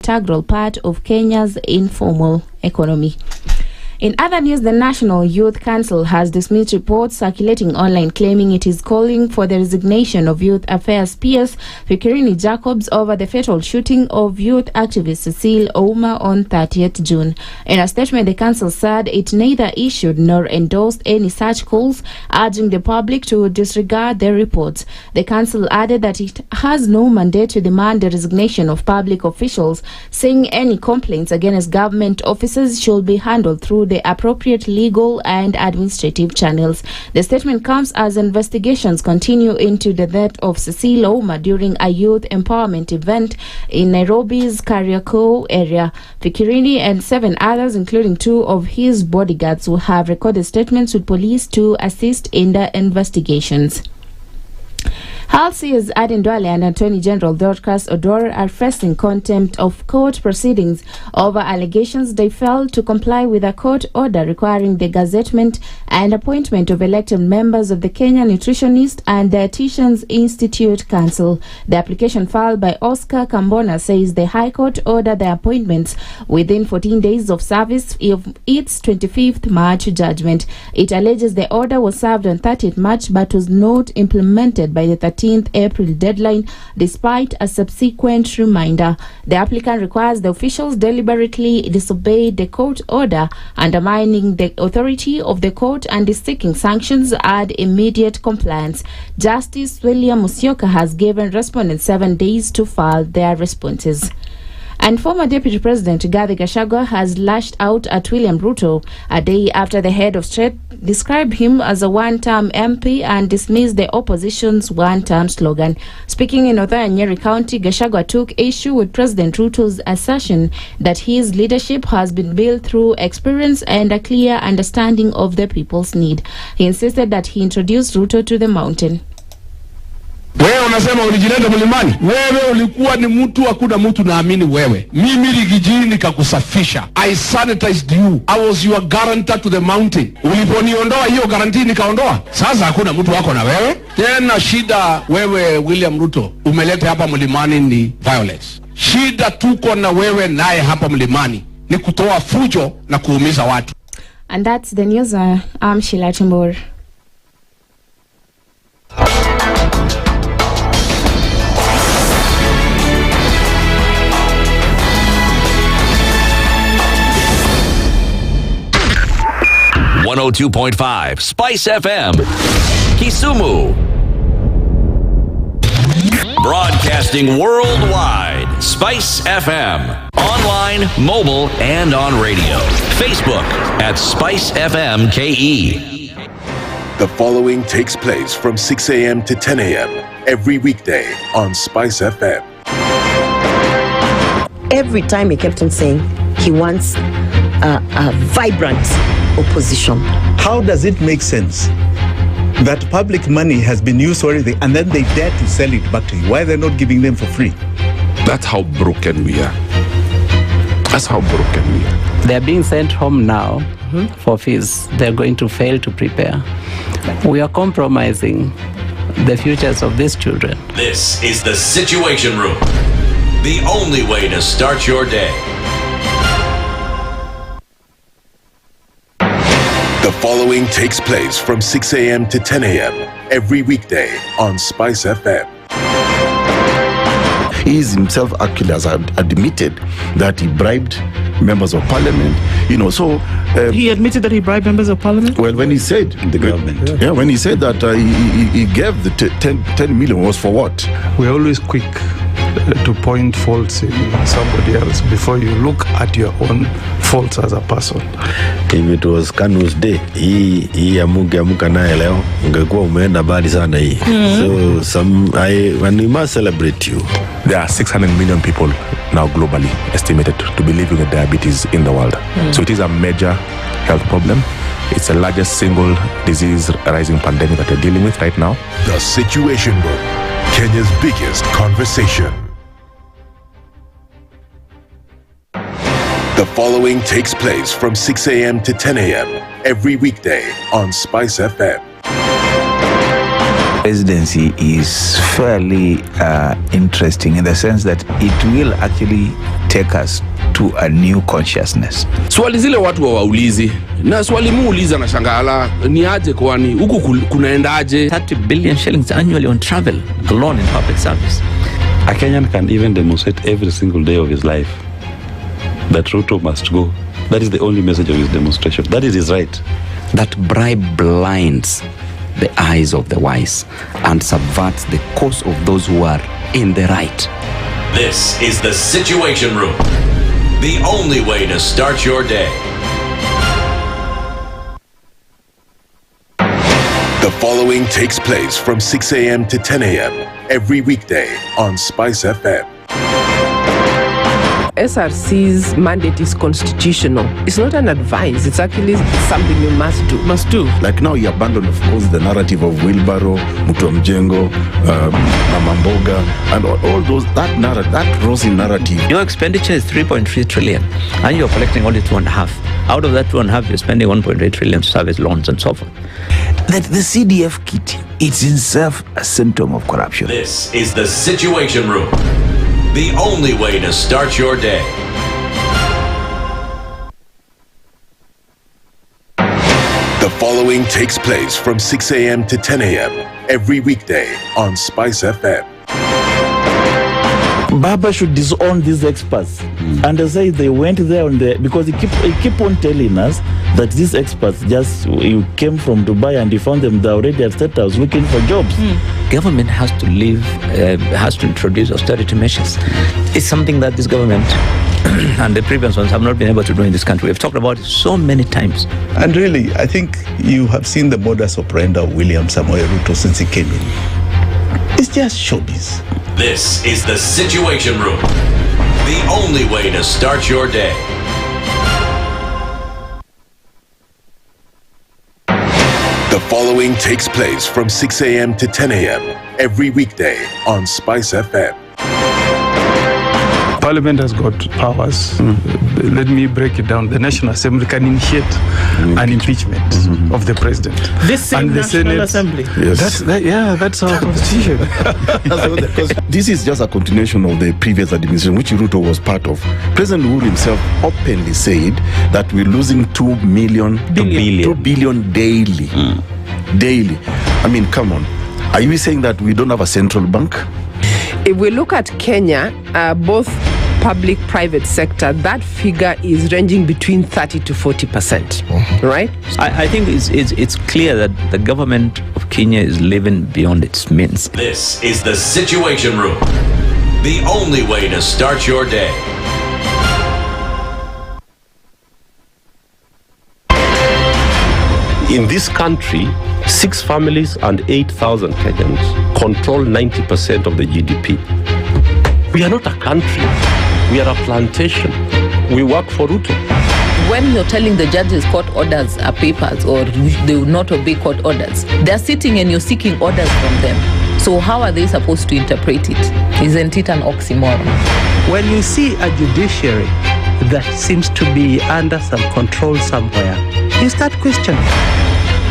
integral part of Kenya's informal economy. In other news, the National Youth Council has dismissed reports circulating online claiming it is calling for the resignation of Youth Affairs PS Fikirini Jacobs over the fatal shooting of youth activist Cecile Ouma on 30th June. In a statement, the council said it neither issued nor endorsed any such calls, urging the public to disregard the reports. The council added that it has no mandate to demand the resignation of public officials, saying any complaints against government officers should be handled through the appropriate legal and administrative channels. The statement comes as investigations continue into the death of Cecile Ouma during a youth empowerment event in Nairobi's Kariakoo area. Fikirini and 7 others, including 2 of his bodyguards, will have recorded statements with police to assist in the investigations. Halsey's Aden Duale and Attorney General Dorcas Odor are facing contempt of court proceedings over allegations they failed to comply with a court order requiring the gazettement and appointment of elected members of the Kenya Nutritionist and Dietitians Institute Council. The application filed by Oscar Kambona says the High Court ordered the appointments within 14 days of service of its 25th March judgment. It alleges the order was served on 30th March but was not implemented by the 13th April deadline despite a subsequent reminder. The applicant requires the officials deliberately disobeyed the court order, undermining the authority of the court, and is seeking sanctions and immediate compliance. Justice William Musyoka has given respondents 7 days to file their responses. And former Deputy President Rigathi Gachagua has lashed out at William Ruto a day after the head of state described him as a one-term MP and dismissed the opposition's one-term slogan. Speaking in Okoh, Njeri County, Gachagua took issue with President Ruto's assertion that his leadership has been built through experience and a clear understanding of the people's need. He insisted that he introduced Ruto to the mountain. Wewe unasema ulijileta mlimani. Wewe ulikuwa ni mtu, hakuna mtu naamini wewe. Mimi ligijini nikakusafisha. I sanitized you. I was your guarantor to the mountain. Uliponiondoa hiyo guarantee nikaondoa. Sasa hakuna mtu wako na wewe. Tena shida wewe William Ruto umeleta hapa mlimani ni violence. Shida tuko na wewe naye hapa mlimani ni kutoa fujo na kuumiza watu. And that's the news. I'm Sheila Timbor. .5 Spice FM Kisumu, broadcasting worldwide. Spice FM online, mobile, and on radio. Facebook at Spice FM KE. The following takes place from 6 a.m. to 10 a.m. every weekday on Spice FM. Every time he kept on saying he wants a vibrant opposition. How does it make sense that public money has been used for anything and then they dare to sell it back to you? Why are they not giving them for free? That's how broken we are. That's how broken we are. They're being sent home now for fees. They're going to fail to prepare. We are compromising the futures of these children. This is the Situation Room, the only way to start your day. The following takes place from 6 a.m. to 10 a.m. every weekday on Spice FM. He is himself actually has admitted that he bribed members of parliament. He admitted that he bribed members of parliament? Well, when he said the government, when he said that he gave the 10 million was for what? We're always quick to point faults in somebody else before you look at your own faults as a person. If it was Kanu's day, hii amuka naye leo ungekuwa umeenda bali sana hii. So we must celebrate you. There are 600 million people now globally estimated to be living with diabetes in the world. So it is a major health problem. It's the largest single disease rising pandemic that we're dealing with right now. The Situation Room, Kenya's biggest conversation. The following takes place from 6 a.m. to 10 a.m. every weekday on Spice FM. Presidency is fairly interesting in the sense that it will actually take us to a new consciousness. Swali zile watu waulizi na swali muuliza na shangala ni aje kwani huku kunaendaje? 30 billion shillings annually on travel alone in public service. A Kenyan can even demonstrate every single day of his life that Ruto must go. That is the only message of his demonstration. That is his right. That bribe blinds the eyes of the wise and subverts the cause of those who are in the right. This is the Situation Room, the only way to start your day. The following takes place from 6 a.m. to 10 a.m. every weekday on SpiceFM. SRC's mandate is constitutional. It's not an advice. It's actually something you must do. Like now, you abandon, of course, the narrative of Wheelbarrow, Mutuamjengo, Mamamboga, and all those, that rosy narrative. Your expenditure is 3.3 trillion, and you're collecting only 2.5. Out of that 2.5, you're spending 1.8 trillion to service loans and so forth. That the CDF kit is itself a symptom of corruption. This is the Situation Room, the only way to start your day. The following takes place from 6 a.m. to 10 a.m. every weekday on SpiceFM. Baba should disown these experts and they say they went there on the because he keep on telling us that these experts just you came from Dubai and you found them there already at State House looking for jobs. Government has to has to introduce austerity measures. It's something that this government and the previous ones have not been able to do in this country. We've talked about it so many times. And really, I think you have seen the modus operandi of William Samoei Ruto since he came in. It's just showbiz. This is the Situation Room, the only way to start your day. The following takes place from 6 a.m. to 10 a.m. every weekday on SpiceFM. Parliament has got powers. Let me break it down. The National Assembly can initiate an impeachment of the president. This same National Assembly. Yes. That's our constitution. This is just a continuation of the previous administration, which Ruto was part of. President Uhuru himself openly said that we're losing 2 billion daily. Daily. I mean, come on. Are you saying that we don't have a central bank? If we look at Kenya, both public-private sector, that figure is ranging between 30 to 40%, right? I think it's clear that the government of Kenya is living beyond its means. This is the Situation Room, the only way to start your day. In this country, 6 families and 8,000 Kenyans control 90% of the GDP. We are not a country. We are a plantation. We work for Ruto. When you're telling the judges court orders are papers or they will not obey court orders, they're sitting and you're seeking orders from them. So how are they supposed to interpret it? Isn't it an oxymoron? When you see a judiciary that seems to be under some control somewhere, you start questioning.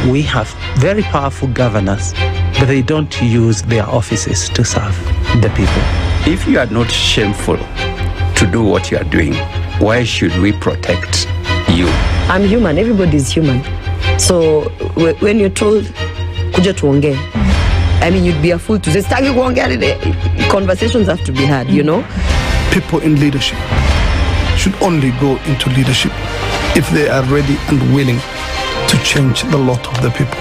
We have very powerful governors, but they don't use their offices to serve the people. If you are not shameful to do what you are doing, why should we protect you? I'm human. Everybody's human. So when you're told, kuja tuongee, I mean, you'd be a fool to say, staki kuongea. Conversations have to be had, you know? People in leadership should only go into leadership if they are ready and willing to change the lot of the people.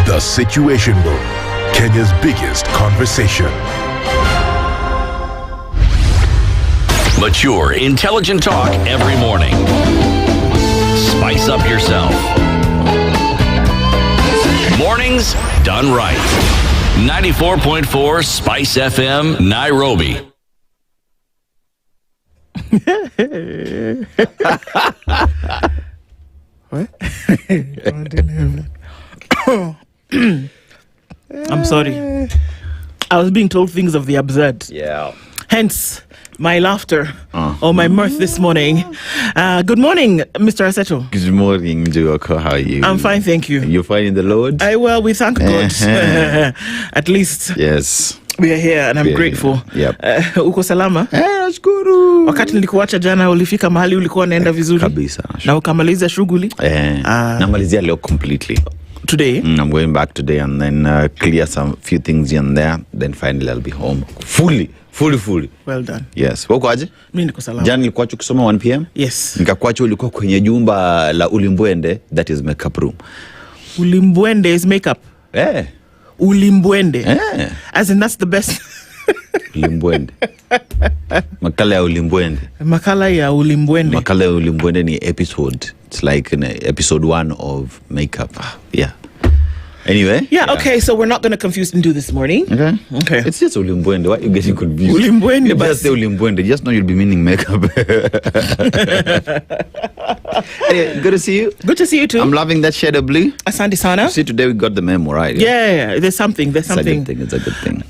The Situation Room, Kenya's biggest conversation. Mature, intelligent talk every morning. Spice up yourself. Mornings done right. 94.4 Spice FM, Nairobi. What? I'm sorry. I was being told things of the absurd. Yeah. Hence, my laughter or my mirth this morning. Good morning, Mr. Aseto. Good morning, Okoh. How are you? I'm fine, thank you. You're fine in the Lord? Well, we thank God. At least. Yes. We are here and I'm grateful. Uko salama? Nashukuru. Wakati nilikuacha jana ulifika mahali ulikuwa naenda vizuri? Kabisa. Na ukamaliza shughuli? Namalizia leo completely. Today? I'm going back today and then clear some few things here and there. Then finally I'll be home. Fully. Well done. Yes. Wako aje? Mimi niko salama. Jana nilikuacha kusoma 1 p.m. Yes. Nikakuacha ulikuwa kwenye jumba la Ulimbwende, that is makeup room. Ulimbwende is makeup? Ulimbwende? As in that's the best. Ulimbwende. Makala ya Ulimbwende. Makala ya Ulimbwende. Makala ya Ulimbwende ni episode. It's like an episode 1 of makeup. Yeah. Anyway. Yeah, okay, so we're not going to confuse Nduh this morning. Okay. It's just Ulimbwende. Why are you getting confused? Ulimbwende. Just say Ulimbwende. Just know you'll be meaning makeup. Anyway, good to see you. Good to see you too. I'm loving that shade of blue. Asante sana. See, today we got the memo right. Yeah, there's something. It's a good thing.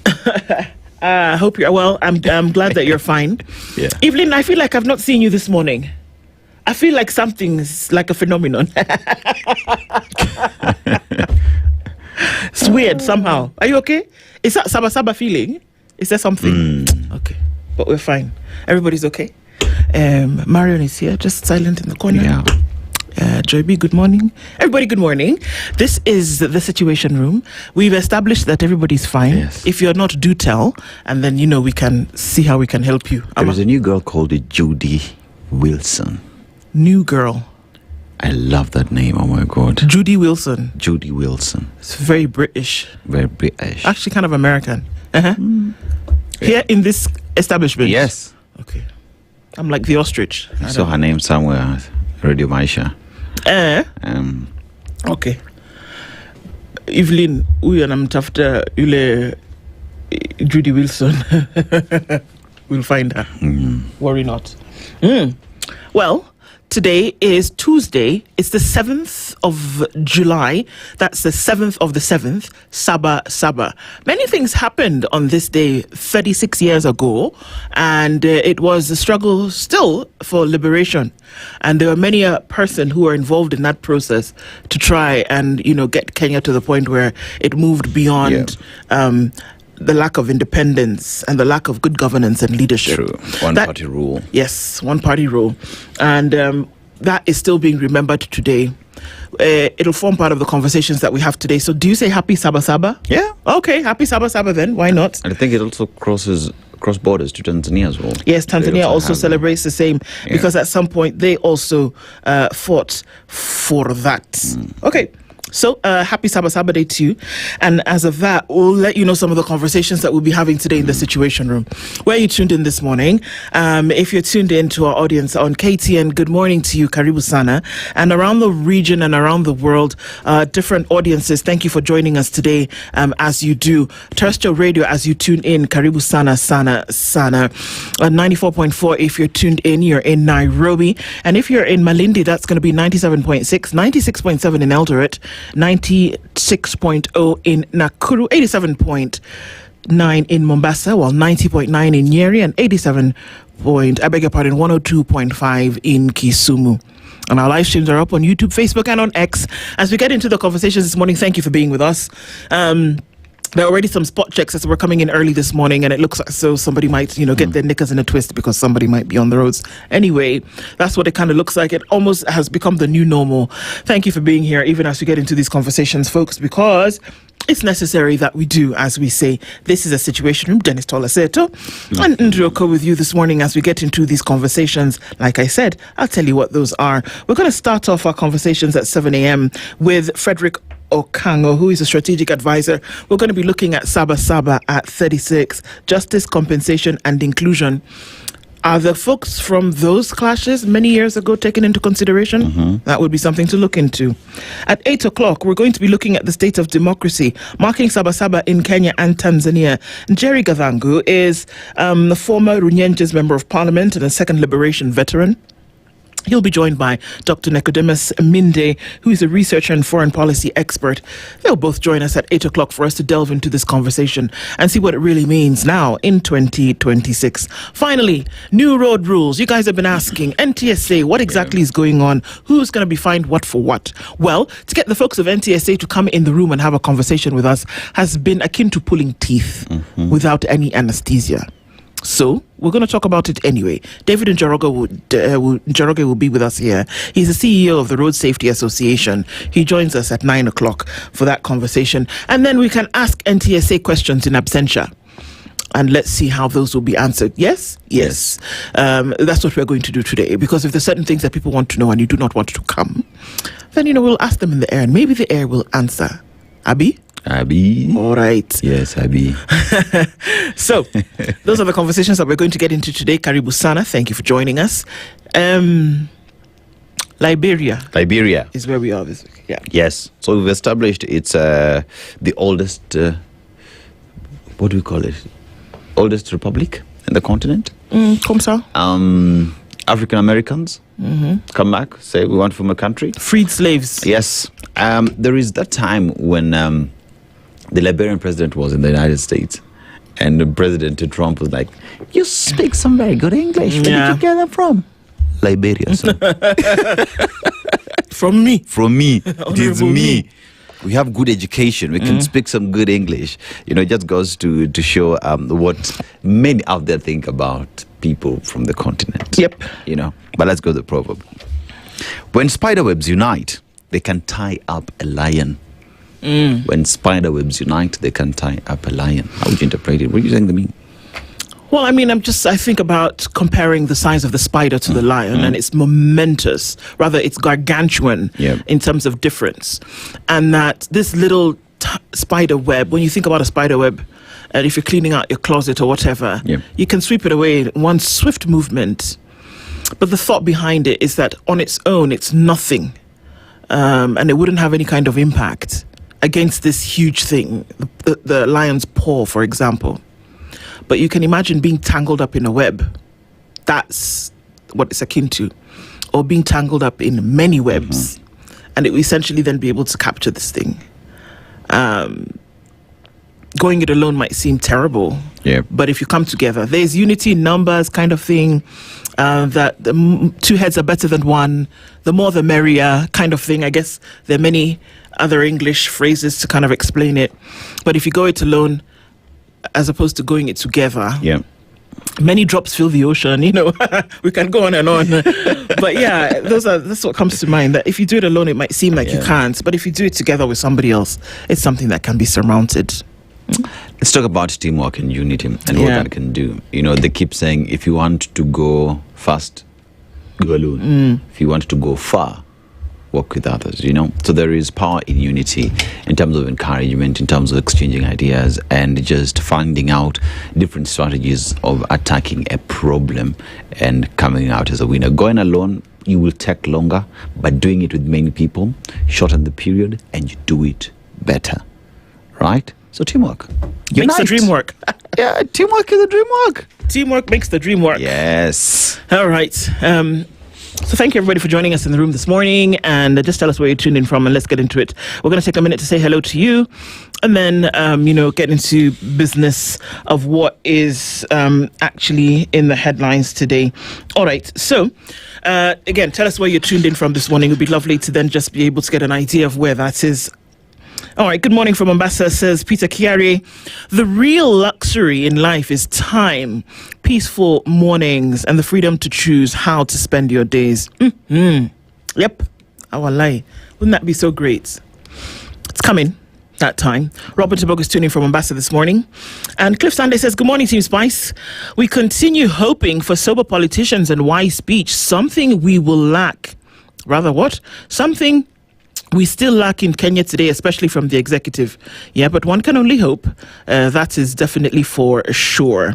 I hope you're well. I'm glad that you're fine. Yeah. Evelyn, I feel like I've not seen you this morning. I feel like something's like a phenomenon. It's weird somehow. Are you okay? Is that Saba feeling? Is there something? Okay. But we're fine. Everybody's okay. Marion is here, just silent in the corner. Yeah. Joy B, good morning. Everybody, good morning. This is the Situation Room. We've established that everybody's fine. Yes. If you're not, do tell. And then, we can see how we can help you. There is a new girl called Judy Wilson. New girl. I love that name. Oh my God. Judy Wilson. Judy Wilson. It's very British. Very British. Actually, kind of American. Here in this establishment. Yes. Okay. I'm like the ostrich. I saw her name somewhere. Radio Maisha. Okay. Evelyn, huyu anamtafuta yule Judy Wilson. We'll find her. Worry not. Well, today is Tuesday. It's the 7th of July. That's the 7th of the 7th. Saba. Many things happened on this day 36 years ago. And it was a struggle still for liberation. And there were many a person who were involved in that process to try and, get Kenya to the point where it moved beyond the lack of independence and the lack of good governance and leadership. True. One-party rule. Yes, one-party rule. And that is still being remembered today. It'll form part of the conversations that we have today. So do you say happy Saba? Yeah. Okay, happy Saba then. Why not? I think it also crosses cross borders to Tanzania as well. Yes, Tanzania also celebrates the same because at some point they also fought for that. Okay. So, happy Saba Day to you. And as of that, we'll let you know some of the conversations that we'll be having today in the Situation Room. Where you tuned in this morning? If you're tuned in to our audience on KTN, good morning to you, Karibu Sana. And around the region and around the world, different audiences, thank you for joining us today as you do. Terrestrial radio, as you tune in, Karibu Sana. 94.4 if you're tuned in, you're in Nairobi. And if you're in Malindi, that's going to be 97.6, 96.7 in Eldoret, 96.0 in Nakuru, 87.9 in Mombasa, while 90.9 in Njeri, and 102.5 in Kisumu. And our live streams are up on YouTube, Facebook, and on X. As we get into the conversations this morning, thank you for being with us. There are already some spot checks as we're coming in early this morning, and it looks as though somebody might, get their knickers in a twist because somebody might be on the roads. Anyway, that's what it kind of looks like. It almost has become the new normal. Thank you for being here, even as we get into these conversations, folks, because it's necessary that we do, as we say. This is a Situation Room. Dennis Aseto and Nduh Okoh with you this morning as we get into these conversations. Like I said, I'll tell you what those are. We're going to start off our conversations at 7 a.m. with Frederick Okango, who is a strategic advisor. We're going to be looking at Saba at 36, justice, compensation, and inclusion. Are the folks from those clashes many years ago taken into consideration? That would be something to look into. At 8 o'clock, we're going to be looking at the state of democracy, marking Saba in Kenya and Tanzania. Njeri Gavangu is the former Runyenjes Member of Parliament and a second liberation veteran. He'll be joined by Dr. Nicodemus Minde, who is a researcher and foreign policy expert. They'll both join us at 8 o'clock for us to delve into this conversation and see what it really means now in 2026. Finally, new road rules. You guys have been asking, NTSA, what exactly is going on? Who's going to be fined what for what? Well, to get the folks of NTSA to come in the room and have a conversation with us has been akin to pulling teeth without any anesthesia. So we're going to talk about it anyway. David Njeri will be with us here. He's the CEO of the Road Safety Association. He joins us at 9 o'clock for that conversation. And then we can ask NTSA questions in absentia. And let's see how those will be answered. Yes? Yes. That's what we're going to do today. Because if there's certain things that people want to know and you do not want to come, then, we'll ask them in the air. And maybe the air will answer. Abi? All right. Yes, Abi. So, those are the conversations that we're going to get into today. Karibu Sana, thank you for joining us. Liberia is where we are this week. Yeah. Yes. So we've established it's the oldest, what do we call it? Oldest republic in the continent. Comme ça. African Americans come back, say we want from a country. Freed slaves. Yes. There is that time when the Liberian president was in the United States, and President Trump was like, "You speak some very good English. Where did you get that from?" Liberia, sir. From me. It's me. We have good education. We can speak some good English. It just goes to show what many out there think about people from the continent. Yep. But let's go to the proverb. When spiderwebs unite, they can tie up a lion. When spiderwebs unite, they can tie up a lion. How would you interpret it? What do you think they mean? Well, I think about comparing the size of the spider to the lion, and it's momentous. Rather, it's gargantuan in terms of difference. And that this little spider web, when you think about a spider web, and if you're cleaning out your closet or whatever, you can sweep it away in one swift movement. But the thought behind it is that on its own, it's nothing. And it wouldn't have any kind of impact against this huge thing, the lion's paw, for example. But you can imagine being tangled up in a web. That's what it's akin to. Or being tangled up in many webs. And it will essentially then be able to capture this thing. Going it alone might seem terrible. But if you come together, there's unity in numbers kind of thing. That two heads are better than one. The more the merrier kind of thing. I guess there are many other English phrases to kind of explain it. But if you go it alone, as opposed to going it together, many drops fill the ocean. We can go on and on. But yeah, that's what comes to mind. That if you do it alone, it might seem like you can't. But if you do it together with somebody else, it's something that can be surmounted. Let's talk about teamwork and unity and what that can do. They keep saying, if you want to go fast, go alone. If you want to go far, work with others, So there is power in unity in terms of encouragement, in terms of exchanging ideas, and just finding out different strategies of attacking a problem and coming out as a winner. Going alone, you will take longer, but doing it with many people, shorten the period, and you do it better. Right? So teamwork. Makes the dream work. Yeah, teamwork is the dream work. Teamwork makes the dream work. Yes. All right. So thank you, everybody, for joining us in the room this morning. And just tell us where you tuned in from, and let's get into it. We're going to take a minute to say hello to you, and then, get into business of what is actually in the headlines today. All right. So, again, tell us where you're tuned in from this morning. It would be lovely to then just be able to get an idea of where that is. All right, good morning from Mombasa, says Peter Kiari. The real luxury in life is time, peaceful mornings, and the freedom to choose how to spend your days. Yep, our lie. Wouldn't that be so great? It's coming, that time. Robert Tabog is tuning from Mombasa this morning. And Cliff Sunday says, good morning, Team Spice. We continue hoping for sober politicians and wise speech, something we will lack. Rather what? Something we still lack in Kenya today, especially from the executive. Yeah, but one can only hope. That is definitely for sure.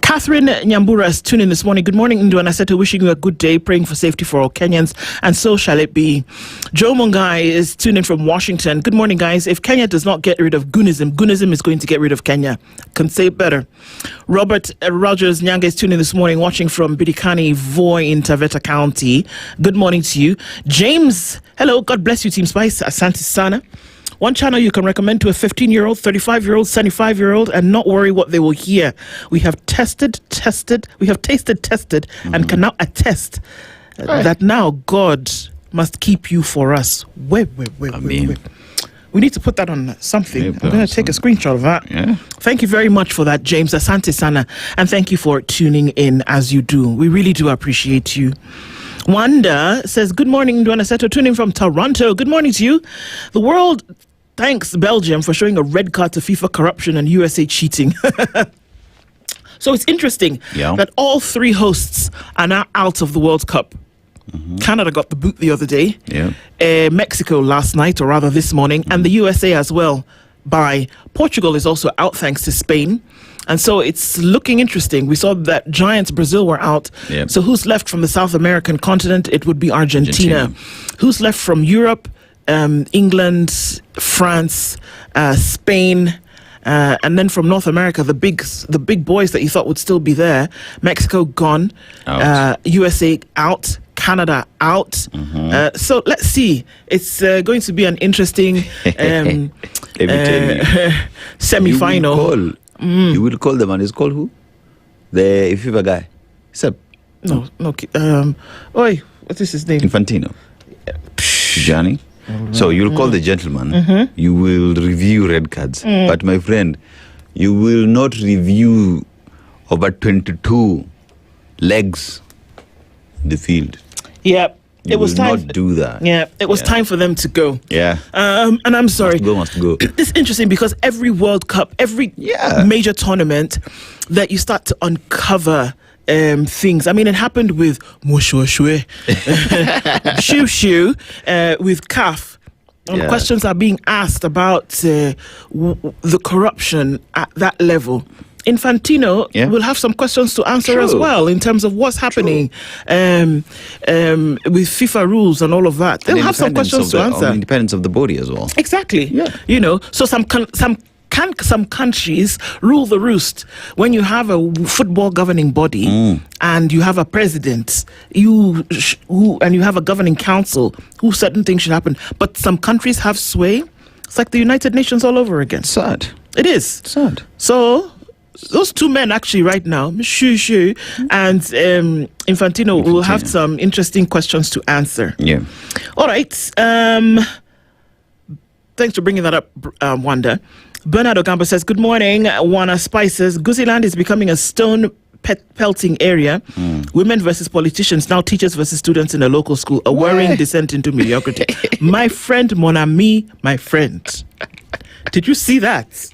Catherine Nyambura is tuning in this morning. Good morning, Nduh and Aseto. Wishing you a good day, praying for safety for all Kenyans, and so shall it be. Joe Mungai is tuning in from Washington. Good morning, guys. If Kenya does not get rid of Goonism is going to get rid of Kenya. Can say it better. Robert Rogers Nyanga is tuning in this morning, watching from Bidikani, Voi in Taveta County. Good morning to you. James, hello. God bless you, Team Spice. Asante Sana. One channel you can recommend to a 15-year-old, 35-year-old, 75-year-old, and not worry what they will hear. We have tasted, and can now attest that now God must keep you for us. Wait. We need to put that on something. I'm going to take a screenshot of that. Yeah. Thank you very much for that, James. Asante Sana. And thank you for tuning in as you do. We really do appreciate you. Wanda says, good morning, Nduh and Aseto, tuning from Toronto. Good morning to you. The world thanks Belgium for showing a red card to FIFA corruption and USA cheating. So it's interesting that all three hosts are now out of the World Cup. Canada got the boot the other day. Mexico last night, or rather this morning, and the USA as well. Portugal is also out thanks to Spain. And so it's looking interesting. We saw that giants Brazil were out. So who's left from the South American continent? It would be Argentina. Who's left from Europe? England, France, Spain. And then from North America, the big boys that you thought would still be there. Mexico gone. USA out. Canada out. So let's see. It's going to be an interesting semi-final. You will call the man. He's called who? The FIFA guy. Seb. No. Oi, what is his name? Infantino. Gianni. So you'll call the gentleman. You will review red cards. But my friend, you will not review over 22 legs in the field. Yeah. It was time. Not do that. Yeah, it was time for them to go. Yeah. And I'm sorry. Must go. It's interesting because every World Cup, every major tournament that you start to uncover things. I mean, it happened with Shoo with CAF. Questions are being asked about the corruption at that level. Infantino will have some questions to answer as well in terms of what's happening with FIFA rules and all of that. They'll have some questions to answer. On the independence of the body as well. Exactly. Yeah. You know, so some countries rule the roost. When you have a football governing body and you have a president, and you have a governing council, who certain things should happen. But some countries have sway. It's like the United Nations all over again. Sad. It is. Sad. So those two men actually right now, Shoo and Infantino will have some interesting questions to answer. Yeah. All right. Thanks for bringing that up, Wanda. Bernard Ogamba says, good morning, Wana Spices. Guziland is becoming a stone pelting area. Women versus politicians, now teachers versus students in a local school. A worrying descent into mediocrity. My friend, Mon ami, my friend. Did you see that?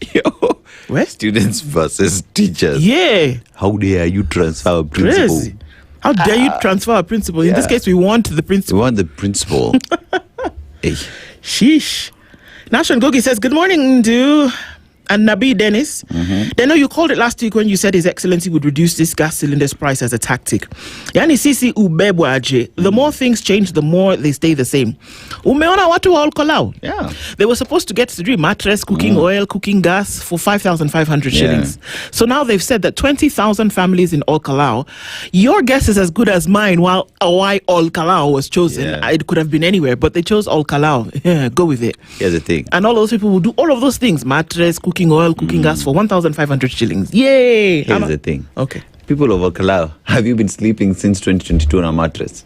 Where? Students versus teachers. Yeah. How dare you transfer a principal? Crazy. How dare you transfer a principal? In this case, we want the principal. We want the principal. Hey. Sheesh. Nation Gogi says, good morning, Nduh and Nabi Dennis. They know you called it last week when you said His Excellency would reduce this gas cylinders price as a tactic. Yani sisi ubebwaje. The more things change, the more they stay the same. Umeona watu wa Olkolau? Yeah. They were supposed to get three mattress, cooking oil, cooking gas for 5,500 shillings. So now they've said that 20,000 families in Olkolau. Your guess is as good as mine. Why Olkolau was chosen? It could have been anywhere, but they chose Olkolau. Yeah, go with it. Here's the thing. And all those people will do all of those things: mattress, cooking oil, cooking gas for 1,500 shillings. Yay! Here's the thing. Okay. People of Okoh, have you been sleeping since 2022 on a mattress?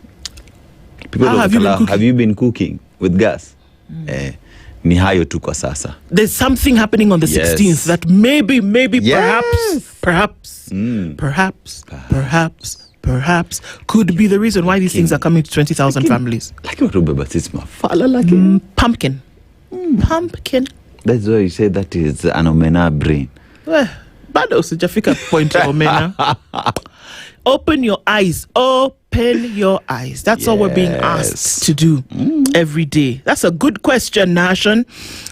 People of Okoh, have you been cooking with gas? Ni hayo tu kwa sasa. There's something happening on the 16th that maybe, perhaps could be the reason why these things are coming to 20,000 families. Pumpkin. Pumpkin. That's why you say that is an omena brain. Bado sijafika point ya omena. Open your eyes. Open Open your eyes. That's all we're being asked to do every day. That's a good question, Nation.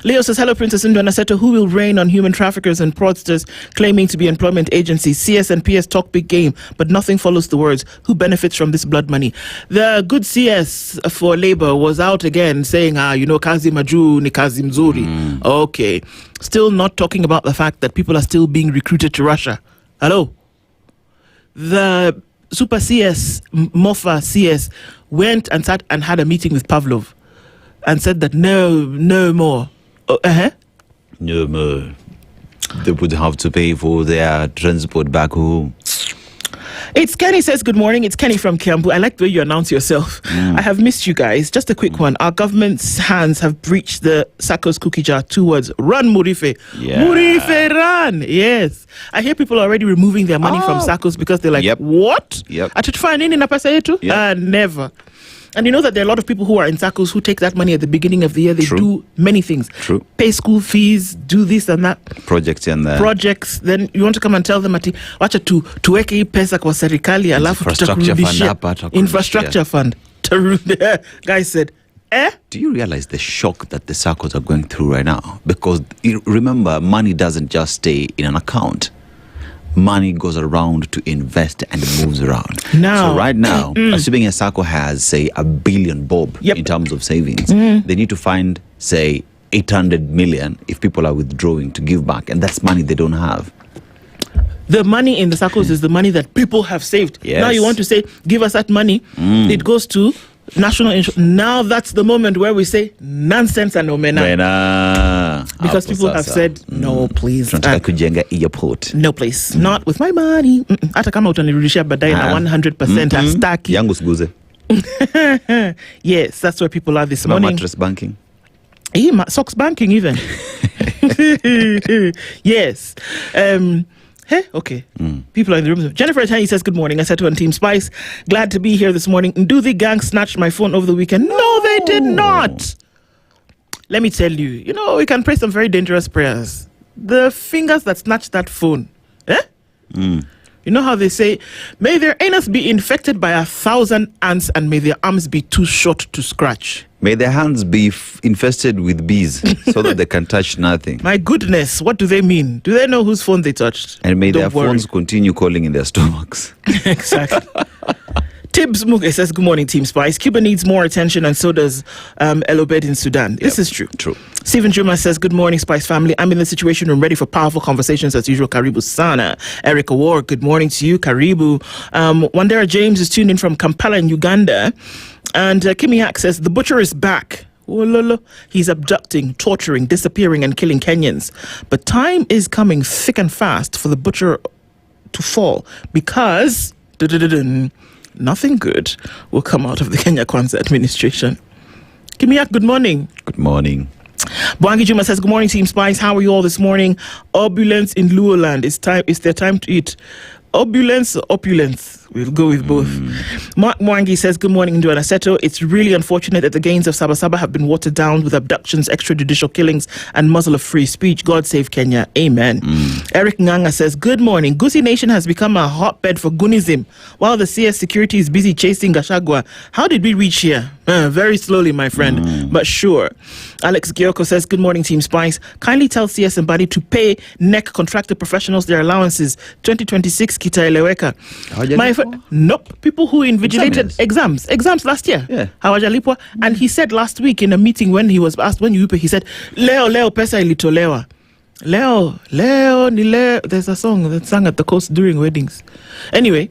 Leo says, hello, Princess Nduh and Aseto. Who will reign on human traffickers and fraudsters claiming to be employment agencies? CS and PS talk big game, but nothing follows the words. Who benefits from this blood money? The good CS for Labour was out again saying, kazi maju ni kazi mzuri. Okay. Still not talking about the fact that people are still being recruited to Russia. Hello? The Super CS, Mofa CS, went and sat and had a meeting with Pavlov and said that no more. No more. They would have to pay for their transport back home. It's Kenny says, good morning. It's Kenny from Kiambu. I like the way you announce yourself. I have missed you guys. Just a quick one. Our government's hands have breached the SACCO's cookie jar. 2 words. Run, Murife. Yeah. Murife, run. Yes. I hear people already removing their money from SACCO's because they're like, what? Yep. Atutufanya nini na pesa yetu? Never. And you know that there are a lot of people who are in SACCOs who take that money at the beginning of the year. They do many things. True. Pay school fees, do this and that. Projects and that. Projects. Then you want to come and tell them ati wacha tuweke hii pesa kwa serikali alafu tutakurudishia infrastructure fund. Guy said, Do you realize the shock that the SACCOs are going through right now? Because remember, money doesn't just stay in an account. Money goes around to invest and it moves around. Now, so right now, assuming a SACCO has, say, $1 billion bob in terms of savings, they need to find, say, 800 million if people are withdrawing to give back. And that's money they don't have. The money in the SACCOs is the money that people have saved. Yes. Now you want to say, give us that money. It goes to national insurance. Now that's the moment where we say nonsense and omena. Because people have said, no, please. Airport. No, please. Not with my money. Hata kama utanirudishia baadaye na 100% hastaki. Yangu siguze. Yes, that's where people are this morning. Mattress banking. Socks banking even. Yes. Okay. People are in the room. Jennifer Atani says, good morning. Aseto and Team Spice. Glad to be here this morning. Nduh, the gang snatched my phone over the weekend. No, they did not. Let me tell you, we can pray some very dangerous prayers. The fingers that snatched that phone. You know how they say, may their anus be infected by 1,000 ants and may their arms be too short to scratch. May their hands be infested with bees so that they can touch nothing. My goodness, what do they mean? Do they know whose phone they touched? And may their phones continue calling in their stomachs. Exactly. Tibbs Muge says, good morning, Team Spice. Cuba needs more attention and so does El Obed in Sudan. This is true. True. Stephen Juma says, good morning, Spice family. I'm in the Situation Room ready for powerful conversations as usual. Karibu Sana. Erica Ward, good morning to you. Karibu. Wandera James is tuned in from Kampala in Uganda. And Kimi Hack says, the butcher is back. He's abducting, torturing, disappearing and killing Kenyans. But time is coming thick and fast for the butcher to fall because nothing good will come out of the Kenya Kwanzaa administration. Kimiak, good morning. Good morning. Bwangi Juma says, good morning, Team Spice. How are you all this morning? Opulence in Luoland. It's their time to eat. Opulence or opulence? We'll go with both. Mark Mwangi says, good morning, Nduh and Aseto. It's really unfortunate that the gains of Saba have been watered down with abductions, extrajudicial killings, and muzzle of free speech. God save Kenya. Amen. Eric Nganga says, good morning. Gusii Nation has become a hotbed for Gunism, while the CS security is busy chasing Gachagua. How did we reach here? Very slowly, my friend, but sure. Alex Gyoko says, good morning, Team Spice. Kindly tell CS and Buddy to pay NEC contracted professionals their allowances. 2026 kitaeleweka. Nope. People who invigilated exams last year. Hawajalipwa. And he said last week in a meeting when he was asked when you pay, he said, Leo pesa ilitolewa. Leo ni leo. There's a song that's sung at the coast during weddings. Anyway.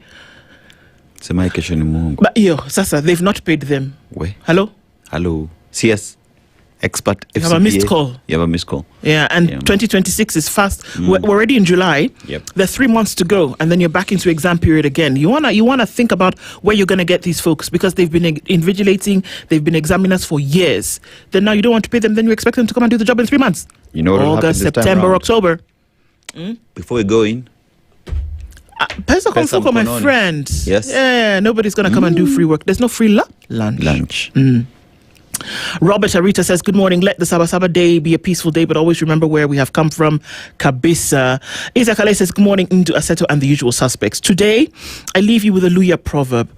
But sasa they've not paid them. Hello? CS expert FCPA. You have a missed call. Yeah, and 2026 is fast. We're already in July. There's 3 months to go, and then you're back into exam period again. You wanna think about where you're gonna get these folks because they've been invigilating, they've been examiners for years. Then now you don't want to pay them, then you expect them to come and do the job in 3 months. You know what August, September, October. Before we go in. Pesa Konsoko, my friend. Yes. Yeah, nobody's gonna come and do free work. There's no free lunch. Robert Arita says, good morning. Let the Saba day be a peaceful day, but always remember where we have come from. Kabisa. Isaac Ale says, good morning, Nduh, Aseto, and the usual suspects. Today, I leave you with a Luya proverb.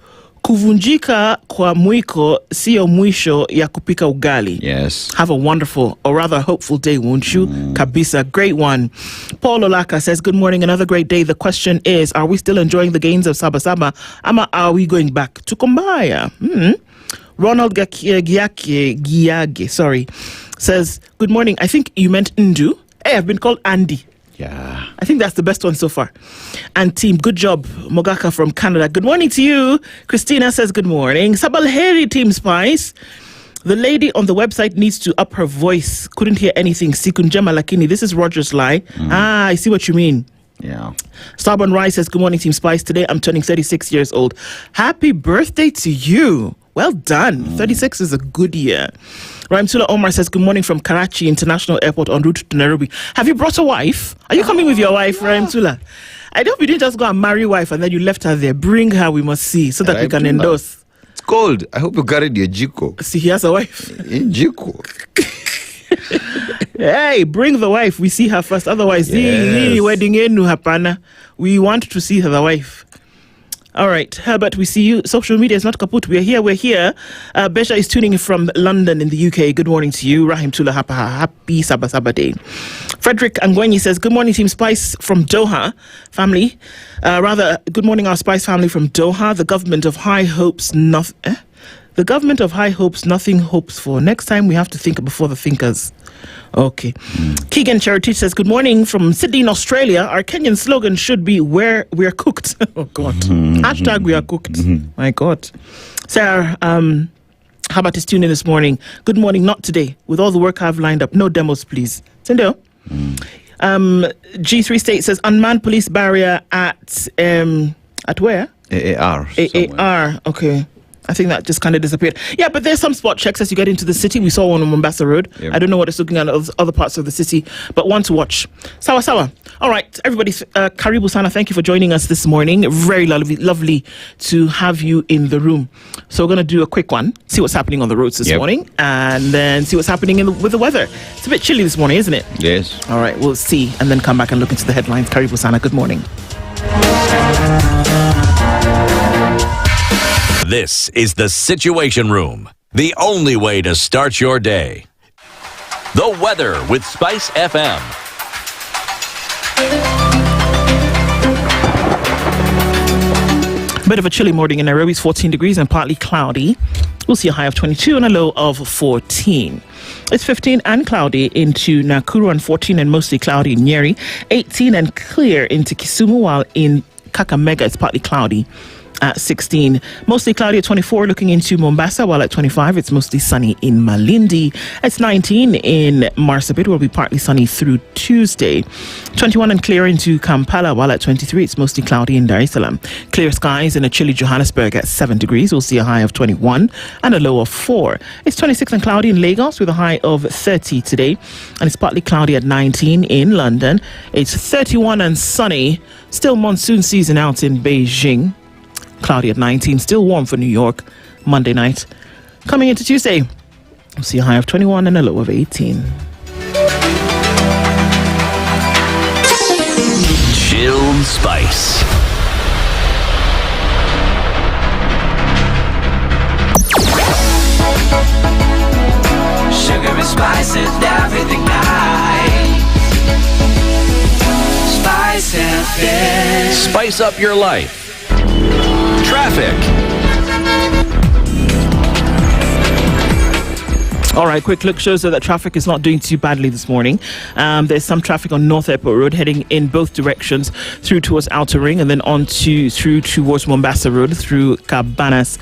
Kuvunjika kwa mwiko sio mwisho ya kupika ugali. Yes. Have a wonderful, or rather hopeful day, won't you? Kabisa, great one. Paul Olaka says, good morning, another great day. The question is, are we still enjoying the gains of Saba Saba? Ama are we going back to Kumbaya? Ronald Giage, says, good morning. I think you meant Nduh. Hey, I've been called Andy. Yeah. I think that's the best one so far. And team, good job. Mogaka from Canada. Good morning to you. Christina says good morning. Sabalheri, Team Spice. The lady on the website needs to up her voice. Couldn't hear anything. Sikunjema Lakini. This is Roger's lie. I see what you mean. Yeah. Starborn Rice says, good morning, Team Spice. Today I'm turning 36 years old. Happy birthday to you. Well done. 36 is a good year. Raimtula Omar says, good morning from Karachi International Airport en route to Nairobi. Have you brought a wife? Are you coming with your wife, Raimtula? I hope you didn't just go and marry wife and then you left her there. Bring her, we must see, so that we can endorse. It's cold. I hope you carried your jiko. See, he has a wife. Jiko. Hey, bring the wife. We see her first. Otherwise, the wedding enu hapana. We want to see the wife. All right, Herbert, we see you. Social media is not kaput. We're here. Besha is tuning in from London in the UK. Good morning to you. Rahim Tula happy Saba Saba Day. Frederick Angwenyi says, good morning, Team Spice from Doha. Family. Good morning, our Spice family from Doha. The government of high hopes, nothing hopes for. Next time we have to think before the thinkers. Okay. Keegan Charity says, good morning from Sydney in Australia. Our Kenyan slogan should be where we are cooked. Oh God. Hashtag we are cooked. My God. Sarah, how about this tune in this morning? Good morning, not today. With all the work I've lined up, no demos, please. Sendo. G3 State says, unmanned police barrier at where? AAR. Okay. I think that just kind of disappeared. Yeah, but there's some spot checks as you get into the city. We saw one on Mombasa Road. Yep. I don't know what it's looking at other parts of the city, but one to watch. Sawa. All right, everybody. Karibu Sana, thank you for joining us this morning. Very lovely to have you in the room. So we're going to do a quick one, see what's happening on the roads this morning, and then see what's happening with the weather. It's a bit chilly this morning, isn't it? Yes. All right, we'll see, and then come back and look into the headlines. Karibu Sana, good morning. This is the Situation Room, the only way to start your day. The weather with Spice FM. Bit of a chilly morning in Nairobi. It's 14 degrees and partly cloudy. We'll see a high of 22 and a low of 14. It's 15 and cloudy into Nakuru and 14 and mostly cloudy in Njeri. 18 and clear into Kisumu, while in Kakamega it's partly cloudy at 16. Mostly cloudy at 24 looking into Mombasa, while at 25 it's mostly sunny in Malindi. It's 19 in Marsabit, will be partly sunny through Tuesday. 21 and clear into Kampala, while at 23 it's mostly cloudy in Dar es Salaam. Clear skies in a chilly Johannesburg at 7 degrees. We'll see a high of 21 and a low of 4. It's 26 and cloudy in Lagos with a high of 30 today. And it's partly cloudy at 19 in London. It's 31 and sunny. Still monsoon season out in Beijing. Cloudy at 19, still warm for New York. Monday night. Coming into Tuesday, we'll see a high of 21 and a low of 18. Chilled Spice. Sugar and spice and everything nice. Spice FM. Spice up your life. Traffic. All right, quick look shows that traffic is not doing too badly this morning. There's some traffic on North Airport Road heading in both directions through towards Outer Ring and then through towards Mombasa Road through Cabanas.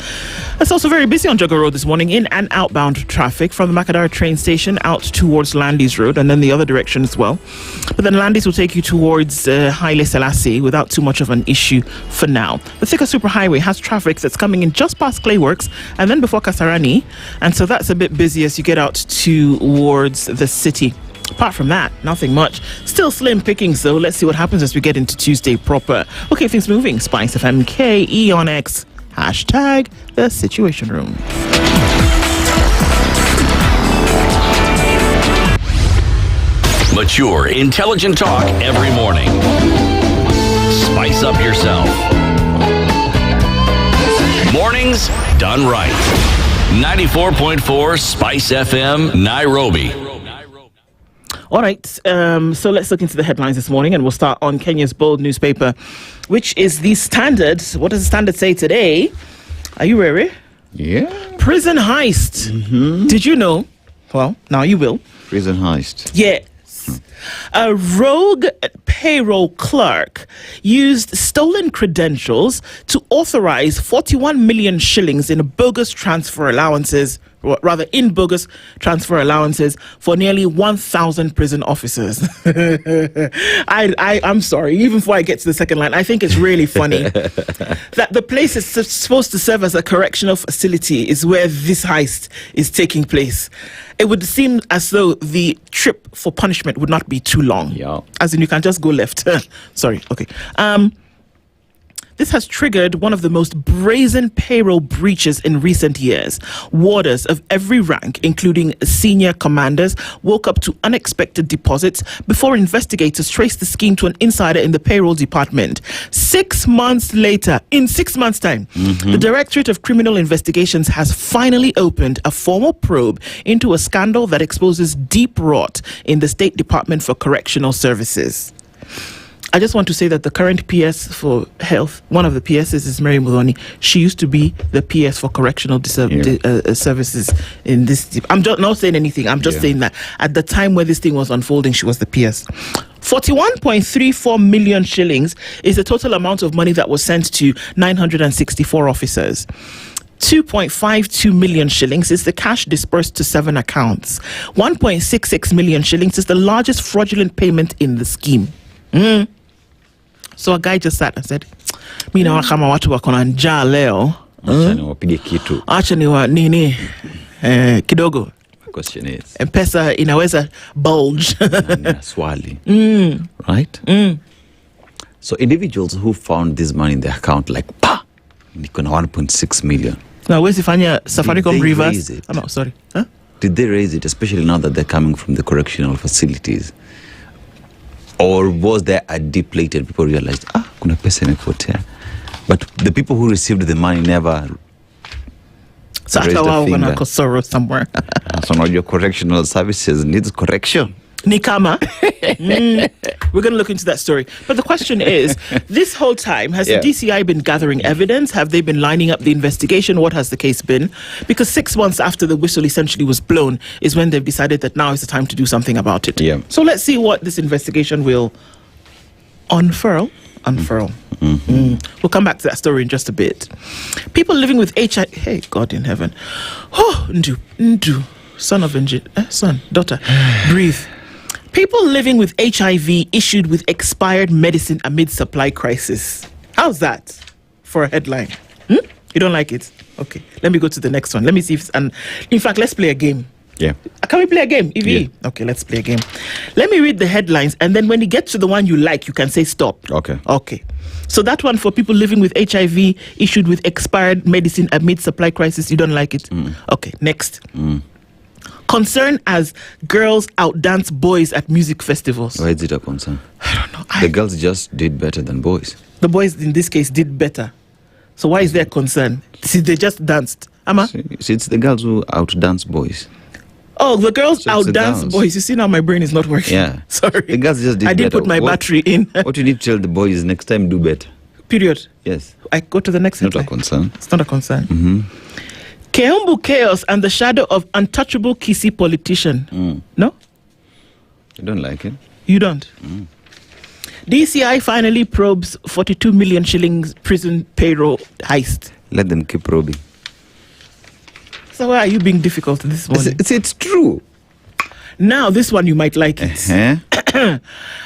It's also very busy on Jogger Road this morning in and outbound traffic from the Makadara train station out towards Landis Road and then the other direction as well. But then Landis will take you towards Haile Selassie without too much of an issue for now. The Thika Superhighway has traffic that's coming in just past Clayworks and then before Kasarani, and so that's a bit busy as you get out towards the city. Apart from that, nothing much. Still slim pickings though. Let's see what happens as we get into Tuesday proper. Okay, things moving. SpiceFM KE on X. Hashtag the Situation Room. Mature, intelligent talk every morning. Spice up yourself. Morning Mornings done right. 94.4 Spice FM, Nairobi. All right, so let's look into the headlines this morning, and we'll start on Kenya's bold newspaper, which is The Standard. What does The Standard say today? Are you ready? Yeah. Prison heist. Did you know? Well, now you will. Prison heist. Yes. A rogue payroll clerk used stolen credentials to authorize 41 million shillings in bogus transfer allowances, or rather in bogus transfer allowances for nearly 1,000 prison officers. I'm sorry, even before I get to the second line, I think it's really funny that the place is supposed to serve as a correctional facility is where this heist is taking place. It would seem as though the trip for punishment would not be too long. Yeah. As in, you can just go left. Sorry. Okay. This has triggered one of the most brazen payroll breaches in recent years. Warders of every rank, including senior commanders, woke up to unexpected deposits before investigators traced the scheme to an insider in the payroll department. 6 months later, in 6 months' time, the Directorate of Criminal Investigations has finally opened a formal probe into a scandal that exposes deep rot in the State Department for Correctional Services. I just want to say that the current PS for health, one of the PSs is Mary Muloni. She used to be the PS for correctional services in this. I'm not saying anything. I'm just saying that at the time where this thing was unfolding, she was the PS. 41.34 million shillings is the total amount of money that was sent to 964 officers. 2.52 million shillings is the cash dispersed to 7 accounts. 1.66 million shillings is the largest fraudulent payment in the scheme. So a guy just sat and said, "Mi naona kama watu wako na njaa leo. Acha niwa nini kidogo." Question is, M-Pesa inaweza bulge. Swali. Right? So individuals who found this money in their account like, niko na 1.6 million. Now, where's Ifanya Safaricom reverse? Oh, no, sorry. Huh? Did they raise it, especially now that they're coming from the correctional facilities? Or was there a depleted, people realized, kuna pesa imepotea. But the people who received the money never raised a finger. Somewhere. So now your correctional services needs correction. Nikama. We're going to look into that story. But the question is, this whole time, has the DCI been gathering evidence? Have they been lining up the investigation? What has the case been? Because 6 months after the whistle essentially was blown is when they've decided that now is the time to do something about it. Yeah. So let's see what this investigation will unfurl. We'll come back to that story in just a bit. People living with HIV... Hey, God in heaven. Oh, Nduh. Son of daughter. Breathe. People living with HIV issued with expired medicine amid supply crisis. How's that for a headline? You don't like it? Okay. Let me go to the next one. Let me see if... in fact, let's play a game. Yeah. Can we play a game? EVE? Yeah. Okay, let's play a game. Let me read the headlines, and then when you get to the one you like, you can say stop. Okay. So that one for people living with HIV issued with expired medicine amid supply crisis, you don't like it? Okay, next. Concern as girls outdance boys at music festivals. Why is it a concern? I don't know. The girls just did better than boys. The boys in this case did better. So why is there concern? See, they just danced. See, it's the girls who outdance boys. Oh, the girls outdance boys. You see now my brain is not working. Yeah. Sorry. The girls just did better. I did put my battery in. What you need to tell the boys next time, do better. Period. Yes. I go to the next headline. Not a concern. It's not a concern. Keumbu chaos and the shadow of untouchable Kisii politician. No? You don't like it? You don't? DCI finally probes 42 million shillings prison payroll heist. Let them keep probing. So why are you being difficult this morning? It's true. Now, this one you might like it.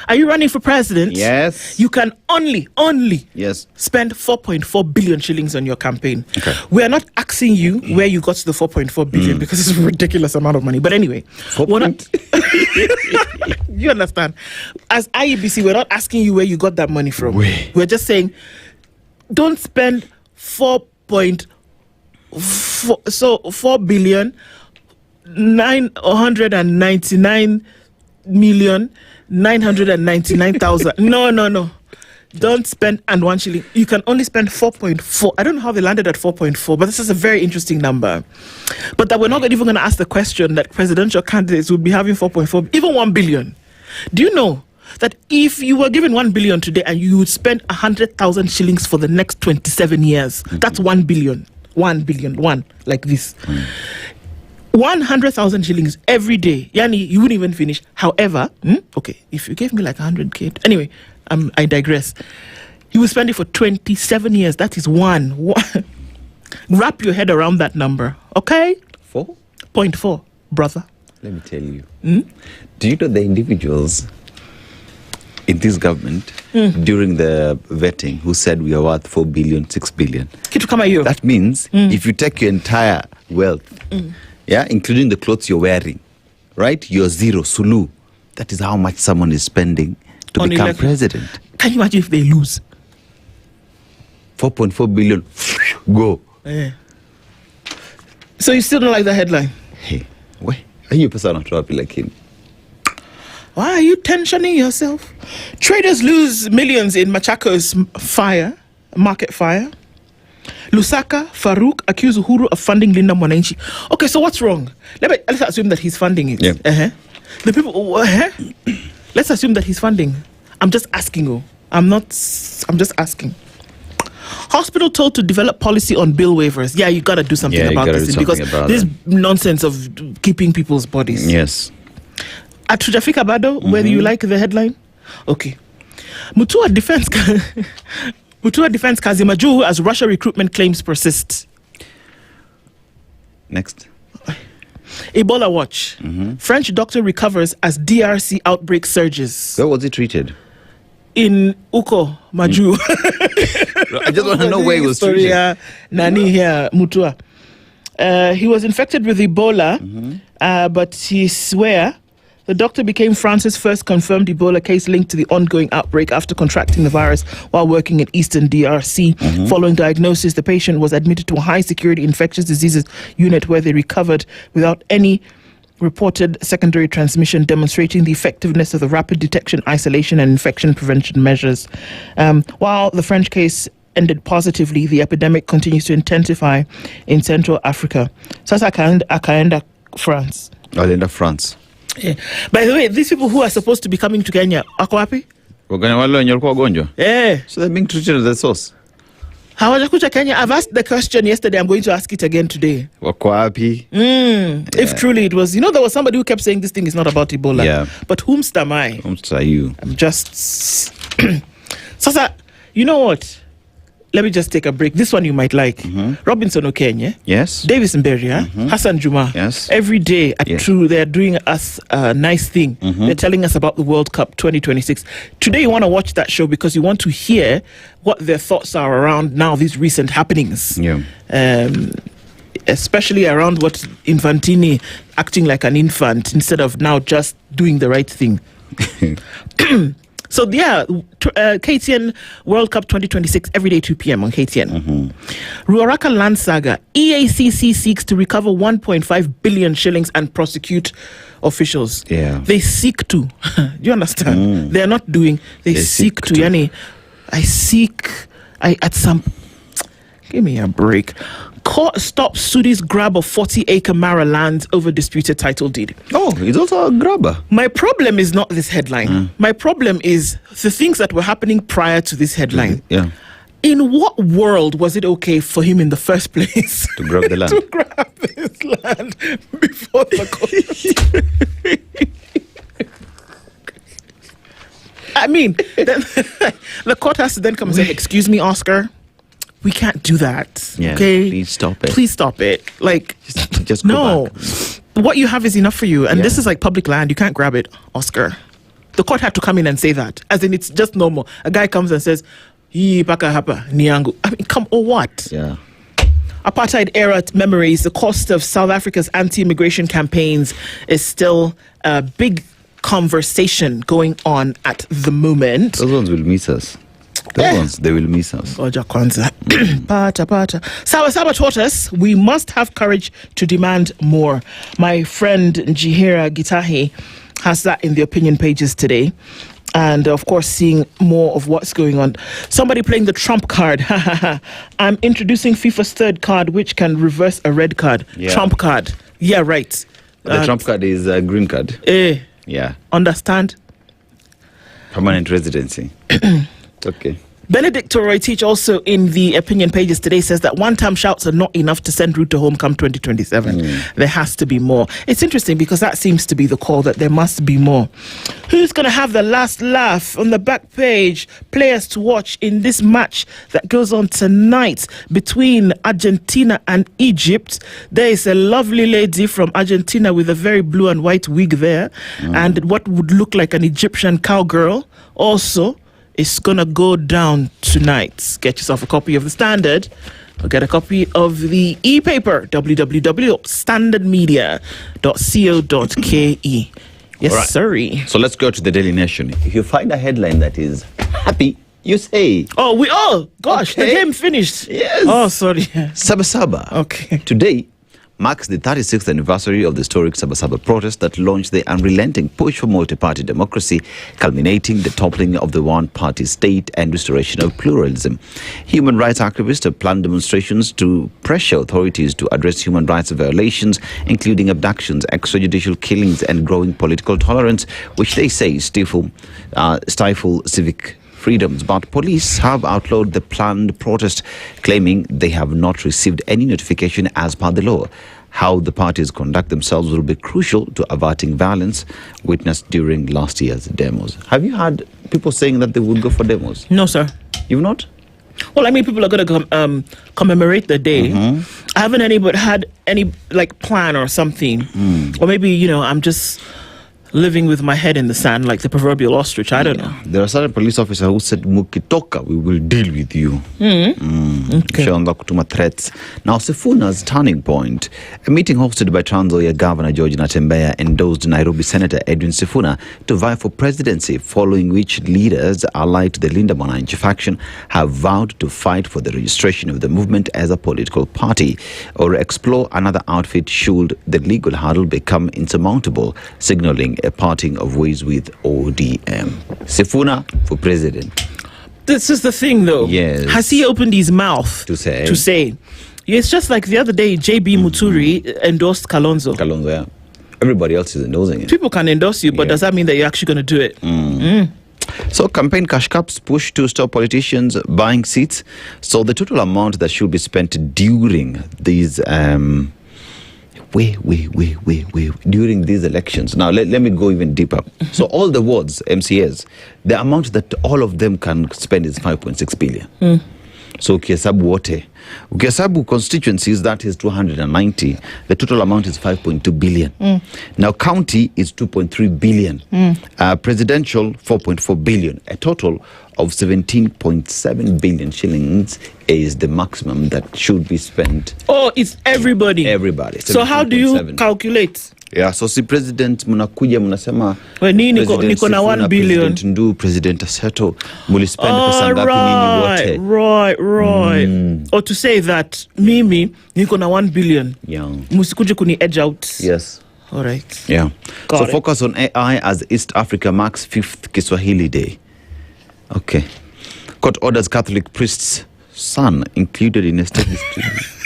Are you running for president? Yes. You can only yes spend 4.4 billion shillings on your campaign. Okay. We are not asking you where you got the 4.4 billion because it's a ridiculous amount of money. But anyway, you understand? As IEBC, we're not asking you where you got that money from. We're just saying, don't spend 4 billion 999,999,000. No. Don't spend and 1 shilling. You can only spend 4.4. I don't know how they landed at 4.4, but this is a very interesting number. But that we're not even going to ask the question that presidential candidates would be having 4.4, even 1 billion. Do you know that if you were given 1 billion today and you would spend 100,000 shillings for the next 27 years, that's 1 billion. 1 billion, one, like this. 100,000 shillings every day. Yani, you wouldn't even finish. However, okay, if you gave me like 100K. Anyway, I digress. You will spend it for 27 years. That is one. Wrap your head around that number. Okay? 4.4, brother. Let me tell you. Do you know the individuals in this government during the vetting who said we are worth 4 billion, 6 billion? That means if you take your entire wealth, yeah, including the clothes you're wearing, right? You're zero, sulu. That is how much someone is spending to On become election. president. Can you imagine if they lose? 4.4 billion, go. Yeah. So you still don't like the headline? Hey, wait. Are you a person not happy like him? Why are you tensioning yourself? Traders lose millions in Machakos market fire. Lusaka Farouk accused Uhuru of funding Linda Mwananchi. Okay, so what's wrong? Let's assume that he's funding it. Yeah. The people. Let's assume that he's funding. I'm just asking you. I'm just asking. Hospital told to develop policy on bill waivers. Yeah, you gotta do something about this because this nonsense of keeping people's bodies. Yes. At Tujafika Bado, whether you like the headline, okay. Mutua defense Kazimaju as Russia recruitment claims persist. Next. Ebola watch. French doctor recovers as DRC outbreak surges. Where was he treated? In Okoh, Maju. I just want to know where he was treated. Nani here, Mutua. He was infected with Ebola, but he swear the doctor became France's first confirmed Ebola case linked to the ongoing outbreak after contracting the virus while working in Eastern DRC. Following diagnosis, the patient was admitted to a high-security infectious diseases unit where they recovered without any reported secondary transmission, demonstrating the effectiveness of the rapid detection, isolation, and infection prevention measures. While the French case ended positively, the epidemic continues to intensify in Central Africa. Sasa akaenda France. Akaenda France. Yeah. By the way, these people who are supposed to be coming to Kenya, wako wapi? Yeah. So they're being treated as the source. Hawajakuja Kenya. I've asked the question yesterday. I'm going to ask it again today. Wako wapi? If truly it was, there was somebody who kept saying this thing is not about Ebola. Yeah. But whomst am I? Whomst are you? I'm just... Sasa, you know what? Let me just take a break. This one you might like. Robinson Okenye. Yes. Davis Mberia. Hassan Juma. Yes. Every day at True, they're doing us a nice thing. They're telling us about the World Cup 2026. Today you want to watch that show because you want to hear what their thoughts are around now these recent happenings. Yeah. Especially around what Infantini acting like an infant instead of now just doing the right thing. So yeah, KTN World Cup 2026 every day 2 p.m. on KTN. Ruaraka land saga. EACC seeks to recover 1.5 billion shillings and prosecute officials. Yeah. They seek to. Do you understand? They are not doing. They seek to. Yani, give me a break. Court stops Sudi's grab of 40-acre Mara land over disputed title deed. Oh, he's also a grabber. My problem is not this headline. My problem is the things that were happening prior to this headline. Yeah. In what world was it okay for him in the first place to grab the land? To grab his land before the court? I mean, the court has to then come and say, "Excuse me, Oscar. We can't do that." Yeah, okay, please stop it. Please stop it. Like, just go back. What you have is enough for you, and this is like public land. You can't grab it, Oscar. The court had to come in and say that, as in it's just normal. A guy comes and says, "Hii paka hapa ni yangu." I mean, come or what? Yeah. Apartheid era memories. The cost of South Africa's anti-immigration campaigns is still a big conversation going on at the moment. Those ones will miss us. Those ones, they will miss us. Oja kwanza. Pata. Saba taught us we must have courage to demand more. My friend Njeri Gitahi has that in the opinion pages today. And of course, seeing more of what's going on. Somebody playing the trump card. I'm introducing FIFA's third card, which can reverse a red card. Yeah. Trump card. Yeah, right. The trump card is a green card. Yeah. Understand? Permanent residency. Okay. Benedict Toroitich also in the opinion pages today says that one-time shouts are not enough to send Ruto home come 2027. There has to be more. It's interesting because that seems to be the call, that there must be more. Who's going to have the last laugh? On the back page, players to watch in this match that goes on tonight between Argentina and Egypt. There is a lovely lady from Argentina with a very blue and white wig there, and what would look like an Egyptian cowgirl also. It's going to go down tonight. Get yourself a copy of The Standard or get a copy of the e-paper, www.standardmedia.co.ke. Yes, Right. sorry. So let's go to the Daily Nation. If you find a headline that is happy, you say. Gosh, the game finished. Yes. Oh, sorry. Saba. Okay. Today marks the 36th anniversary of the historic Saba protest that launched the unrelenting push for multi-party democracy, culminating the toppling of the one-party state and restoration of pluralism. Human rights activists have planned demonstrations to pressure authorities to address human rights violations, including abductions, extrajudicial killings, and growing political tolerance, which they say stifle civic freedoms. But police have outlawed the planned protest, claiming they have not received any notification as per the law. How the parties conduct themselves will be crucial to averting violence witnessed during last year's demos. Have you had people saying that they would go for demos? No, sir. You've not? Well, I mean, people are going to commemorate the day. I haven't had any plan or something. Or maybe, I'm just living with my head in the sand like the proverbial ostrich. I don't know. There are certain police officers who said, Mukitoka, we will deal with you. Shaonda kutuma threats. Now, Sifuna's turning point. A meeting hosted by Trans Nzoia Governor George Natembeya endorsed Nairobi Senator Edwin Sifuna to vie for presidency, following which leaders allied to the Linda Mwananchi faction have vowed to fight for the registration of the movement as a political party or explore another outfit should the legal hurdle become insurmountable, signaling a parting of ways with ODM. Sifuna for president. This is the thing, though. Yes. Has he opened his mouth to say? It's just like the other day, JB Muturi endorsed Kalonzo. Kalonzo, yeah. Everybody else is endorsing it. People can endorse you, but does that mean that you're actually going to do it? So campaign cash cups push to stop politicians buying seats. So the total amount that should be spent during these during these elections. Now, let me go even deeper. So all the wards, MCAs, the amount that all of them can spend is 5.6 billion. So ukihesabu constituencies, that is 290. The total amount is 5.2 billion. Now, county is 2.3 billion. Presidential, 4.4 billion. A total of 17.7 billion shillings is the maximum that should be spent. Oh, it's everybody. Everybody. So how do you calculate? Yeah, so si president mnakuja mnasema niko na 1 billion. President Nduh, President Aseto, mulispend pesa ngapi nyinyi wote? Right. Or to say that mimi niko na 1 billion. Yeah. Musikuje kuni edge out. Yes. All right. Yeah. Got it. Focus on AI as East Africa marks 5th Kiswahili Day. Okay. Court orders Catholic priest's son included in a state distribution.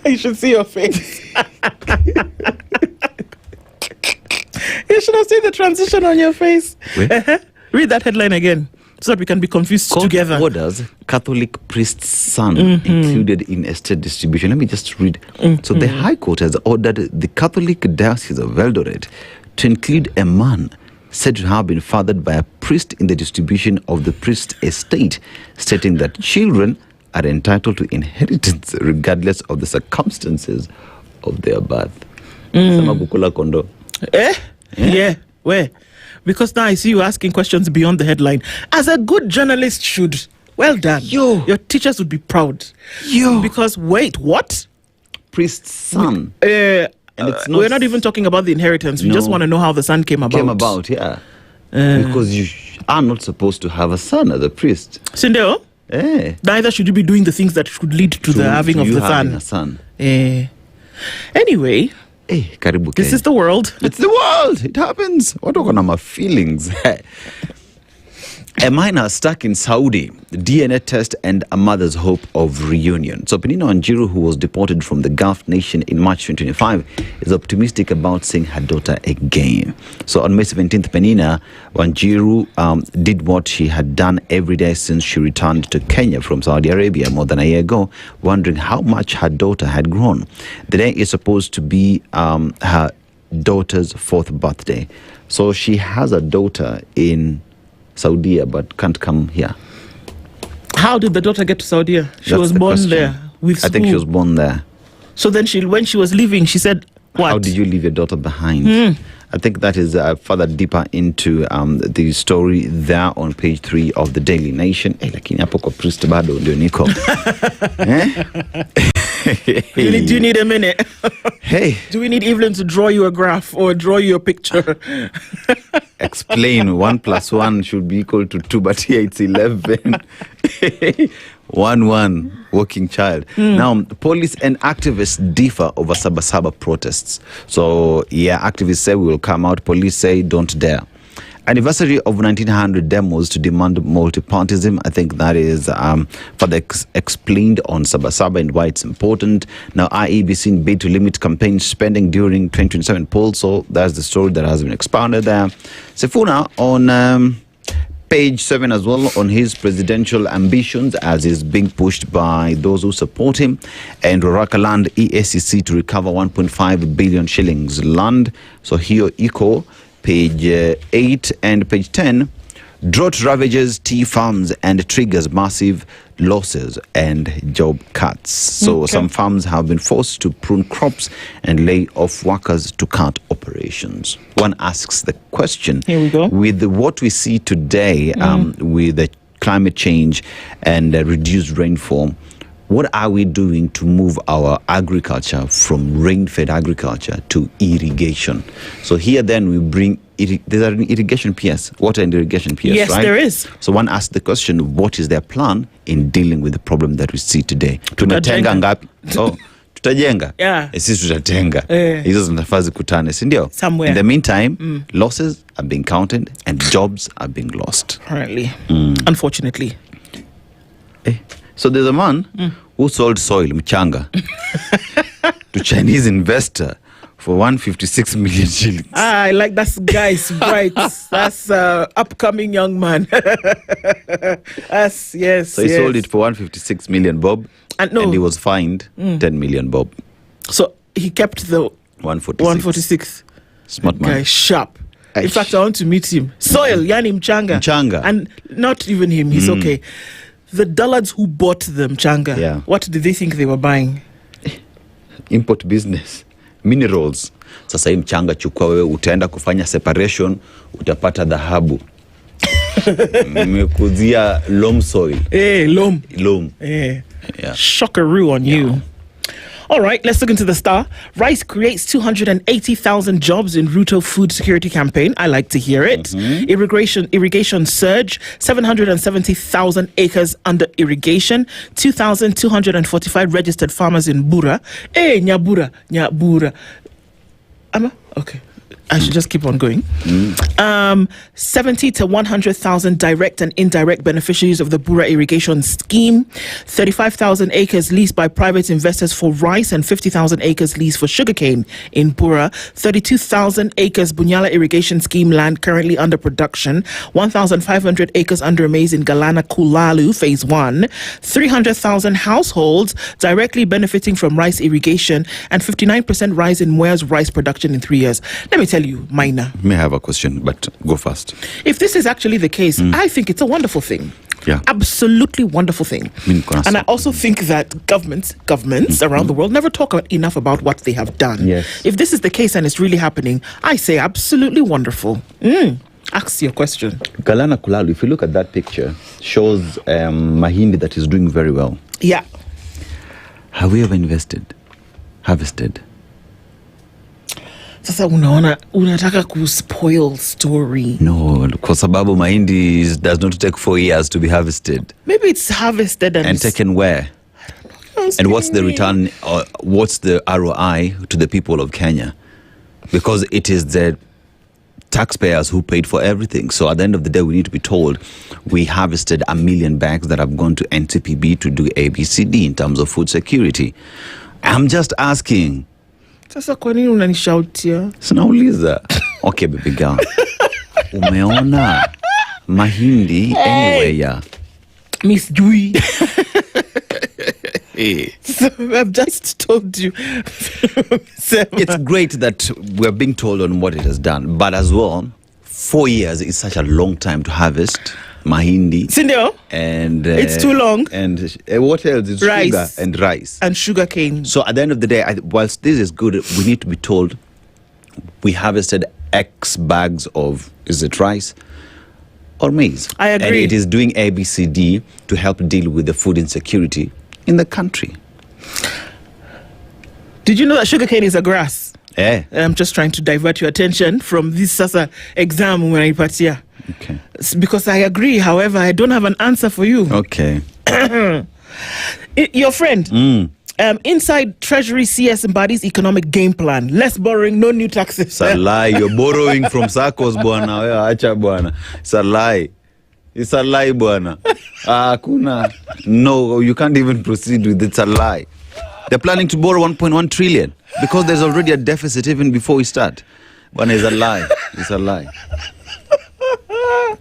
You should see your face. You should have seen the transition on your face. Read that headline again so that we can be confused together. Court orders Catholic priest's son included in estate distribution. Let me just read. So the High Court has ordered the Catholic Diocese of Eldoret to include a man said to have been fathered by a priest in the distribution of the priest's estate, stating that children are entitled to inheritance regardless of the circumstances of their birth. Kondo. Yeah. Where? Because now I see you asking questions beyond the headline. As a good journalist should. Well done. Your teachers would be proud. Because wait, what? Priest's son. And it's we're not even talking about the inheritance. We just want to know how the son came about. Yeah. Because you are not supposed to have a son as a priest. Sindeo? Neither should you be doing the things that should lead to the having of the son. Anyway, karibu this is the world. It's the world. It happens. What are my feelings? A minor stuck in Saudi, DNA test and a mother's hope of reunion. So Penina Wanjiru, who was deported from the Gulf nation in March 2025, is optimistic about seeing her daughter again. So on May 17th, Penina Wanjiru did what she had done every day since she returned to Kenya from Saudi Arabia more than a year ago, wondering how much her daughter had grown. The day is supposed to be her daughter's 4th birthday. So she has a daughter in Saudi but can't come here. How did the daughter get to Saudi? She was born question. there with I think she was born there. So then when she was leaving, she said, what? How did you leave your daughter behind? I think that is further deeper into the story there on page 3 of the Daily Nation. Lakini hapo kwa priest bado ndio niko. Do you need a minute? Hey. Do we need Evelyn to draw you a graph or draw you a picture? Explain 1 + 1 should be equal to 2, but here it's 11. 1 working child. Now, police and activists differ over Saba protests. So, activists say we will come out. Police say don't dare. Anniversary of 1900 demos to demand multipartyism. I think that is further explained on Saba and why it's important. Now, IEBC bid to limit campaign spending during 2027 polls. So that's the story that has been expounded there. Sifuna on page 7 as well on his presidential ambitions as is being pushed by those who support him. And Roraka Land EACC to recover 1.5 billion shillings land. So here Okoh, page 8 and page 10, drought ravages tea farms and triggers massive losses and job cuts. So some farms have been forced to prune crops and lay off workers to cut operations. One asks the question, here we go. With what we see today with the climate change and reduced rainfall, what are we doing to move our agriculture from rain-fed agriculture to irrigation? So here then we bring, there's an irrigation PS, water and irrigation PS, yes, right? Yes, there is. So one asks the question, what is their plan in dealing with the problem that we see today? Tutajenga. Ngapi? Oh, tutajenga? Yeah. Sisi tutatenga. Hizo zinafaa zikutane, si ndio? Somewhere. In the meantime, losses are being counted and jobs are being lost. Currently. Unfortunately. So there's a man who sold soil, mchanga, to Chinese investor for 156 million shillings. I like that guy's bright. That's upcoming young man. Yes. So he sold it for 156 million bob, and he was fined 10 million bob. So he kept the 146. Smart man. Guy sharp. In fact, I want to meet him. Soil, yani mchanga. And not even him, he's okay. The dullards who bought the mchanga, what did they think they were buying? Import business. Minerals. Sasa hii mchanga chukua wewe utaenda kufanya separation, utapata dhahabu. Nimekuzia loam soil. Loam. Yeah. Shockaroo on you. All right, let's look into the Star. Rice creates 280,000 jobs in Ruto food security campaign. I like to hear it. Irrigation surge, 770,000 acres under irrigation, 2,245 registered farmers in Bura. Nyabura. Okay. I should just keep on going. 70 to 100,000 direct and indirect beneficiaries of the Bura irrigation scheme. 35,000 acres leased by private investors for rice and 50,000 acres leased for sugarcane in Bura. 32,000 acres Bunyala irrigation scheme land currently under production. 1,500 acres under maize in Galana Kulalu phase 1. 300,000 households directly benefiting from rice irrigation and 59% rise in Mwea's rice production in 3 years. Let me tell you, Maina. May I have a question, but go first. If this is actually the case, I think it's a wonderful thing. Yeah. Absolutely wonderful thing. And I also think that governments around the world never talk enough about what they have done. Yes. If this is the case and it's really happening, I say absolutely wonderful. Ask your question. Galana Kulalu, if you look at that picture, shows mahindi that is doing very well. Yeah. Have we ever harvested? Sasa unaona unataka kuspoil story. No, kwa sababu mahindi does not take 4 years to be harvested. Maybe it's harvested and taken where? And what's the return, what's the ROI to the people of Kenya? Because it is the taxpayers who paid for everything. So at the end of the day, we need to be told we harvested 1 million bags that have gone to NTPB to do ABCD in terms of food security. I'm just asking. Sasa kwa nini unanishautia? Sinauliza. Okay, baby girl. Umeona mahindi anyway, yeah. Miss Jui. So I've just told you. It's great that we're being told on what it has done, but as well, 4 years is such a long time to harvest mahindi. Sindio? And it's too long. And what else? It's rice. Sugar and rice. And sugar cane. So at the end of the day, whilst this is good, we need to be told we harvested X bags of, is it rice or maize? I agree. And it is doing ABCD to help deal with the food insecurity in the country. Did you know that sugarcane is a grass? Eh. I'm just trying to divert your attention from this Sasa exam when I partia. Okay. Because I agree. However, I don't have an answer for you. Okay. Your friend. Inside Treasury, CS embodies economic game plan. Less borrowing, no new taxes. It's a lie. You're borrowing from Sarko's, bwana. Acha bwana. It's a lie. It's a lie, bwana. Kuna. No, you can't even proceed with it. It's a lie. They're planning to borrow 1.1 trillion because there's already a deficit even before we start. Bwana, it's a lie. It's a lie.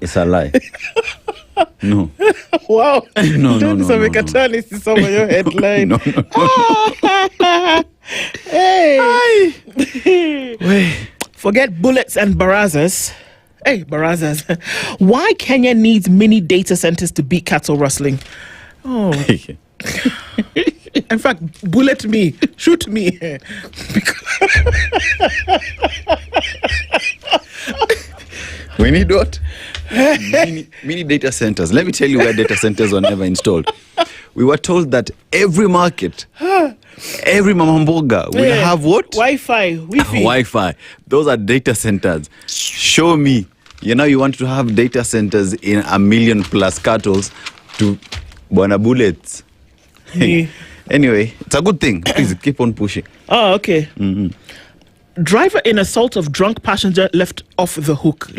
It's a lie. No. Wow. No. This is some of your headline. No. Hey. Forget bullets and Barasas. Hey, Barasas. Why Kenya needs mini data centers to beat cattle rustling? Oh. In fact, bullet me. Shoot me. We need what? Mini data centers. Let me tell you where data centers were never installed. We were told that every market, every mamamboga will have what? Wi-Fi. Wi-Fi. Those are data centers. Show me. You want to have data centers in 1 million plus cattle to Bwana bullets. Anyway, it's a good thing. Please keep on pushing. Oh, okay. Mm-hmm. Driver in assault of drunk passenger let off the hook.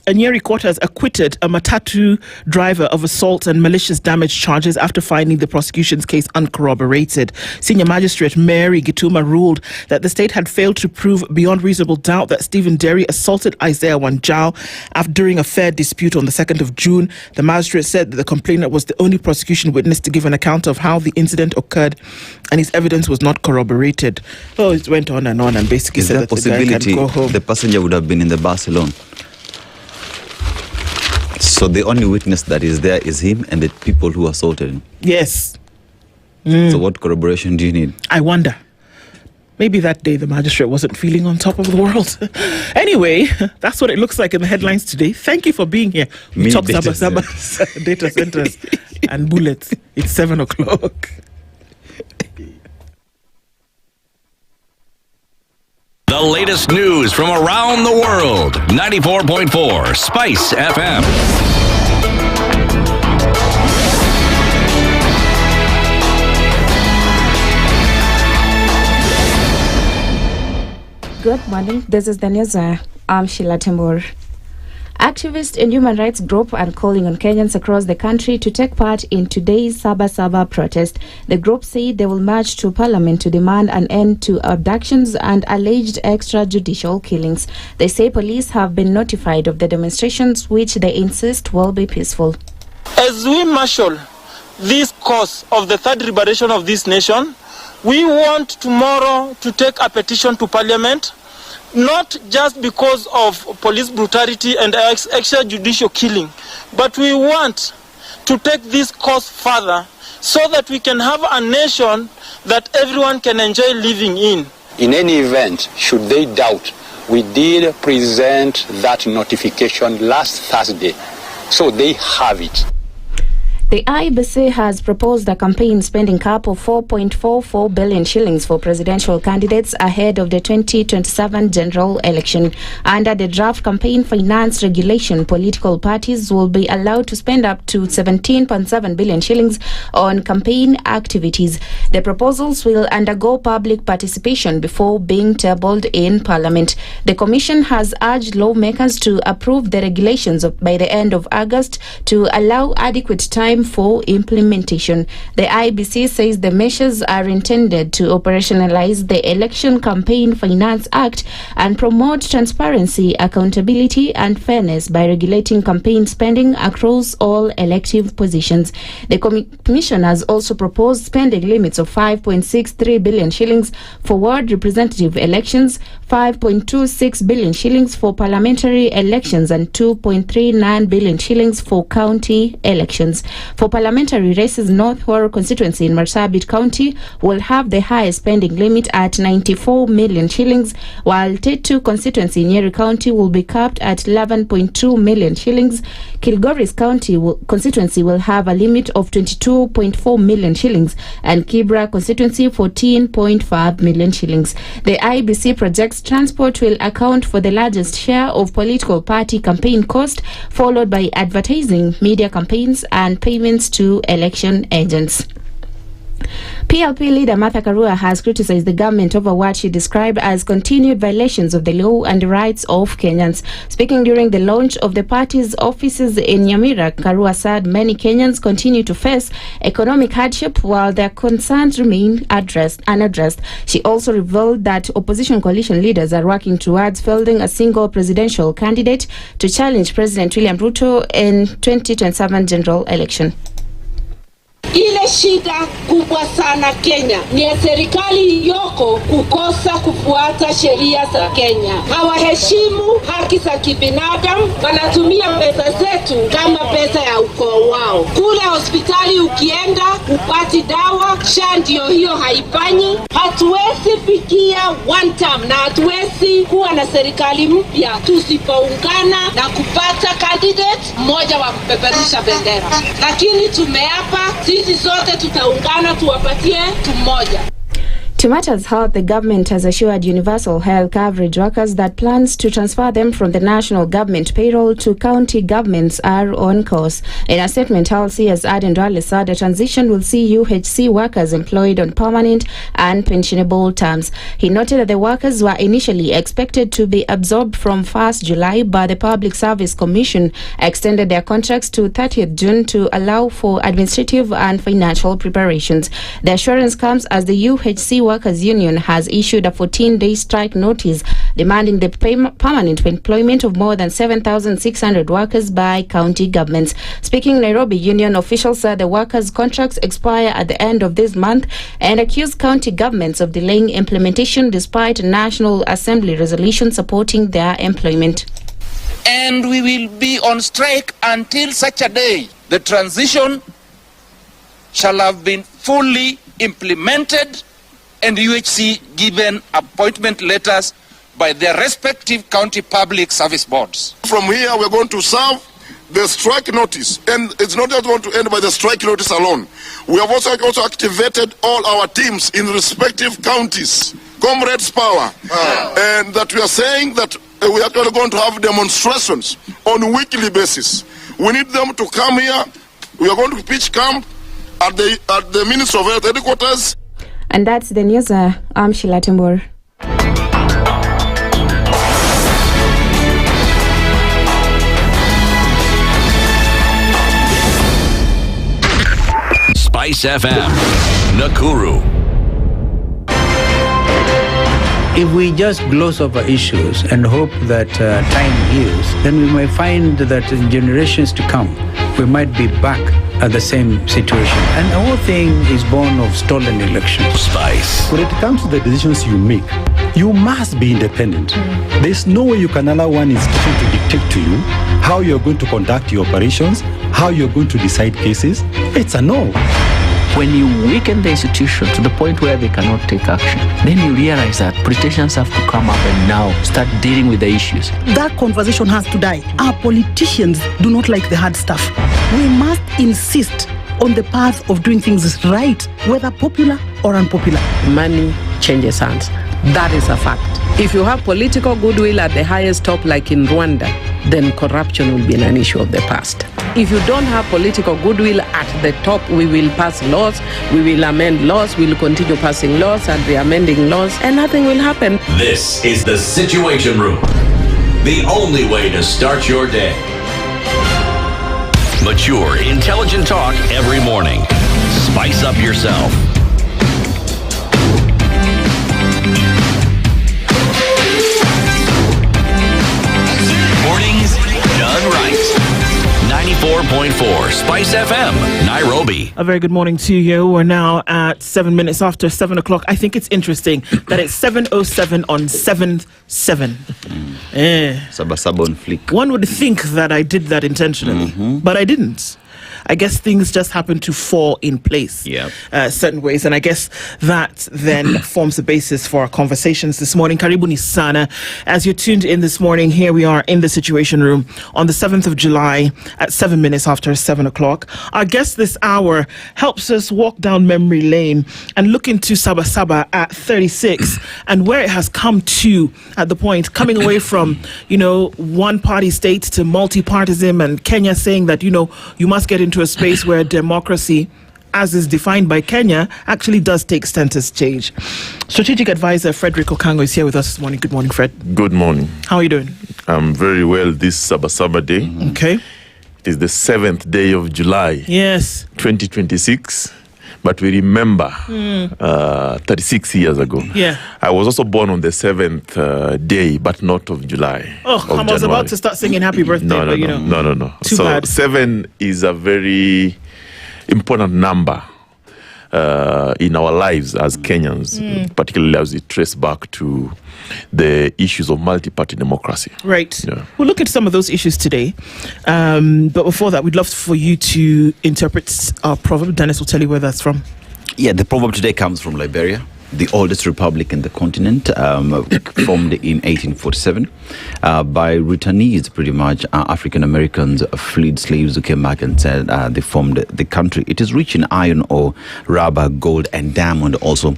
Njeri court has acquitted a Mutanu driver of assault and malicious damage charges after finding the prosecution's case uncorroborated. Senior Magistrate Mary Gituma ruled that the state had failed to prove beyond reasonable doubt that Stephen Njeri assaulted Isaiah Wanjao during a fair dispute on the 2nd of June. The magistrate said that the complainant was the only prosecution witness to give an account of how the incident occurred, and his evidence was not corroborated. Oh, it went on and basically said that the guy can go home. The passenger would have been in the bus alone? So the only witness that is there is him and the people who assaulted him? Yes. So what corroboration do you need? I wonder. Maybe that day the magistrate wasn't feeling on top of the world. Anyway, that's what it looks like in the headlines today. Thank you for being here. We talk Saba data centers and bullets. It's 7 o'clock. The latest news from around the world. 94.4 Spice FM. Good morning. This is the news. I'm Sheila Temur. Activists and human rights group are calling on Kenyans across the country to take part in today's Saba protest. The group said they will march to Parliament to demand an end to abductions and alleged extrajudicial killings. They say police have been notified of the demonstrations, which they insist will be peaceful. As we marshal this cause of the third liberation of this nation, we want tomorrow to take a petition to Parliament, not just because of police brutality and extrajudicial killing, but we want to take this cause further so that we can have a nation that everyone can enjoy living in. In any event, should they doubt, we did present that notification last Thursday, so they have it. The IBC has proposed a campaign spending cap of 4.44 billion shillings for presidential candidates ahead of the 2027 general election. Under the draft campaign finance regulation, political parties will be allowed to spend up to 17.7 billion shillings on campaign activities. The proposals will undergo public participation before being tabled in Parliament. The Commission has urged lawmakers to approve the regulations by the end of August to allow adequate time for implementation. The IBC says the measures are intended to operationalize the Election Campaign Finance Act and promote transparency, accountability and fairness by regulating campaign spending across all elective positions. The Commission has also proposed spending limits of 5.63 billion shillings for ward representative elections, 5.26 billion shillings for parliamentary elections and 2.39 billion shillings for county elections. For parliamentary races, North Horror constituency in Marsabit County will have the highest spending limit at 94 million shillings, while Tetu constituency in Njeri County will be capped at 11.2 million shillings. Kilgoris County constituency will have a limit of 22.4 million shillings and Kibra constituency 14.5 million shillings. The IBC projects transport will account for the largest share of political party campaign cost, followed by advertising, media campaigns and payments to election agents. PLP leader Martha Karua has criticized the government over what she described as continued violations of the law and the rights of Kenyans. Speaking during the launch of the party's offices in Nyamira, Karua said many Kenyans continue to face economic hardship while their concerns remain unaddressed. She also revealed that opposition coalition leaders are working towards fielding a single presidential candidate to challenge President William Ruto in 2027 general election. Ile shida kubwa sana Kenya ni ya serikali yoko kukosa kufuata sheria za Kenya. Hawaheshimu haki za kibinadamu, wanatumia pesa zetu kama pesa ya ukoo wao. Kule hospitali ukienda upati dawa, SHA ndio hiyo haifanyi. Hatuwezi fikia one term na hatuwezi kuwa na serikali mpya tusipoungana na kupata candidate mmoja wa kupeperusha bendera. Lakini tumeapa sisi zote tutaungana tuwapatie mmoja. To matters health, the government has assured universal health coverage workers that plans to transfer them from the national government payroll to county governments are on course. In a statement, Health CS Aden Dwale said the transition will see UHC workers employed on permanent and pensionable terms. He noted that the workers were initially expected to be absorbed from 1st July, but the Public Service Commission extended their contracts to 30th June to allow for administrative and financial preparations. The assurance comes as the UHC Workers Union has issued a 14-day strike notice demanding the permanent employment of more than 7,600 workers by county governments. Speaking, Nairobi union officials said the workers' contracts expire at the end of this month and accused county governments of delaying implementation despite a National Assembly resolution supporting their employment. And we will be on strike until such a day the transition shall have been fully implemented and UHC given appointment letters by their respective county public service boards. From here, we're going to serve the strike notice, and it's not just going to end by the strike notice alone. We have also activated all our teams in respective counties, comrades power, and that we are saying that we are actually going to have demonstrations on a weekly basis. We need them to come here. We are going to pitch camp at the Ministry of Health headquarters. And that's the news. I'm Sheila Tembur. SpiceFM, Nakuru. If we just gloss over issues and hope that time heals, then we might find that in generations to come, we might be back at the same situation. And the whole thing is born of stolen elections. Spice. When it comes to the decisions you make, you must be independent. There's no way you can allow one institution to dictate to you how you're going to conduct your operations, how you're going to decide cases. It's a no. When you weaken the institution to the point where they cannot take action, then you realize that politicians have to come up and now start dealing with the issues. That conversation has to die. Our politicians do not like the hard stuff. We must insist on the path of doing things right, whether popular or unpopular. Money changes hands. That is a fact. If you have political goodwill at the highest top, like in Rwanda, then corruption will be an issue of the past. If you don't have political goodwill at the top, we will pass laws, we will amend laws, we will continue passing laws and re-amending laws, and nothing will happen. This is the Situation Room, the only way to start your day. Mature, intelligent talk every morning. Spice up yourself. Mornings done right. 94.4 Spice FM, Nairobi. A very good morning to you. We're now at 7 minutes after 7 o'clock. I think it's interesting that it's 7:07 on 7/7. Saba on flick. One would think that I did that intentionally, but I didn't. I guess things just happen to fall in place certain ways. And I guess that then forms the basis for our conversations this morning. Karibuni sana. As you're tuned in this morning, here we are in the Situation Room on the 7th of July at 7 minutes after 7 o'clock. Our guest this hour helps us walk down memory lane and look into Saba at 36 and where it has come to at the point, coming away from, one party state to multi-partism, and Kenya saying that, you must get into a space where democracy, as is defined by Kenya, actually does take center stage. Strategic advisor Frederick Okango is here with us this morning. Good morning, Fred. Good morning. How are you doing? I'm very well this Saba day. Okay. It is the 7th day of July. Yes. 2026. But we remember 36 years ago. Yeah. I was also born on the 7th day, but not of July. Oh, I was about to start singing happy birthday. No. Too so bad. 7 is a very important number in our lives as Kenyans, particularly as we trace back to the issues of multi-party democracy. Right. Yeah. We'll look at some of those issues today. But before that, we'd love for you to interpret our proverb. Dennis will tell you where that's from. Yeah, the proverb today comes from Liberia, the oldest republic in the continent, formed in 1847 by returnees, pretty much African Americans, freed slaves who came back and said they formed the country. It is rich in iron ore, rubber, gold, and diamond. Also,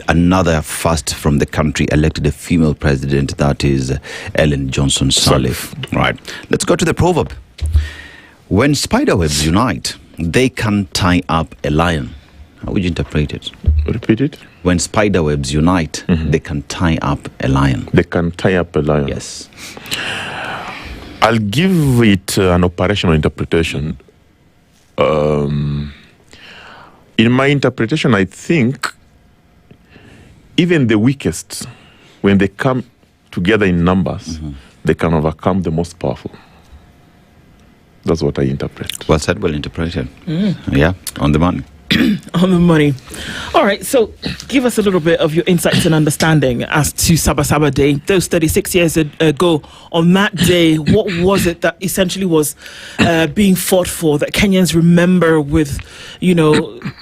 another first from the country elected a female president, that is Ellen Johnson Sirleaf. Right. Let's go to the proverb. When spiderwebs unite, they can tie up a lion. How would you interpret it? Repeat it. When spiderwebs unite, they can tie up a lion. They can tie up a lion. Yes. I'll give it an operational interpretation. In my interpretation, I think even the weakest, when they come together in numbers, they can overcome the most powerful. That's what I interpret. Well said, well interpreted. Yeah, on the money. On the money. All right, so give us a little bit of your insights and understanding as to Saba Day. Those 36 years ago, on that day, what was it that essentially was being fought for, that Kenyans remember with,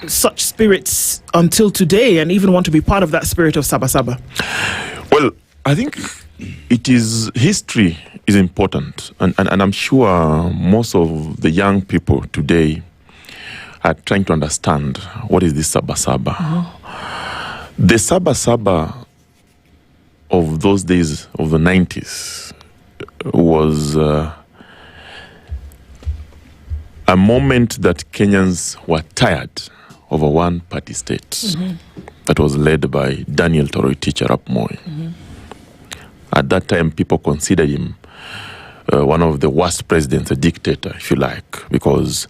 such spirits until today, and even want to be part of that spirit of Saba? Well, I think history is important, and I'm sure most of the young people today are trying to understand what is this Saba. The Saba of those days of the 90s was a moment that Kenyans were tired of a one-party state that was led by Daniel Toroitich arap Moi. At that time, people considered him one of the worst presidents, a dictator, if you like, because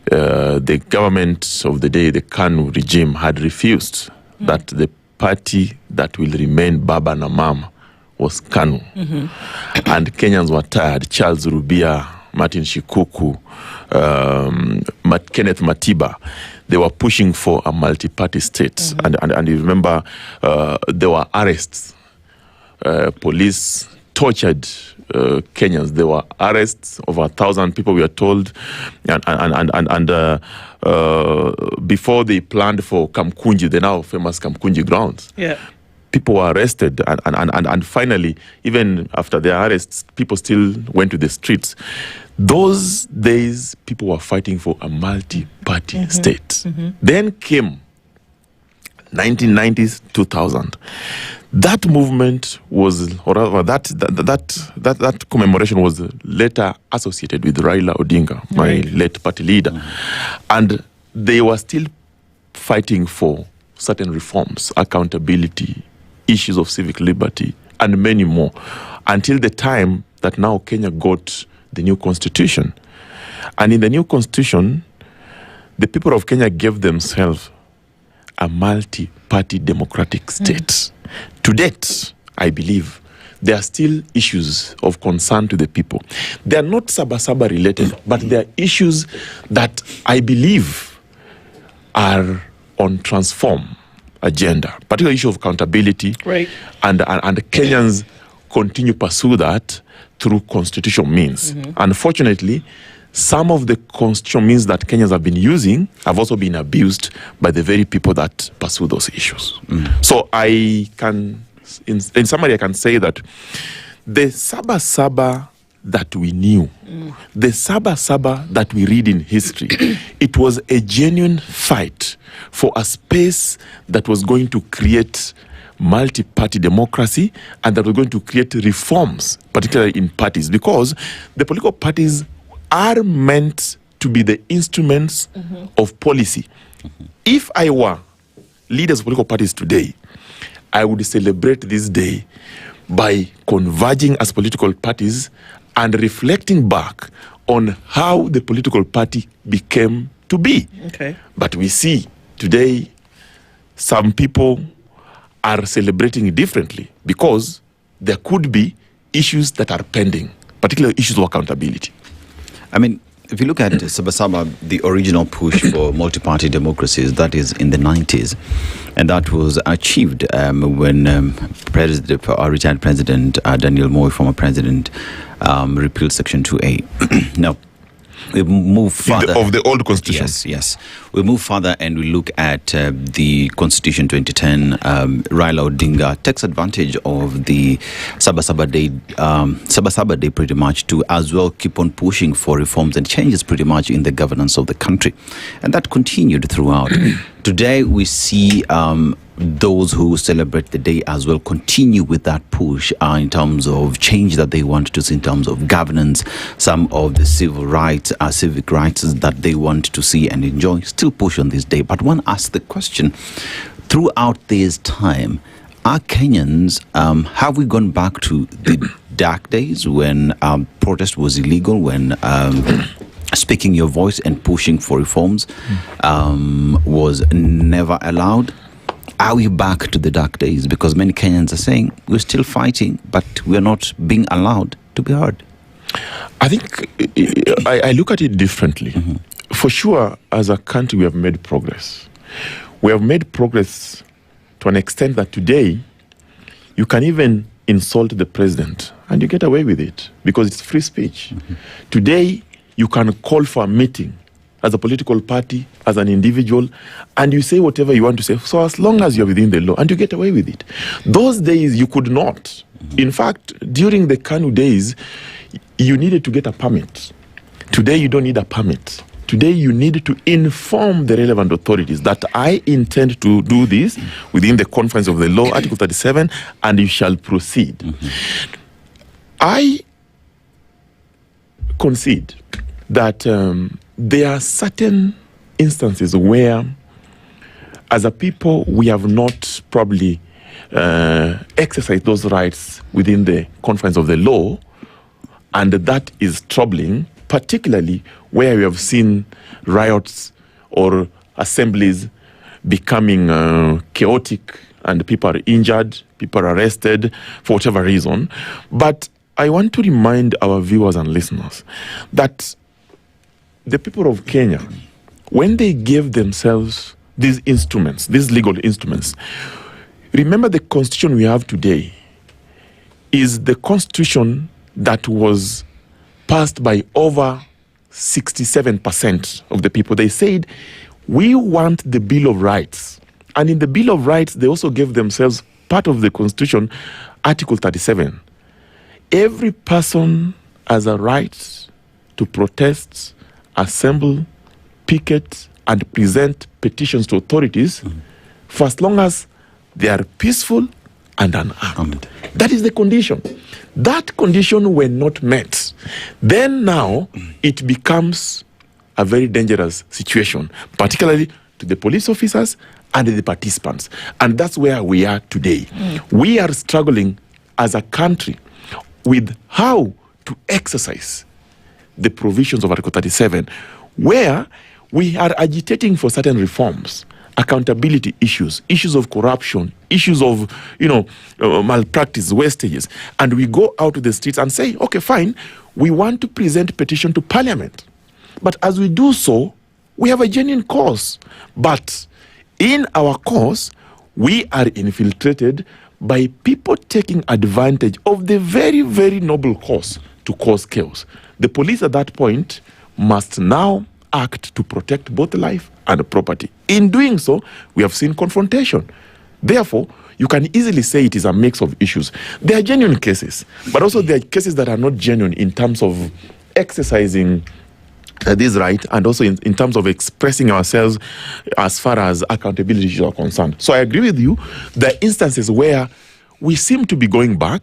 the government of the day, the KANU regime, had refused that the party that will remain Baba na Mama was KANU. And Kenyans were tired. Charles Rubia, Martin Shikuku, Kenneth Matiba, they were pushing for a multi-party state. And you remember there were arrests. Police tortured Kenyans. There were arrests, over 1,000 people, we are told, and before they planned for Kamkunji, the now famous Kamkunji grounds. Yeah. People were arrested, and finally, even after their arrests, people still went to the streets. Those days, people were fighting for a multi-party state. Then came 1990s, 2000. That movement was, or rather, that commemoration was later associated with Raila Odinga, my late party leader, and they were still fighting for certain reforms, accountability, issues of civic liberty, and many more, until the time that now Kenya got the new constitution. And in the new constitution, the people of Kenya gave themselves a multi-party democratic state. To date, I believe, there are still issues of concern to the people. They are not Saba related, but they are issues that I believe are on transform agenda, particularly issue of accountability. Right. And Kenyans continue to pursue that through constitutional means. Unfortunately, some of the constitutional means that Kenyans have been using have also been abused by the very people that pursue those issues. So I can, in summary, I can say that the Saba that we knew, the Saba that we read in history, it was a genuine fight for a space that was going to create multi-party democracy and that was going to create reforms, particularly in parties, because the political parties are meant to be the instruments of policy. If I were leaders of political parties today, I would celebrate this day by converging as political parties and reflecting back on how the political party became to be. But we see today some people are celebrating it differently because there could be issues that are pending, particularly issues of accountability. I mean, if you look at Saba, the original push for multi-party democracies, that is in the 90s, and that was achieved when our retired president, Daniel Moi, former president, repealed Section 2A. Now, we move further. Of the old constitution. Yes. We move further and we look at the Constitution 2010. Raila Odinga takes advantage of the Saba Day pretty much to as well keep on pushing for reforms and changes pretty much in the governance of the country. And that continued throughout. Today we see those who celebrate the day as well continue with that push in terms of change that they want to see in terms of governance, some of the civil rights, civic rights that they want to see and enjoy, still push on this day. But one asks the question, throughout this time, are Kenyans, have we gone back to the dark days when protest was illegal, when speaking your voice and pushing for reforms was never allowed? Are we back to the dark days? Because many Kenyans are saying we're still fighting, but we're not being allowed to be heard. I think I look at it differently. For sure, as a country, we have made progress. We have made progress to an extent that today you can even insult the president and you get away with it because it's free speech. Today, you can call for a meeting as a political party, as an individual, and you say whatever you want to say, so as long as you're within the law, and you get away with it. Those days, you could not. In fact, during the KANU days, you needed to get a permit. Today, you don't need a permit. Today, you need to inform the relevant authorities that I intend to do this within the confines of the law, Article 37, and you shall proceed. I concede that there are certain instances where, as a people, we have not probably exercised those rights within the confines of the law, and that is troubling, particularly where we have seen riots or assemblies becoming chaotic and people are injured, people are arrested for whatever reason. But I want to remind our viewers and listeners that the people of Kenya, when they gave themselves these instruments, these legal instruments, remember the constitution we have today is the constitution that was passed by over 67% of the people. They said, we want the Bill of Rights. And in the Bill of Rights, they also gave themselves part of the constitution, Article 37. Every person has a right to protest, assemble, picket, and present petitions to authorities for as long as they are peaceful and unarmed. That is the condition. That condition when not met, then now it becomes a very dangerous situation, particularly to the police officers and the participants. And that's where we are today. We are struggling as a country with how to exercise the provisions of Article 37, where we are agitating for certain reforms, accountability issues, issues of corruption, issues of, malpractice, wastages, and we go out to the streets and say, okay, fine, we want to present a petition to Parliament. But as we do so, we have a genuine cause. But in our cause, we are infiltrated by people taking advantage of the very, very noble cause to cause chaos. The police at that point must now act to protect both life and property. In doing so, we have seen confrontation. Therefore, you can easily say it is a mix of issues. There are genuine cases, but also there are cases that are not genuine in terms of exercising this right, and also in terms of expressing ourselves as far as accountability issues are concerned. So I agree with you. There are instances where we seem to be going back,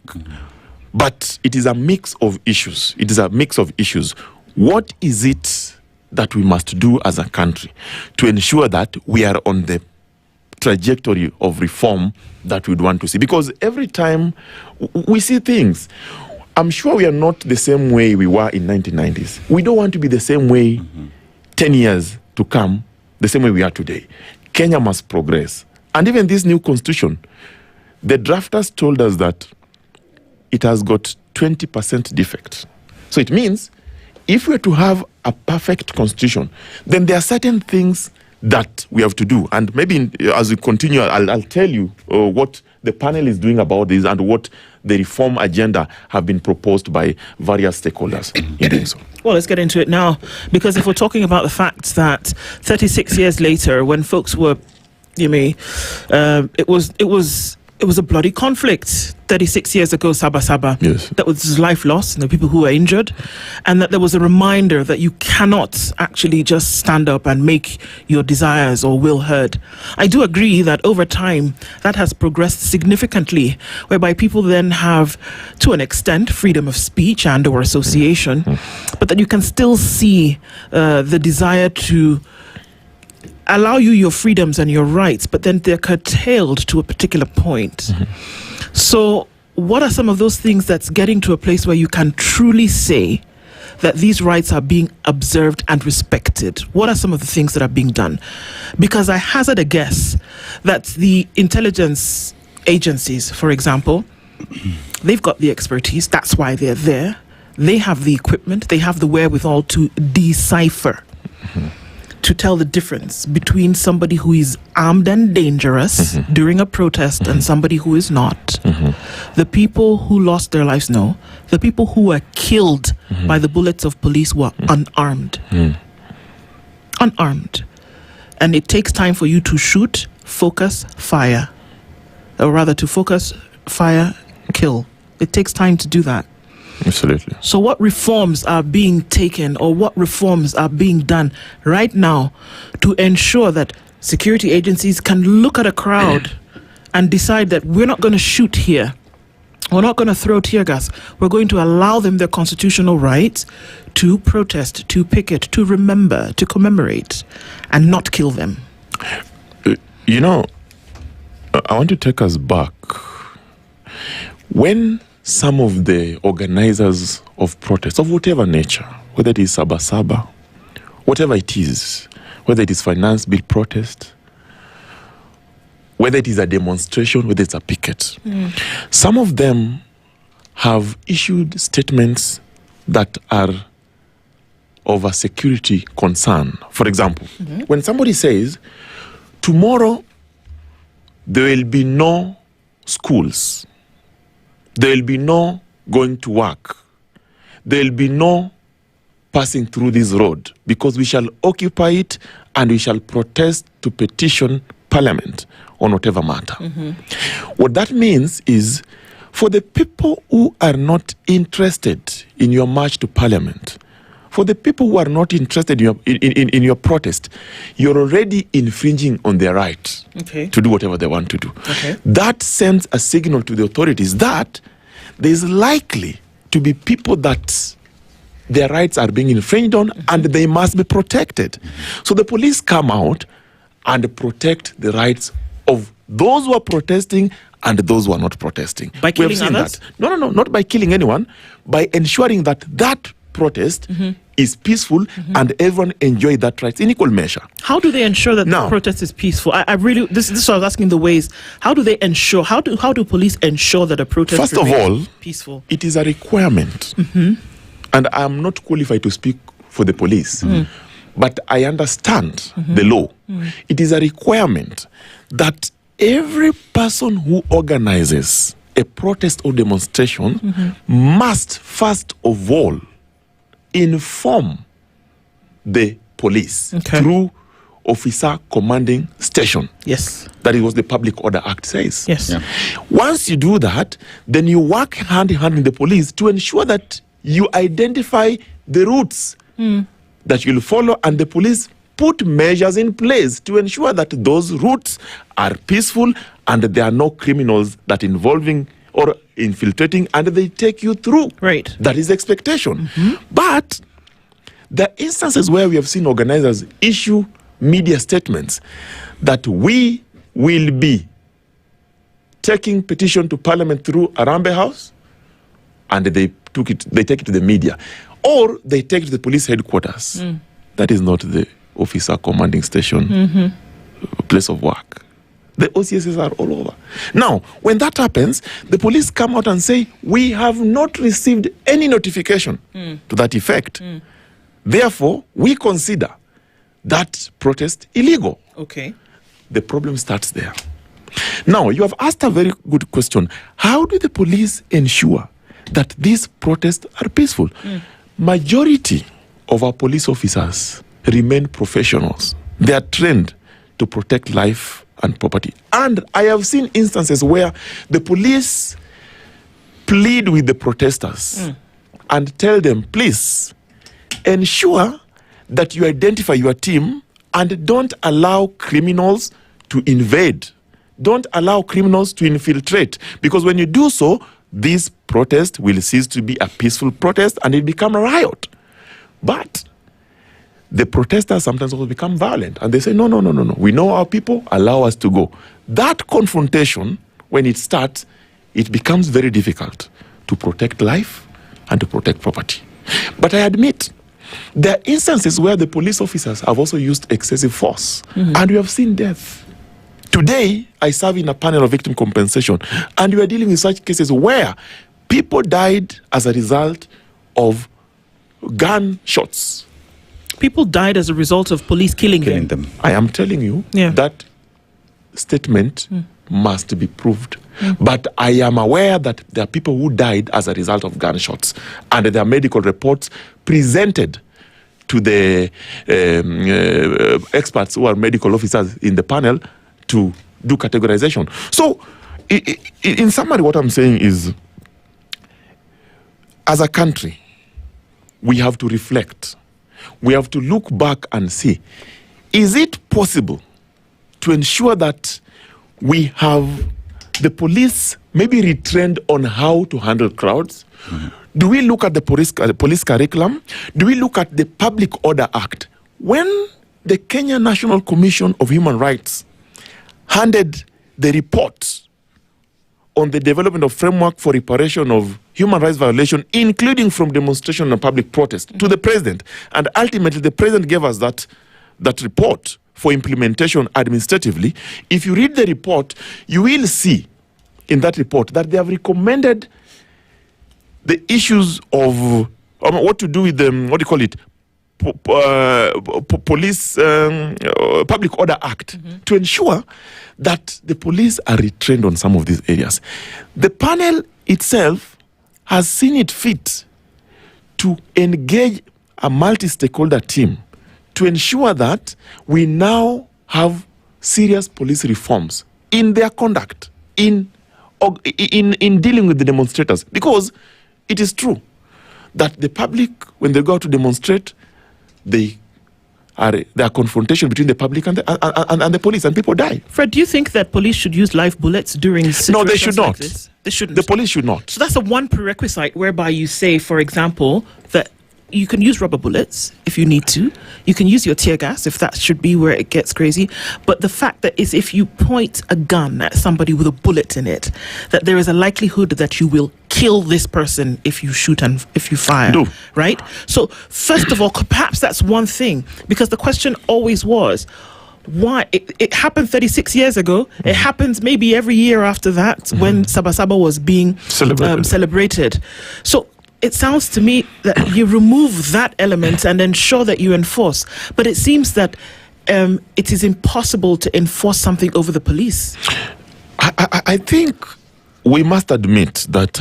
but it is a mix of issues. It is a mix of issues. What is it that we must do as a country to ensure that we are on the trajectory of reform that we'd want to see? Because every time we see things, I'm sure we are not the same way we were in 1990s. We don't want to be the same way 10 years to come, the same way we are today. Kenya must progress. And even this new constitution, the drafters told us that it has got 20% defect. So it means if we're to have a perfect constitution, then there are certain things that we have to do. And maybe as we continue, I'll tell you what the panel is doing about this and what the reform agenda have been proposed by various stakeholders in doing so. Well, let's get into it now, because if we're talking about the fact that 36 years later, when folks were, it was a bloody conflict 36 years ago, Saba. Yes. That was life lost and the people who were injured, and that there was a reminder that you cannot actually just stand up and make your desires or will heard. I do agree that over time that has progressed significantly, whereby people then have, to an extent, freedom of speech and or association, but that you can still see the desire to allow you your freedoms and your rights, but then they're curtailed to a particular point. So what are some of those things that's getting to a place where you can truly say that these rights are being observed and respected? What are some of the things that are being done? Because I hazard a guess that the intelligence agencies, for example, they've got the expertise. That's why they're there. They have the equipment. They have the wherewithal to decipher, to tell the difference between somebody who is armed and dangerous during a protest and somebody who is not. The people who lost their lives know. The people who were killed by the bullets of police were unarmed. Unarmed. And it takes time for you to shoot, focus, fire. Or rather, to focus, fire, kill. It takes time to do that. Absolutely. So what reforms are being taken, or what reforms are being done right now to ensure that security agencies can look at a crowd and decide that we're not going to shoot here, we're not going to throw tear gas, we're going to allow them their constitutional rights to protest, to picket, to remember, to commemorate, and not kill them? I want to take us back. When some of the organizers of protests of whatever nature, whether it is Saba, whatever it is, whether it is finance bill protest, whether it is a demonstration, whether it's a picket, some of them have issued statements that are of a security concern. For example, when somebody says, tomorrow there will be no schools, there will be no going to work, there will be no passing through this road, because we shall occupy it and we shall protest to petition Parliament on whatever matter. What that means is, for the people who are not interested in your march to Parliament, For the people who are not interested in your protest, you're already infringing on their right to do whatever they want to do. That sends a signal to the authorities that there is likely to be people that their rights are being infringed on and they must be protected. So the police come out and protect the rights of those who are protesting and those who are not protesting. By killing others? No, not by killing anyone, by ensuring that that protest is peaceful and everyone enjoy that right in equal measure. How do they ensure that the protest is peaceful? I really, this is what I was asking the ways. How do they ensure, how do police ensure that a protest First of all, peaceful? It is a requirement. And I am not qualified to speak for the police, but I understand the law. It is a requirement that every person who organizes a protest or demonstration must first of all inform the police through officer commanding station. Yes. That is what the Public Order Act says. Yes. Once you do that, then you work hand in hand with the police to ensure that you identify the routes that you'll follow, and the police put measures in place to ensure that those routes are peaceful and there are no criminals that involving or infiltrating, and they take you through. Right. That is the expectation. But the instances where we have seen organizers issue media statements that we will be taking petition to Parliament through Arambe House, and they take it to the media, or they take it to the police headquarters. That is not the officer commanding station place of work. The OCSs are all over. Now, when that happens, the police come out and say, we have not received any notification to that effect. Therefore, we consider that protest illegal. Okay. The problem starts there. Now, you have asked a very good question. How do the police ensure that these protests are peaceful? Majority of our police officers remain professionals. They are trained to protect life and property. And I have seen instances where the police plead with the protesters and tell them, please ensure that you identify your team and don't allow criminals to invade. Don't allow criminals to infiltrate. Because when you do so, this protest will cease to be a peaceful protest and it become a riot. But the protesters sometimes also become violent and they say, no. We know our people, allow us to go. That confrontation, when it starts, it becomes very difficult to protect life and to protect property. But I admit, there are instances where the police officers have also used excessive force and we have seen death. Today, I serve in a panel of victim compensation and we are dealing with such cases where people died as a result of gunshots. People died as a result of police killing them. I am telling you that statement must be proved. But I am aware that there are people who died as a result of gunshots, and there are medical reports presented to the experts who are medical officers in the panel to do categorization. So, in summary, what I'm saying is, as a country, we have to reflect. We have to look back and see, is it possible to ensure that we have the police maybe retrained on how to handle crowds? Do we look at the police curriculum? Do we look at the Public Order Act? When the Kenya National Commission of Human Rights handed the report on the development of framework for reparation of human rights violation, including from demonstration and public protest, to the president, and ultimately the president gave us that report for implementation administratively. If you read the report, you will see in that report that they have recommended the issues of what to do with them, what do you call it, police Public Order Act, to ensure that the police are retrained on some of these areas. The panel itself has seen it fit to engage a multi-stakeholder team to ensure that we now have serious police reforms in their conduct, in dealing with the demonstrators. Because it is true that the public, when they go out to demonstrate, there are confrontation between the public and the police, and people die. Fred, do you think that police should use live bullets during situations No, they should like not. this? They shouldn't. The police should not. So that's a one prerequisite whereby you say, for example, that you can use rubber bullets if you need to. You can use your tear gas if that should be where it gets crazy. But the fact that is if you point a gun at somebody with a bullet in it, that there is a likelihood that you will kill this person if you shoot and if you fire. No. Right? So first of all, perhaps that's one thing, because the question always was, why it happened 36 years ago. It happens maybe every year after that when Saba Saba was being celebrated. So it sounds to me that you remove that element and ensure that you enforce. But it seems that it is impossible to enforce something over the police. I think we must admit that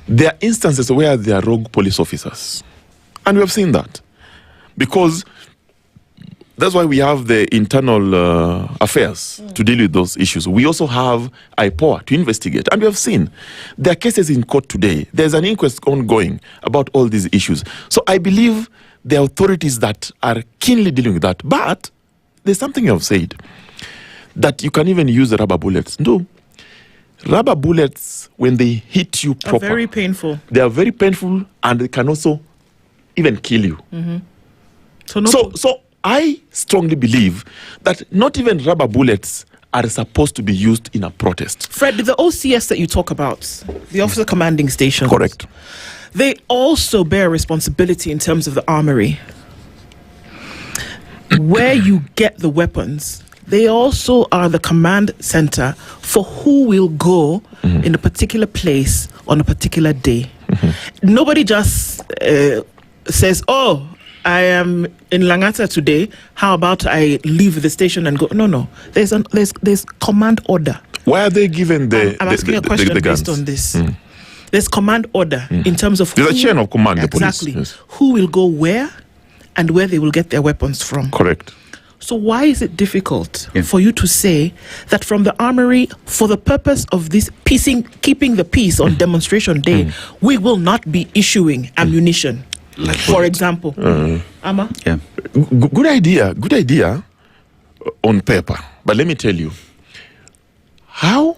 there are instances where there are rogue police officers. And we have seen that. Because that's why we have the internal affairs to deal with those issues. We also have IPOA to investigate. And we have seen there are cases in court today. There's an inquest ongoing about all these issues. So I believe there are authorities that are keenly dealing with that. But there's something you have said, that you can even use the rubber bullets. No. Rubber bullets, when they hit you proper, are very painful. They are very painful, and they can also even kill you. So I strongly believe that not even rubber bullets are supposed to be used in a protest. Fred, the OCS that you talk about, the Officer Commanding Station. Correct. They also bear responsibility in terms of the armory. Where you get the weapons, they also are the command center for who will go in a particular place on a particular day. Nobody just says, oh, I am in Langata today. How about I leave the station and go? No. There's command order. Why are they given the I'm asking a question based on this. There's command order in terms of there's a chain of command. Exactly. The police. Yes. Who will go where and where they will get their weapons from. Correct. So why is it difficult for you to say that from the armory, for the purpose of this keeping the peace on demonstration day, we will not be issuing ammunition? Like for example, Ama? Yeah. Good idea on paper. But let me tell you, how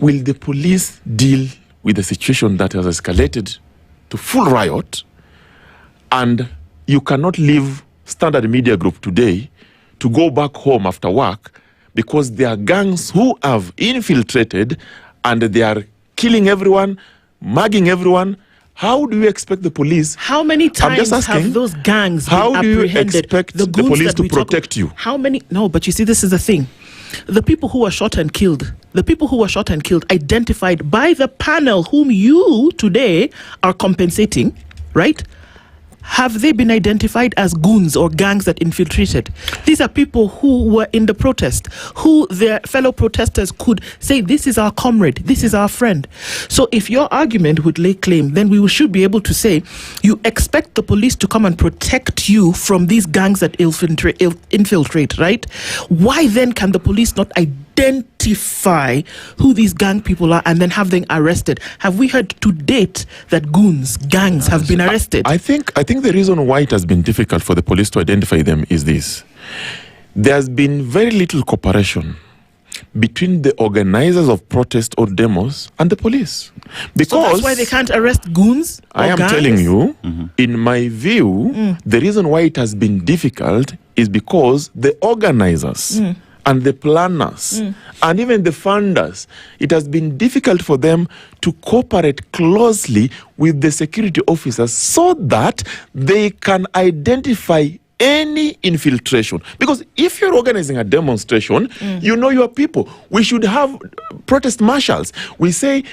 will the police deal with the situation that has escalated to full riot, and you cannot leave Standard Media Group today to go back home after work because there are gangs who have infiltrated and they are killing everyone, mugging everyone? How do you expect the police? How many times have those gangs been how do you apprehended? expect the police to protect you? How many? No, but you see, this is the thing. The people who were shot and killed, identified by the panel whom you today are compensating, right? Have they been identified as goons or gangs that infiltrated? These are people who were in the protest, who their fellow protesters could say, this is our comrade, this is our friend. So if your argument would lay claim, then we should be able to say, you expect the police to come and protect you from these gangs that infiltrate, right? Why then can the police not identify who these gang people are and then have them arrested? Have we heard to date that gangs have been arrested? I think the reason why it has been difficult for the police to identify them is this. There's been very little cooperation between the organizers of protest or demos and the police. Because so that's why they can't arrest goons? I am gangs? telling you, in my view, the reason why it has been difficult is because the organizers and the planners and even the funders, it has been difficult for them to cooperate closely with the security officers so that they can identify any infiltration. Because if you're organizing a demonstration, you know your people. We should have protest marshals. We say,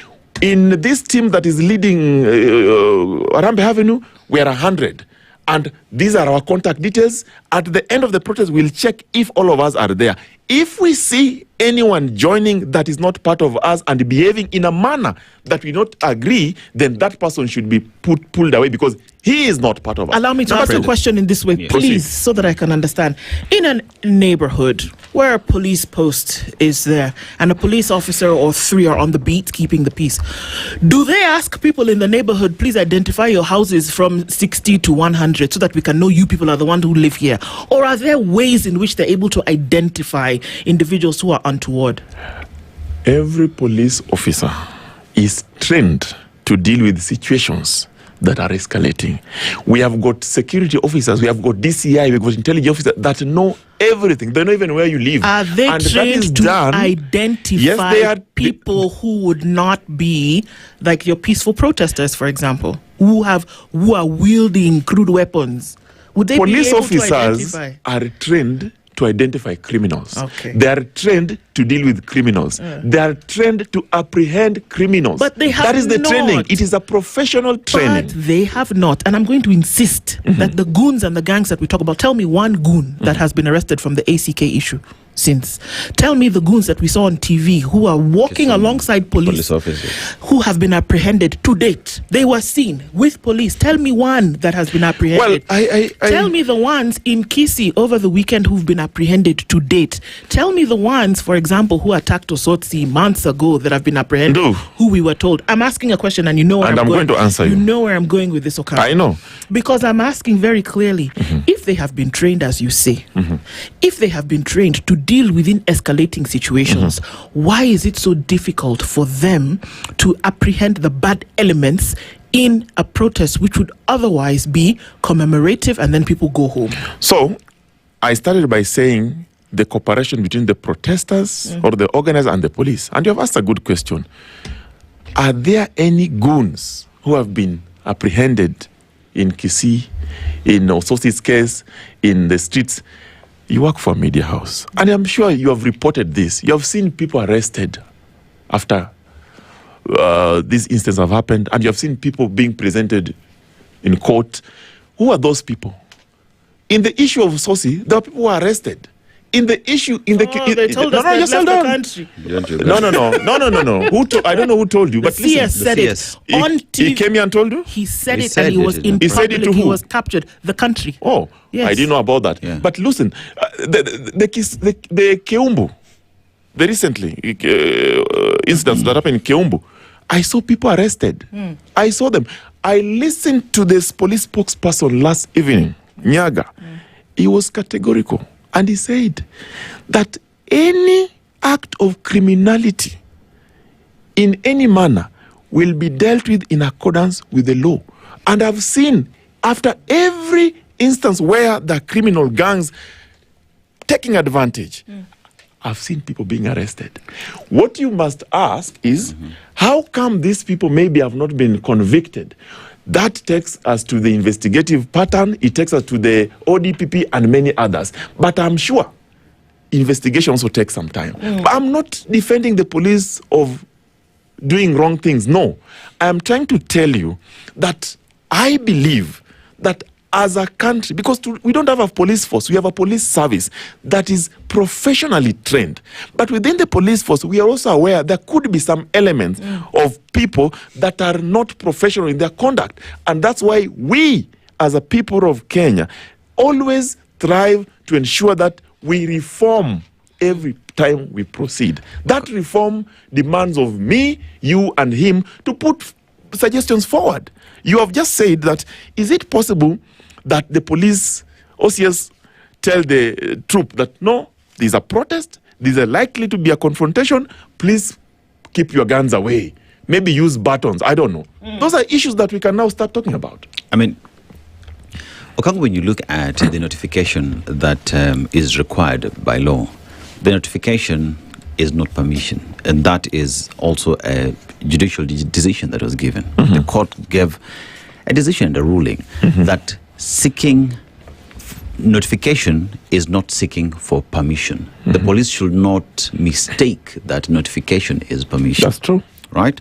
in this team that is leading Arambe Avenue, we are 100. And These are our contact details. At the end of the protest, we'll check if all of us are there. If we see anyone joining that is not part of us and behaving in a manner that we not agree, then that person should be pulled away because he is not part of us. Allow me to ask a question in this way, please, Proceed. so that I can understand. In a neighborhood where a police post is there and a police officer or 3 are on the beat keeping the peace, do they ask people in the neighborhood, please identify your houses from 60 to 100 so that we can know you people are the ones who live here? Or are there ways in which they're able to identify individuals who are untoward? Every police officer is trained to deal with situations that are escalating. We have got security officers, we have got DCI, we've got intelligence officers that know everything. They know even where you live. Are they and trained to identify people who would not be like your peaceful protesters, for example, who are wielding crude weapons? Would they police be able to officers identify? are trained to identify criminals. Okay. They are trained to deal with criminals. They are trained to apprehend criminals. But they have That is the not. training. It is a professional training. But they have not. And I'm going to insist that the goons and the gangs that we talk about, tell me one goon that has been arrested from the ACK issue since. Tell me the goons that we saw on TV who are walking alongside police officers who have been apprehended to date. They were seen with police. Tell me one that has been apprehended. Well, Tell me the ones in Kisii over the weekend who've been apprehended to date. Tell me the ones, for example, who attacked Osotsi months ago that have been apprehended, Nduh. who we were told. I'm asking a question and you know where And I'm going to answer you. You know where I'm going with this, okay? I know. Because I'm asking very clearly, if they have been trained, as you say, if they have been trained to deal within escalating situations, why is it so difficult for them to apprehend the bad elements in a protest which would otherwise be commemorative and then people go home? So, I started by saying the cooperation between the protesters or the organizers and the police. And you have asked a good question. Are there any goons who have been apprehended in Kisii, in Ososi's case, in the streets? You work for a media house. And I'm sure you have reported this. You have seen people arrested after these instances have happened. And you have seen people being presented in court. Who are those people? In the issue of Ososi, there are people who are arrested. In the issue, they told us they left the country. No. I don't know who told you, but the CS listen. said it on TV. He came here and told you? He said it and he was in He said it public. to He who? was captured. The country. Oh, yes. I didn't know about that. Yeah. But listen, the Keumbu, the recently incidents that happened in Keumbu, I saw people arrested. I saw them. I listened to this police spokesperson last evening, Nyaga. He was categorical. And he said that any act of criminality in any manner will be dealt with in accordance with the law. And I've seen after every instance where the criminal gangs taking advantage, I've seen people being arrested. What you must ask is, how come these people maybe have not been convicted? That takes us to the investigative pattern. It takes us to the ODPP and many others. But I'm sure investigation also takes some time. But I'm not defending the police of doing wrong things. No. I'm trying to tell you that I believe that as a country, because we don't have a police force, we have a police service that is professionally trained. But within the police force, we are also aware there could be some elements of people that are not professional in their conduct. And that's why we, as a people of Kenya, always strive to ensure that we reform every time we proceed. That reform demands of me, you, and him to put suggestions forward. You have just said that, is it possible that the police OCS tell the troop that, no, there's a protest, there's likely to be a confrontation, please keep your guns away. Maybe use batons, I don't know. Those are issues that we can now start talking about. I mean, Okoh, when you look at the notification that is required by law, the notification is not permission. And that is also a judicial decision that was given. The court gave a decision, a ruling, that seeking notification is not seeking for permission. The police should not mistake that notification is permission. That's true. Right?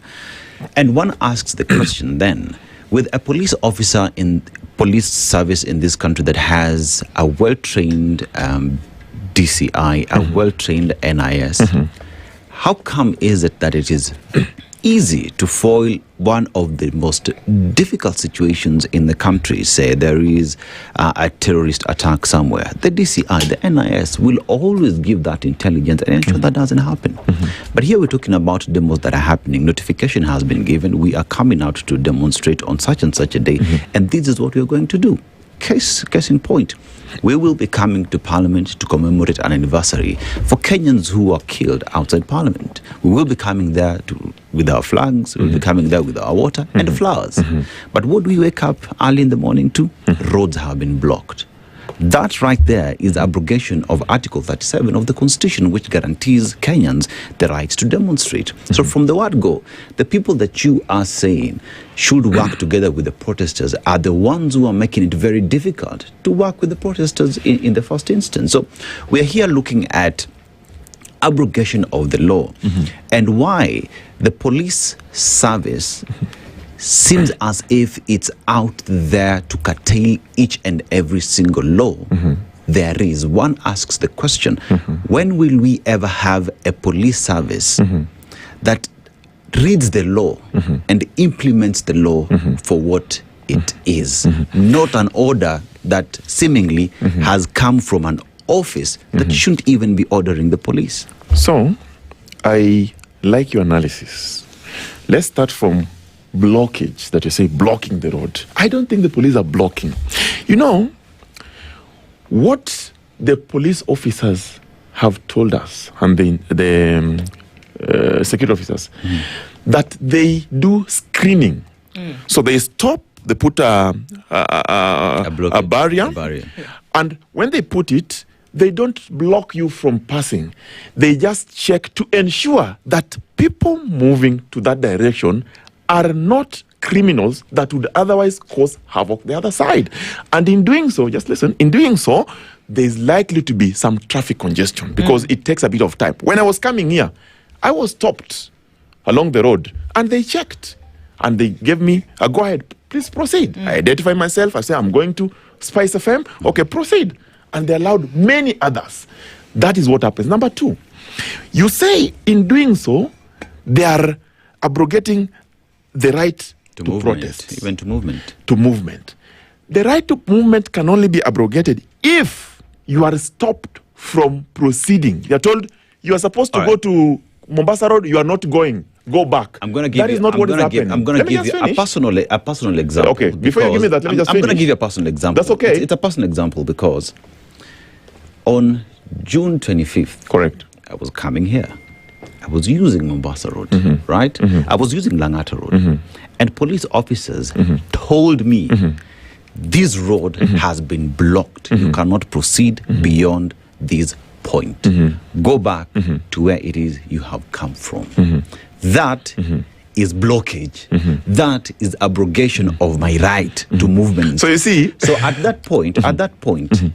And one asks the question then, with a police officer in police service in this country that has a well-trained DCI, a well-trained NIS, how come is it that it is easy to foil one of the most difficult situations in the country? Say there is a terrorist attack somewhere. The DCI, the NIS will always give that intelligence and ensure that doesn't happen. But here we're talking about demos that are happening. Notification has been given. We are coming out to demonstrate on such and such a day. And this is what we're going to do. Case in point, we will be coming to Parliament to commemorate an anniversary for Kenyans who were killed outside Parliament. We will be coming there with our flags, we'll be coming there with our water and flowers. But what do we wake up early in the morning to? Roads have been blocked. That right there is abrogation of Article 37 of the Constitution, which guarantees Kenyans the right to demonstrate. So from the word go, the people that you are saying should work together with the protesters are the ones who are making it very difficult to work with the protesters in the first instance. So we're here looking at abrogation of the law and why the police service seems as if it's out there to curtail each and every single law there is. One asks the question, when will we ever have a police service that reads the law and implements the law for what it is, not an order that seemingly has come from an office that shouldn't even be ordering the police? So, I like your analysis. Let's start from blockage, that you say blocking the road. I don't think the police are blocking. You know, what the police officers have told us, and the security officers, that they do screening. So they stop, they put a barrier, and when they put it, they don't block you from passing. They just check to ensure that people moving to that direction are not criminals that would otherwise cause havoc the other side. And in doing so, just listen, in doing so, there's likely to be some traffic congestion because it takes a bit of time. When I was coming here, I was stopped along the road and they checked and they gave me a go ahead, please proceed. I identify myself, I say I'm going to SpiceFM, okay, proceed. And they allowed many others. That is what happens. Number two, you say in doing so, they are abrogating the right to protest. Even to movement. To movement. The right to movement can only be abrogated if you are stopped from proceeding. You are told you are supposed to go to Mombasa Road, you are not going. Go back. I'm going to give that you, is not what is happening. I'm going to give you a personal example. Okay, before you give me that, let me just I'm finish. going to give you a personal example. That's okay. It's a personal example because on June 25th, correct, I was coming here. I was using Mombasa Road, right? I was using Langata Road. And police officers told me, this road has been blocked. You cannot proceed beyond this point. Go back to where it is you have come from. That is blockage. That is abrogation of my right to movement. So you see, so at that point,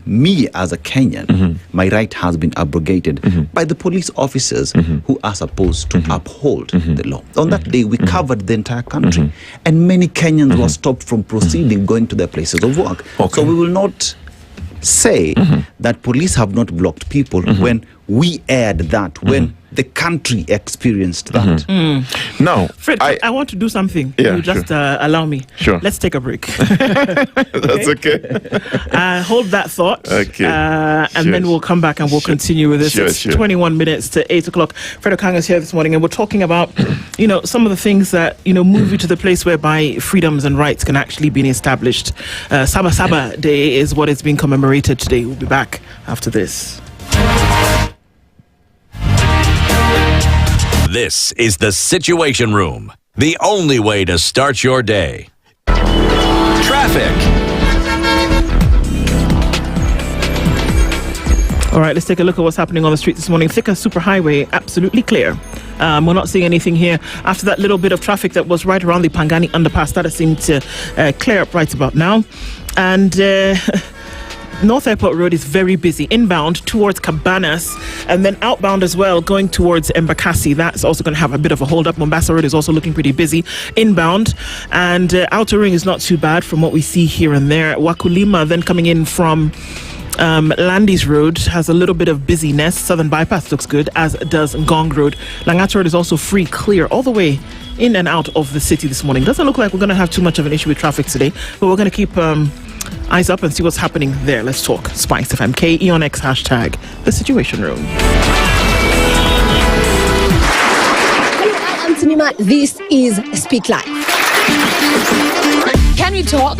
me as a Kenyan, my right has been abrogated by the police officers who are supposed to uphold the law. On that day, we covered the entire country, and many Kenyans were stopped from proceeding, going to their places of work. So we will not say that police have not blocked people when we aired that, when the country experienced that. Now, Fred, I want to do something. Yeah, you just allow me. Sure. Let's take a break. That's okay. Hold that thought. Okay. And then we'll come back and we'll continue with this. It's 21 minutes to 8 o'clock. Fred Okang is here this morning, and we're talking about, some of the things that, move you to the place whereby freedoms and rights can actually be established. Saba Day is what is being commemorated today. We'll be back after this. This is the Situation Room, the only way to start your day. Traffic. All right, let's take a look at what's happening on the street this morning. Thika Superhighway, absolutely clear. We're not seeing anything here after that little bit of traffic that was right around the Pangani underpass. That has seemed to clear up right about now. And North Airport Road is very busy. Inbound towards Cabanas, and then outbound as well, going towards Embakasi. That's also going to have a bit of a hold up. Mombasa Road is also looking pretty busy inbound, and Outer Ring is not too bad from what we see here and there. Wakulima then coming in from Landis Road has a little bit of busyness. Southern Bypass looks good, as does Ngong Road. Langata Road is also free, clear all the way in and out of the city this morning. Doesn't look like we're going to have too much of an issue with traffic today, but we're going to keep eyes up and see what's happening there. Let's talk SpiceFM. KE on X hashtag The Situation Room. Hello, I'm Tunima. This is Speak Live. Can we talk?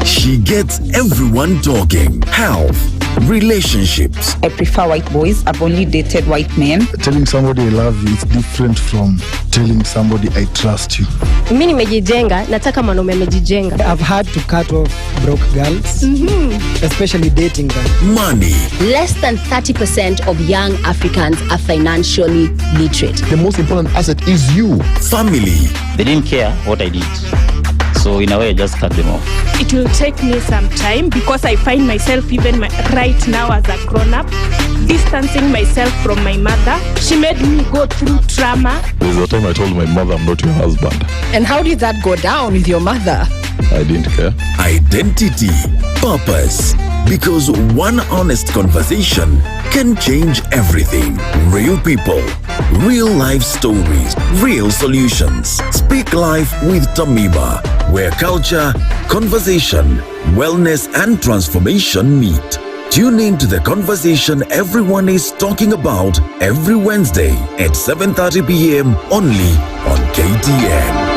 She gets everyone talking. Health, relationships. I prefer white boys. I've only dated white men. Telling somebody I love you is different from telling somebody I trust you. Mimi nimejijenga, nataka mwanaume amejijenga. I've had to cut off broke girls, especially dating them. Money. Less than 30% of young Africans are financially literate. The most important asset is you. Family. They didn't care what I did. So in a way, I just cut them off. It will take me some time because I find myself even right now as a grown-up, distancing myself from my mother. She made me go through trauma. There's a time I told my mother I'm not your husband. And how did that go down with your mother? I didn't care. Identity. Purpose. Because one honest conversation can change everything. Real people, real life stories, real solutions. Speak Life with Tamiba, where culture, conversation, wellness and transformation meet. Tune in to the conversation everyone is talking about every Wednesday at 7:30 p.m. only on KTN.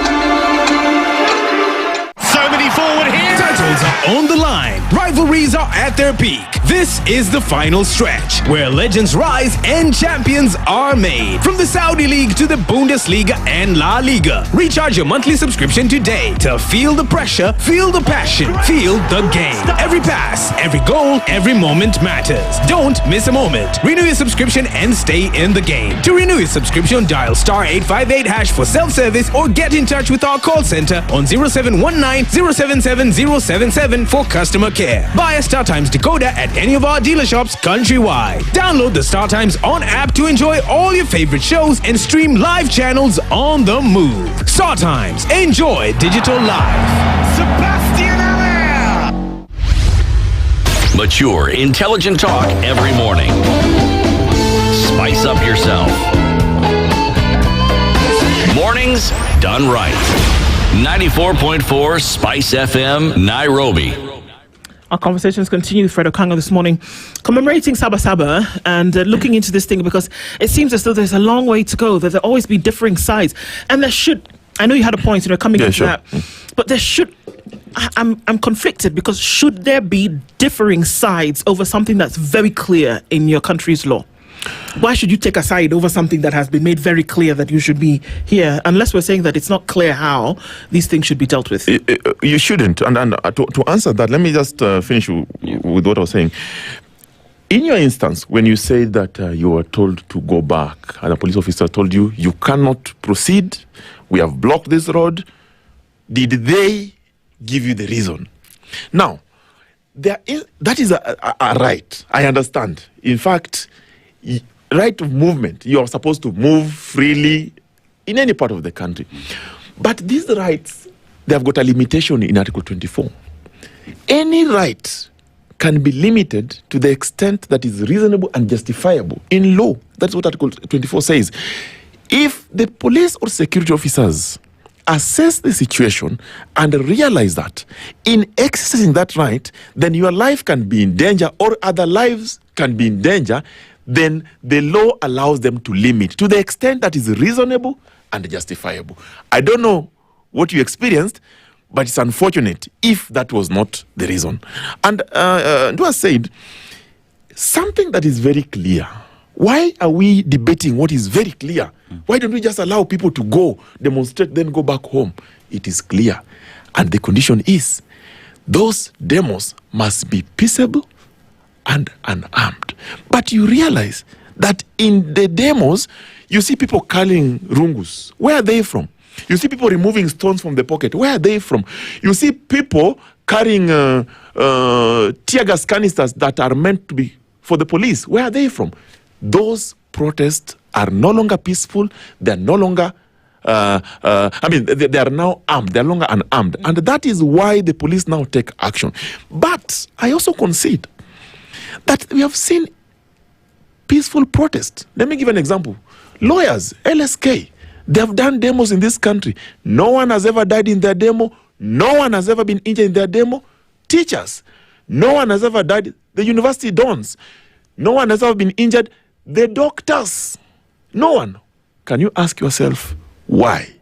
Forward here. Titles are on the line. Rivalries are at their peak. This is the final stretch, where legends rise and champions are made. From the Saudi League to the Bundesliga and La Liga. Recharge your monthly subscription today to feel the pressure, feel the passion, feel the game. Every pass, every goal, every moment matters. Don't miss a moment. Renew your subscription and stay in the game. To renew your subscription, dial *858# for self-service or get in touch with our call center on 0719 077 for customer care. Buy a StarTimes decoder at any of our dealer shops countrywide. Download the StarTimes On app to enjoy all your favorite shows and stream live channels on the move. StarTimes. Enjoy digital life. Sebastian Allaire. Mature, intelligent talk every morning. Spice up yourself. Mornings done right. 94.4 Spice FM, Nairobi. Our conversations continue with Fred Okango this morning, commemorating Saba Saba and looking into this thing because it seems as though there's a long way to go. There'll always be differing sides, and there should. I know you had a point, coming into that, but there should. I'm conflicted because should there be differing sides over something that's very clear in your country's law? Why should you take a side over something that has been made very clear that you should be here, unless we're saying that it's not clear how these things should be dealt with? You shouldn't. And to answer that, let me just finish with what I was saying. In your instance, when you say that you were told to go back, and a police officer told you, you cannot proceed, we have blocked this road, did they give you the reason? Now, that is a right. I understand. In fact, right of movement, you are supposed to move freely in any part of the country. But these rights, they have got a limitation in Article 24. Any right can be limited to the extent that is reasonable and justifiable in law. That's what Article 24 says. If the police or security officers assess the situation and realize that in exercising that right, then your life can be in danger or other lives can be in danger, then the law allows them to limit to the extent that is reasonable and justifiable. I don't know what you experienced, but it's unfortunate if that was not the reason. And Nduh said, something that is very clear. Why are we debating what is very clear? Why don't we just allow people to go, demonstrate, then go back home? It is clear. And the condition is, those demos must be peaceable and unarmed. But you realize that in the demos, you see people carrying rungus. Where are they from? You see people removing stones from the pocket. Where are they from? You see people carrying tear gas canisters that are meant to be for the police. Where are they from? Those protests are no longer peaceful. They're no longer, they are now armed. They're no longer unarmed. And that is why the police now take action. But I also concede that we have seen peaceful protest. Let me give an example. Lawyers, LSK, they have done demos in this country. No one has ever died in their demo. No one has ever been injured in their demo. Teachers, no one has ever died. The university dons, no one has ever been injured. The doctors, no one. Can you ask yourself why?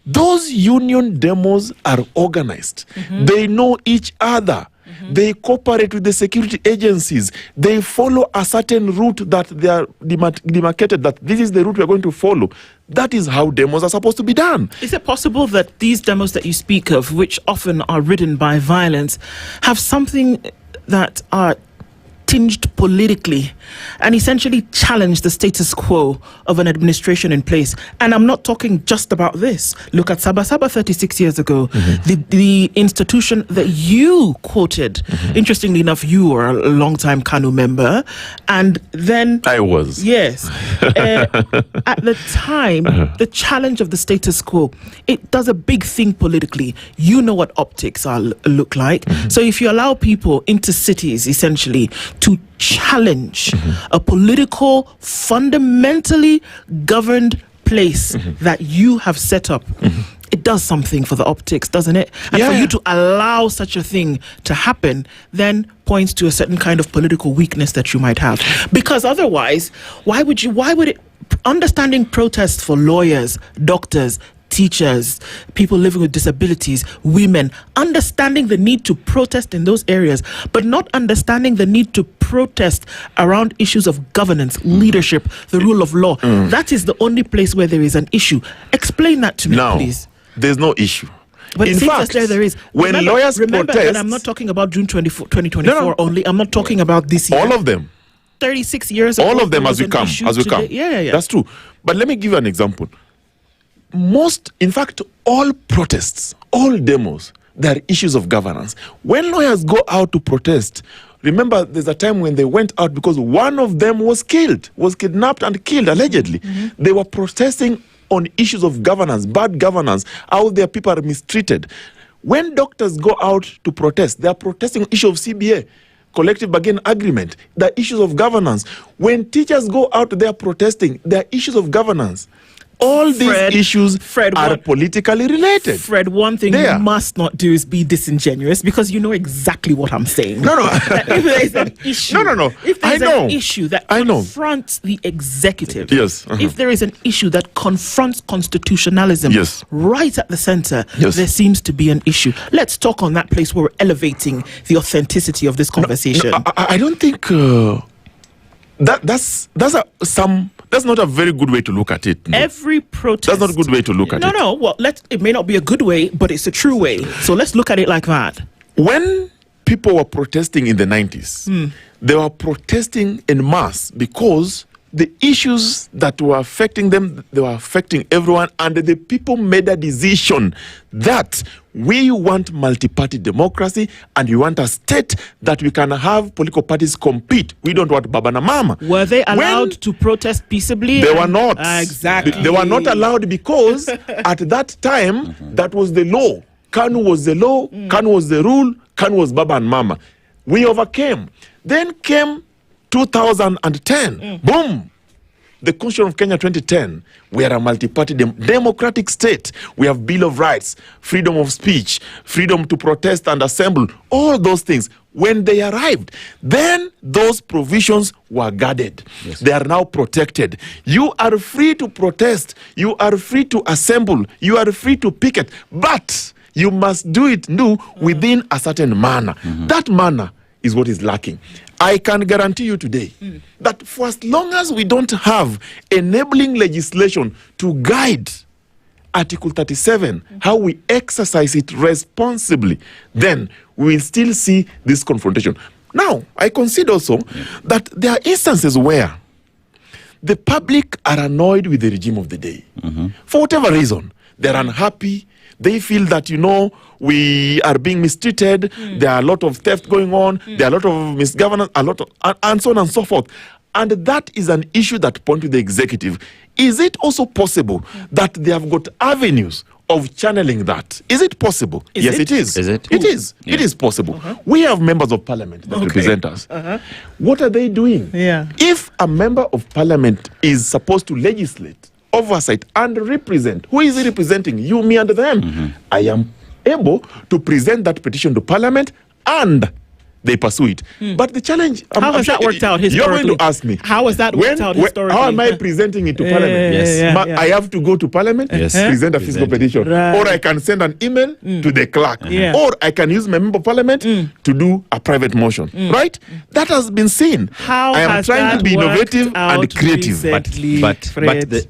Those union demos are organized. They know each other. They cooperate with the security agencies. They follow a certain route that they are demarcated, that this is the route we are going to follow. That is how demos are supposed to be done. Is it possible that these demos that you speak of, which often are ridden by violence, have something that are tinged politically and essentially challenge the status quo of an administration in place? And I'm not talking just about this. Look at Saba 36 years ago, the institution that you quoted. Interestingly enough, you were a long-time KANU member, and then I was. Yes. At the time, the challenge of the status quo, it does a big thing politically. You know what optics look like. So if you allow people into cities, essentially, to challenge a political, fundamentally governed place that you have set up, it does something for the optics, doesn't it? And for you to allow such a thing to happen then points to a certain kind of political weakness that you might have. Because otherwise, why would it, understanding protests for lawyers, doctors, teachers, people living with disabilities, women, understanding the need to protest in those areas, but not understanding the need to protest around issues of governance, leadership, the rule of law. That is the only place where there is an issue. Explain that to me, please. There's no issue. But in fact, there is. When lawyers remember protest, that I'm not talking about June 2024 only. I'm not talking about this year. All of them. 36 years ago. All of them as we come. Yeah. That's true. But let me give you an example. In fact, all protests, all demos, there are issues of governance. When lawyers go out to protest, remember there's a time when they went out because one of them was kidnapped and killed, allegedly. They were protesting on issues of governance, bad governance, how their people are mistreated. When doctors go out to protest, they are protesting issue of CBA, collective bargaining agreement, the issues of governance. When teachers go out there protesting, there are issues of governance. All these issues are politically related. Fred, one thing you must not do is be disingenuous, because you know exactly what I'm saying. No. If there is an issue, if there is an issue that confronts the executive, if there is an issue that confronts constitutionalism right at the center, there seems to be an issue. Let's talk on that place where we're elevating the authenticity of this conversation. I don't think that's not a very good way to look at it. No. Every protest. That's not a good way to look at it. No. Well, it may not be a good way, but it's a true way. So let's look at it like that. When people were protesting in the 90s, they were protesting en masse because the issues that were affecting them, they were affecting everyone, and the people made a decision that we want multi-party democracy and we want a state that we can have political parties compete. We don't want Baba na Mama. Were they allowed to protest peaceably? They were not. Exactly. They were not allowed because at that time, that was the law. KANU was the law, KANU was the rule, KANU was Baba and Mama. We overcame. Then came 2010. Boom. The Constitution of Kenya 2010, we are a multi-party democratic state. We have Bill of Rights, freedom of speech, freedom to protest and assemble, all those things. When they arrived, then those provisions were guarded. They are now protected. You are free to protest. You are free to assemble. You are free to picket. But you must do it within a certain manner. That manner is what is lacking. I can guarantee you today that for as long as we don't have enabling legislation to guide Article 37, how we exercise it responsibly, then we will still see this confrontation. Now, I consider also that there are instances where the public are annoyed with the regime of the day. For whatever reason, they're unhappy. They feel that, we are being mistreated. There are a lot of theft going on. There are a lot of misgovernance, and so on and so forth. And that is an issue that points to the executive. Is it also possible that they have got avenues of channeling that? Is it possible? Yes, it is. Is it? It is. Yeah. It is possible. We have members of parliament that represent us. What are they doing? If a member of parliament is supposed to legislate, oversight, and represent, who is he representing? You, me, and them. I am able to present that petition to parliament and they pursue it. But the challenge... How has that worked out historically? You're going to ask me. How has that worked out historically? How am I presenting it to parliament? I have to go to parliament, present a physical petition. Right. Or I can send an email to the clerk. Or I can use my member of parliament to do a private motion. Right? That has been seen. How I am trying to be innovative and creative.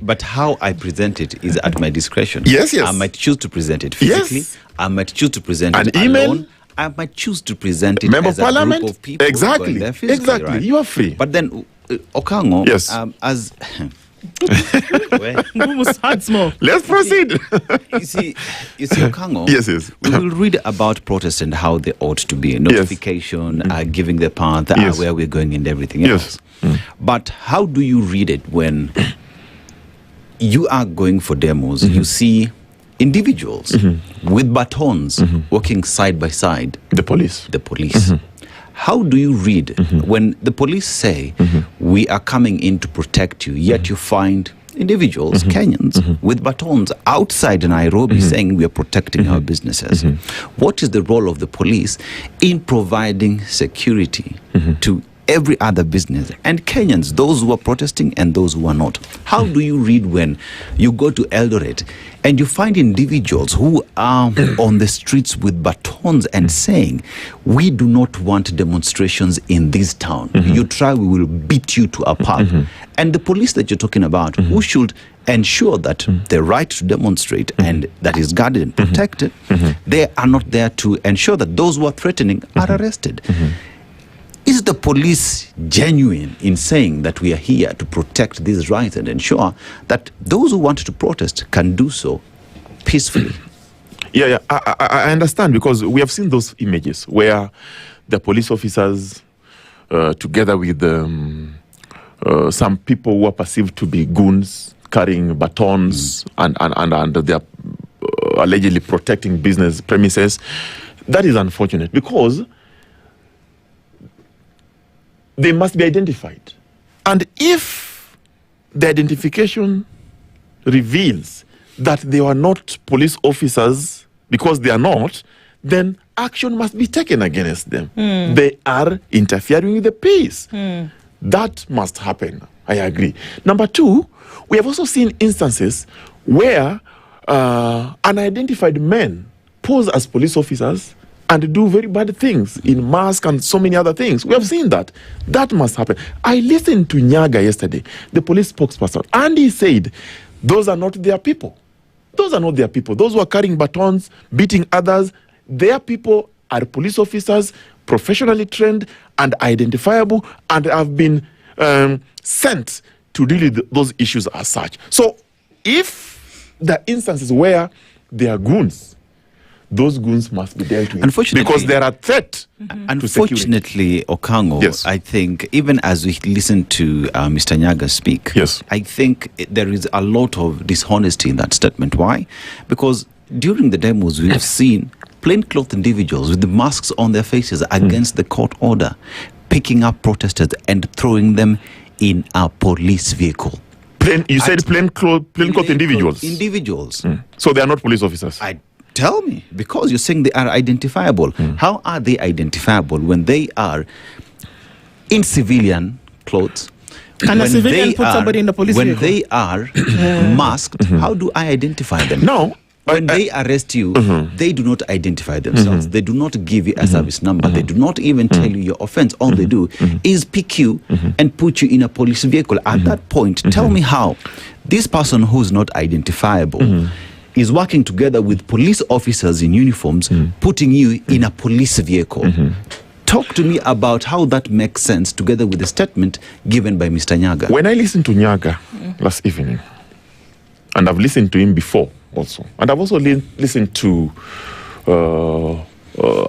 But how I present it is at my discretion. Yes. I might choose to present it physically. I might choose to present it email. alone. I might choose to present it Member as parliament? A group of people. Exactly. Right? You are free. But then, Okango, as... Let's proceed. You see, Okango, yes. We will read about protests and how they ought to be. Notification, giving the path, where we're going and everything else. But how do you read it when you are going for demos, you see individuals with batons walking side by side? The police. How do you read when the police say, we are coming in to protect you, yet you find individuals, Kenyans, with batons outside Nairobi saying we are protecting our businesses? What is the role of the police in providing security to every other business and Kenyans, those who are protesting and those who are not? How do you read when you go to Eldoret and you find individuals who are on the streets with batons and saying, we do not want demonstrations in this town. You try, we will beat you to a pulp. And the police that you're talking about, who should ensure that the right to demonstrate and that is guarded and protected, they are not there to ensure that those who are threatening are arrested. Is the police genuine in saying that we are here to protect these rights and ensure that those who want to protest can do so peacefully? I understand, because we have seen those images where the police officers, together with some people who are perceived to be goons, carrying batons and they are allegedly protecting business premises. That is unfortunate, because they must be identified. And if the identification reveals that they are not police officers, because they are not, then action must be taken against them. They are interfering with the peace. That must happen. I agree. Number two, we have also seen instances where unidentified men pose as police officers and do very bad things in masks and so many other things. We have seen that. That must happen. I listened to Nyaga yesterday, the police spokesperson, and he said, those are not their people. Those are not their people. Those who are carrying batons, beating others, their people are police officers, professionally trained and identifiable, and have been sent to deal with those issues as such. So if there are instances where they are goons, those goons must be dealt with. Unfortunately, because they are a threat to security. Unfortunately, Okango, I think, even as we listen to Mr. Nyaga speak, I think there is a lot of dishonesty in that statement. Why? Because during the demos, we have seen plainclothes individuals with the masks on their faces against the court order, picking up protesters and throwing them in a police vehicle. You said plainclothes individuals? Individuals. So they are not police officers? Tell me, because you're saying they are identifiable. How are they identifiable when they are in civilian clothes? Can a civilian put somebody in the police vehicle? When they are masked, how do I identify them? No. When they arrest you, they do not identify themselves. They do not give you a service number. They do not even tell you your offense. All they do is pick you and put you in a police vehicle. At that point, tell me how this person who is not identifiable is working together with police officers in uniforms, putting you in a police vehicle. Talk to me about how that makes sense together with the statement given by Mr. Nyaga. When I listened to Nyaga last evening, and I've listened to him before also, and I've also listened to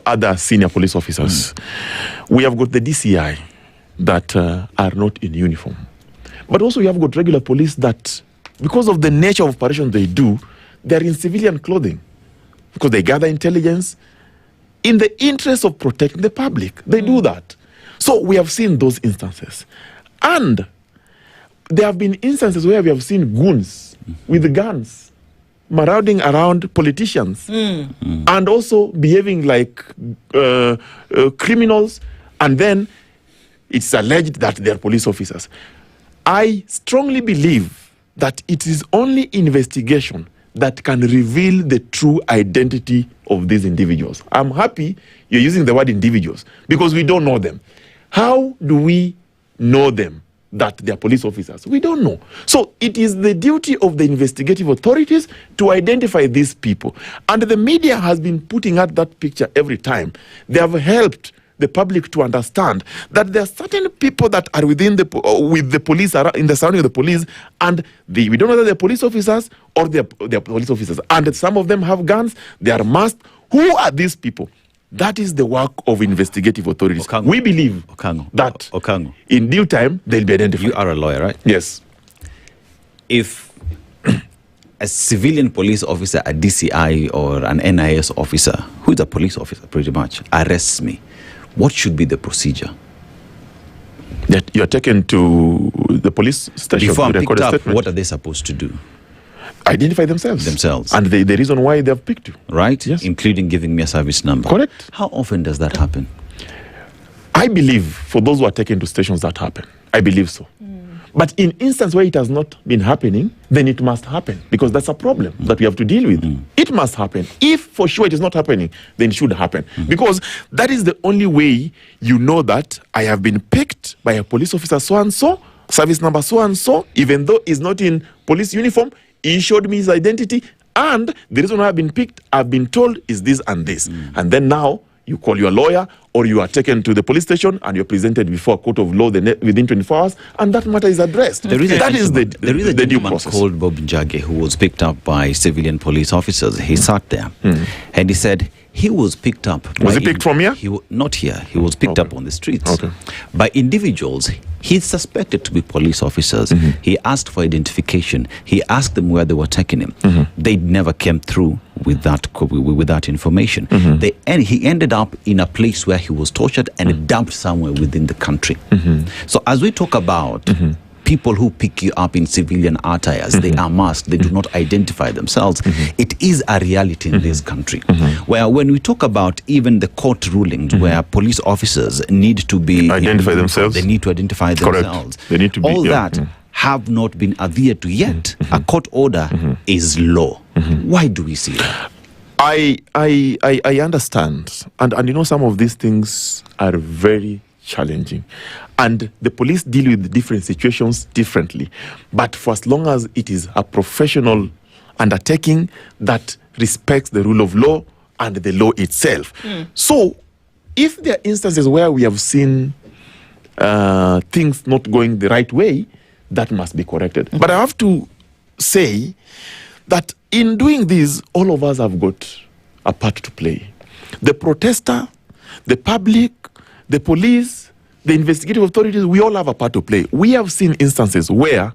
other senior police officers. We have got the DCI that are not in uniform, but also you have got regular police that, because of the nature of operations they do, they're in civilian clothing because they gather intelligence in the interest of protecting the public. They do that. So we have seen those instances, and there have been instances where we have seen goons with guns marauding around politicians and also behaving like criminals, and then it's alleged that they're police officers. I strongly believe that it is only investigation that can reveal the true identity of these individuals. I'm happy you're using the word individuals because we don't know them. How do we know them that they're police officers? We don't know. So it is the duty of the investigative authorities to identify these people. And the media has been putting out that picture every time. They have helped the public to understand that there are certain people that are within with the police, in the surrounding of the police, and we don't know whether they're police officers or they're police officers. And some of them have guns, they are masked. Who are these people? That is the work of investigative authorities. Okango. We believe that in due time they'll be identified. You are a lawyer, right? Yes. If a civilian police officer, a DCI or an NIS officer, who is a police officer pretty much, arrests me, what should be the procedure? That you are taken to the police station. Before I'm to record picked a up, statement. what are they supposed to do? Identify themselves. And the reason why they have picked you. Right? Yes. Including giving me a service number. Correct. How often does that happen? I believe for those who are taken to stations that happen. I believe so. But in instance where it has not been happening, then it must happen because that's a problem that we have to deal with. It must happen. If for sure it is not happening, then it should happen because that is the only way you know that I have been picked by a police officer so-and-so, service number so-and-so, even though he's not in police uniform, he showed me his identity, and the reason why I've been picked, I've been told is this and this. And then now you call your lawyer or you are taken to the police station and you're presented before a court of law within 24 hours, and that matter is addressed. There is the due process. Called Bob Njeri who was picked up by civilian police officers. He sat there and he said he was picked up. Was he picked from here? Not here. He was picked up on the streets by individuals he suspected to be police officers. He asked for identification. He asked them where they were taking him. They never came through with that information. He ended up in a place where he was tortured and dumped somewhere within the country. So as we talk about people who pick you up in civilian attires, they are masked, they do not identify themselves. It is a reality in this country. Where when we talk about even the court rulings where police officers need to be identify themselves, they need to identify themselves. They need to be, all that have not been adhered to yet. A court order is law. Why do we see that? I understand, and you know, some of these things are very challenging, and the police deal with different situations differently, but for as long as it is a professional undertaking that respects the rule of law and the law itself. So if there are instances where we have seen things not going the right way, that must be corrected. But I have to say that in doing this, all of us have got a part to play. The protester, the public, the police, the investigative authorities, we all have a part to play. We have seen instances where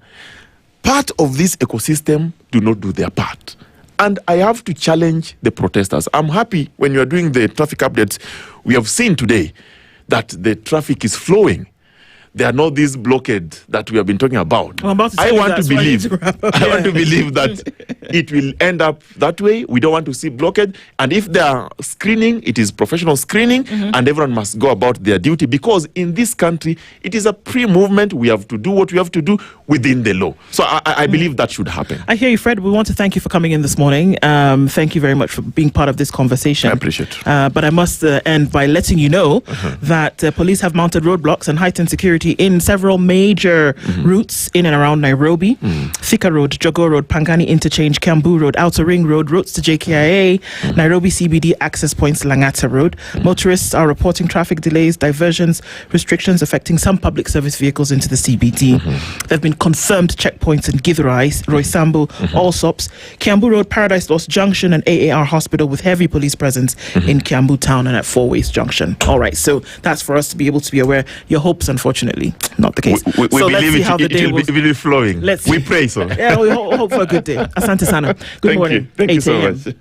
part of this ecosystem do not do their part. And I have to challenge the protesters. I'm happy when you are doing the traffic updates. We have seen today that the traffic is flowing. There are not these blockades that we have been talking about. I want to believe that it will end up that way. We don't want to see blockade. And if they are screening, it is professional screening, and everyone must go about their duty, because in this country, it is a pre-movement. We have to do what we have to do within the law. So I believe that should happen. I hear you, Fred. We want to thank you for coming in this morning. Thank you very much for being part of this conversation. I appreciate it. But I must end by letting you know that police have mounted roadblocks and heightened security security in several major routes in and around Nairobi. Thika Road, Jogoo Road, Pangani Interchange, Kiambu Road, Outer Ring Road, routes to JKIA, Nairobi CBD access points, Langata Road. Motorists are reporting traffic delays, diversions, restrictions affecting some public service vehicles into the CBD. There have been confirmed checkpoints in Githurai, Roysambu, Allsops, Kiambu Road, Paradise Lost Junction, and AAR Hospital, with heavy police presence in Kiambu Town and at Four Ways Junction. All right, so that's for us to be able to be aware. Your hopes, unfortunately, not the case. We so let's believe see how the day it will be flowing. We pray so. Yeah, we hope for a good day. Asante sana. Good morning. Thank you so much.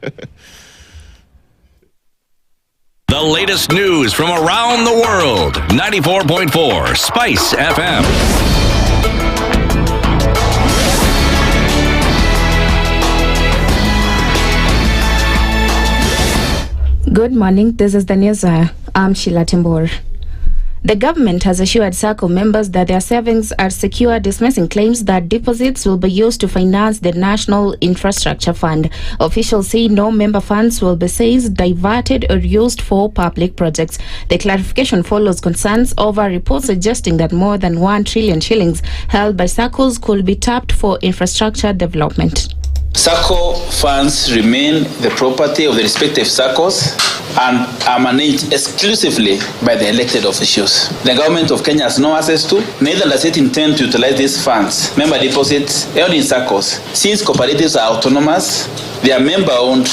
The latest news from around the world. 94.4 Spice FM. Good morning. This is the news. I'm Sheila Tembor. The government has assured SACCO members that their savings are secure, dismissing claims that deposits will be used to finance the National Infrastructure Fund. Officials say no member funds will be seized, diverted or used for public projects. The clarification follows concerns over reports suggesting that more than 1 trillion shillings held by SACCOs could be tapped for infrastructure development. SACCO funds remain the property of the respective SACCOs and are managed exclusively by the elected officials. The government of Kenya has no access to, neither does it intend to utilize these funds, member deposits held in SACCOs. Since cooperatives are autonomous, they are member-owned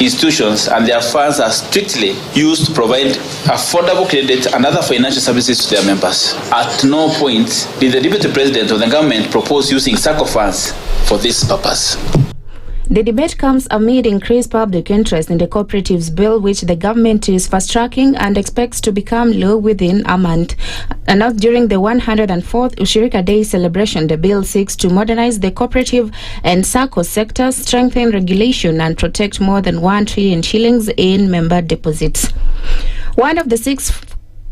institutions and their funds are strictly used to provide affordable credit and other financial services to their members. At no point did the Deputy President of the government propose using SACCO funds for this purpose. The debate comes amid increased public interest in the cooperatives bill, which the government is fast-tracking and expects to become law within a month. Announced during the 104th Ushirika Day celebration, the bill seeks to modernize the cooperative and SACCO sectors, strengthen regulation and protect more than 1 trillion shillings in member deposits. One of the 6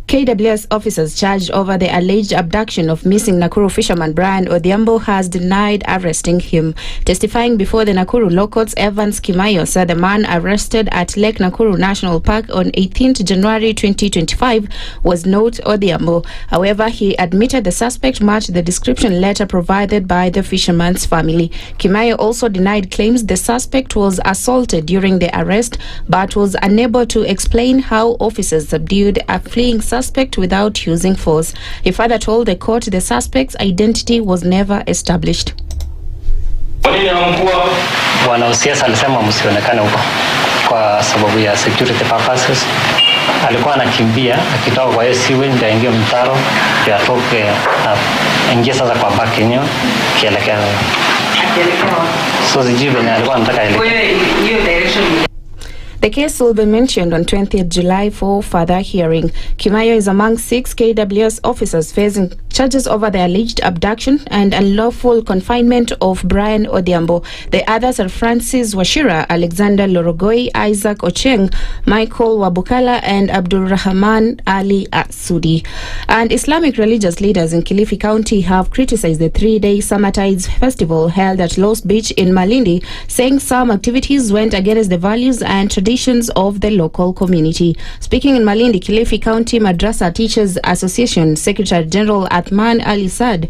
KWS officers charged over the alleged abduction of missing Nakuru fisherman Brian Odhiambo has denied arresting him. Testifying before the Nakuru Law Courts, Evans Kimayo said the man arrested at Lake Nakuru National Park on 18th January 2025 was not Odhiambo. However, he admitted the suspect matched the description letter provided by the fisherman's family. Kimayo also denied claims the suspect was assaulted during the arrest, but was unable to explain how officers subdued a fleeing suspect without using force. He further told the court the suspect's identity was never established. Wanasiasa alisema msionekane huko kwa sababu ya security purposes. Alikuwa anakimbia akitoka kwa siwe ndio aingie mtaro ndio atoke ingie sasa kwa back yenyewe kielekea. So zijibe ni alikuwa anataka hiyo direction. The case will be mentioned on 20th July for further hearing. Kimayo is among 6 KWS officers facing charges over the alleged abduction and unlawful confinement of Brian Odhiambo. The others are Francis Washira, Alexander Lorogoi, Isaac Ocheng, Michael Wabukala, and Abdulrahman Ali Asudi. And Islamic religious leaders in Kilifi County have criticized the 3-day Summertides festival held at Lost Beach in Malindi, saying some activities went against the values and traditions of the local community. Speaking in Malindi, Kilifi County Madrasa Teachers Association Secretary General Athman Ali said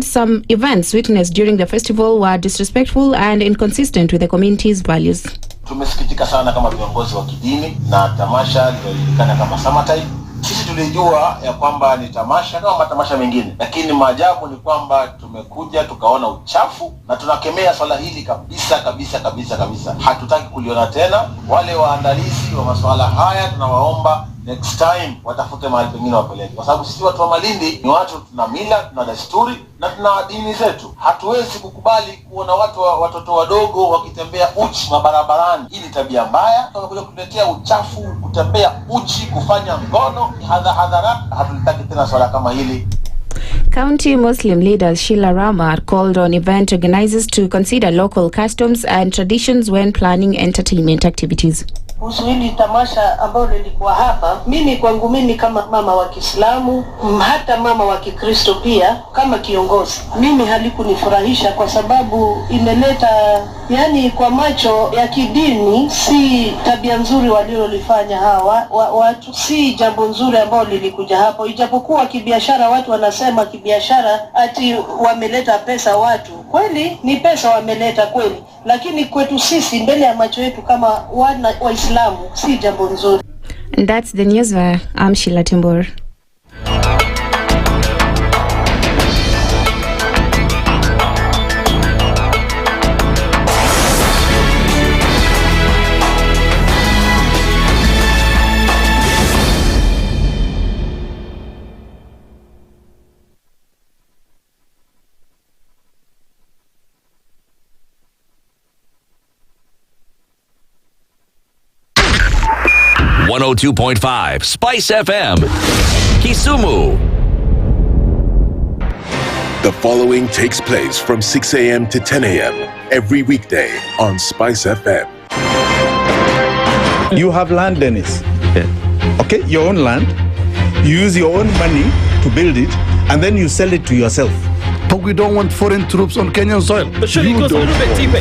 some events witnessed during the festival were disrespectful and inconsistent with the community's values. Tumesikitika sana kama viongozi wa kidini na tamasha lililojulikana kama Summertide. Sisi tulijua ya kwamba ni tamasha kama matamasha mengine, lakini maajabu ni kwamba tumekuja tukaona uchafu na tunakemea swala hili kabisa. Hatutaki kuliona tena. Wale waandalizi wa masuala haya tunawaomba next time watafute mahali pengine wapeleke, kwa sababu sisi watu wa Malindi ni watu tuna mila, tuna desturi na tuna dini zetu. Hatuwezi kukubali kuona watoto wadogo wakitembea uchi mabarabarani. Hii ni tabia mbaya, tunakuja kuletea uchafu, kutembea uchi, kufanya ngono hadhara. Hatutaki tena swala kama hili. County Muslim leader Sheila Rama called on event organizers to consider local customs and traditions when planning entertainment activities. kuhusu hili tamasha ambalo lilikuwa hapa, mimi kwangu mimi kama mama wa Kiislamu, hata mama wa Kikristo pia kama kiongozi, mimi halikunifurahisha kwa sababu imeleta, yani kwa macho ya kidini, si tabia nzuri walilolifanya hawa watu, si jambo nzuri ambalo lilikuja hapo. Ijapokuwa kibiashara watu wanasema kibiashara ati wameleta pesa watu, kweli ni pesa wameleta kweli, lakini kwetu sisi mbele ya macho yetu kama Waislamu si jambo nzuri. And that's the news. I'm Sheila Timbor. .5 Spice FM, Kisumu. The following takes place from 6 a.m. to 10 a.m. every weekday on Spice FM. You have land, Dennis. Okay, your own land. You use your own money to build it, and then you sell it to yourself. But we don't want foreign troops on Kenyan soil. But surely it goes a little bit deeper.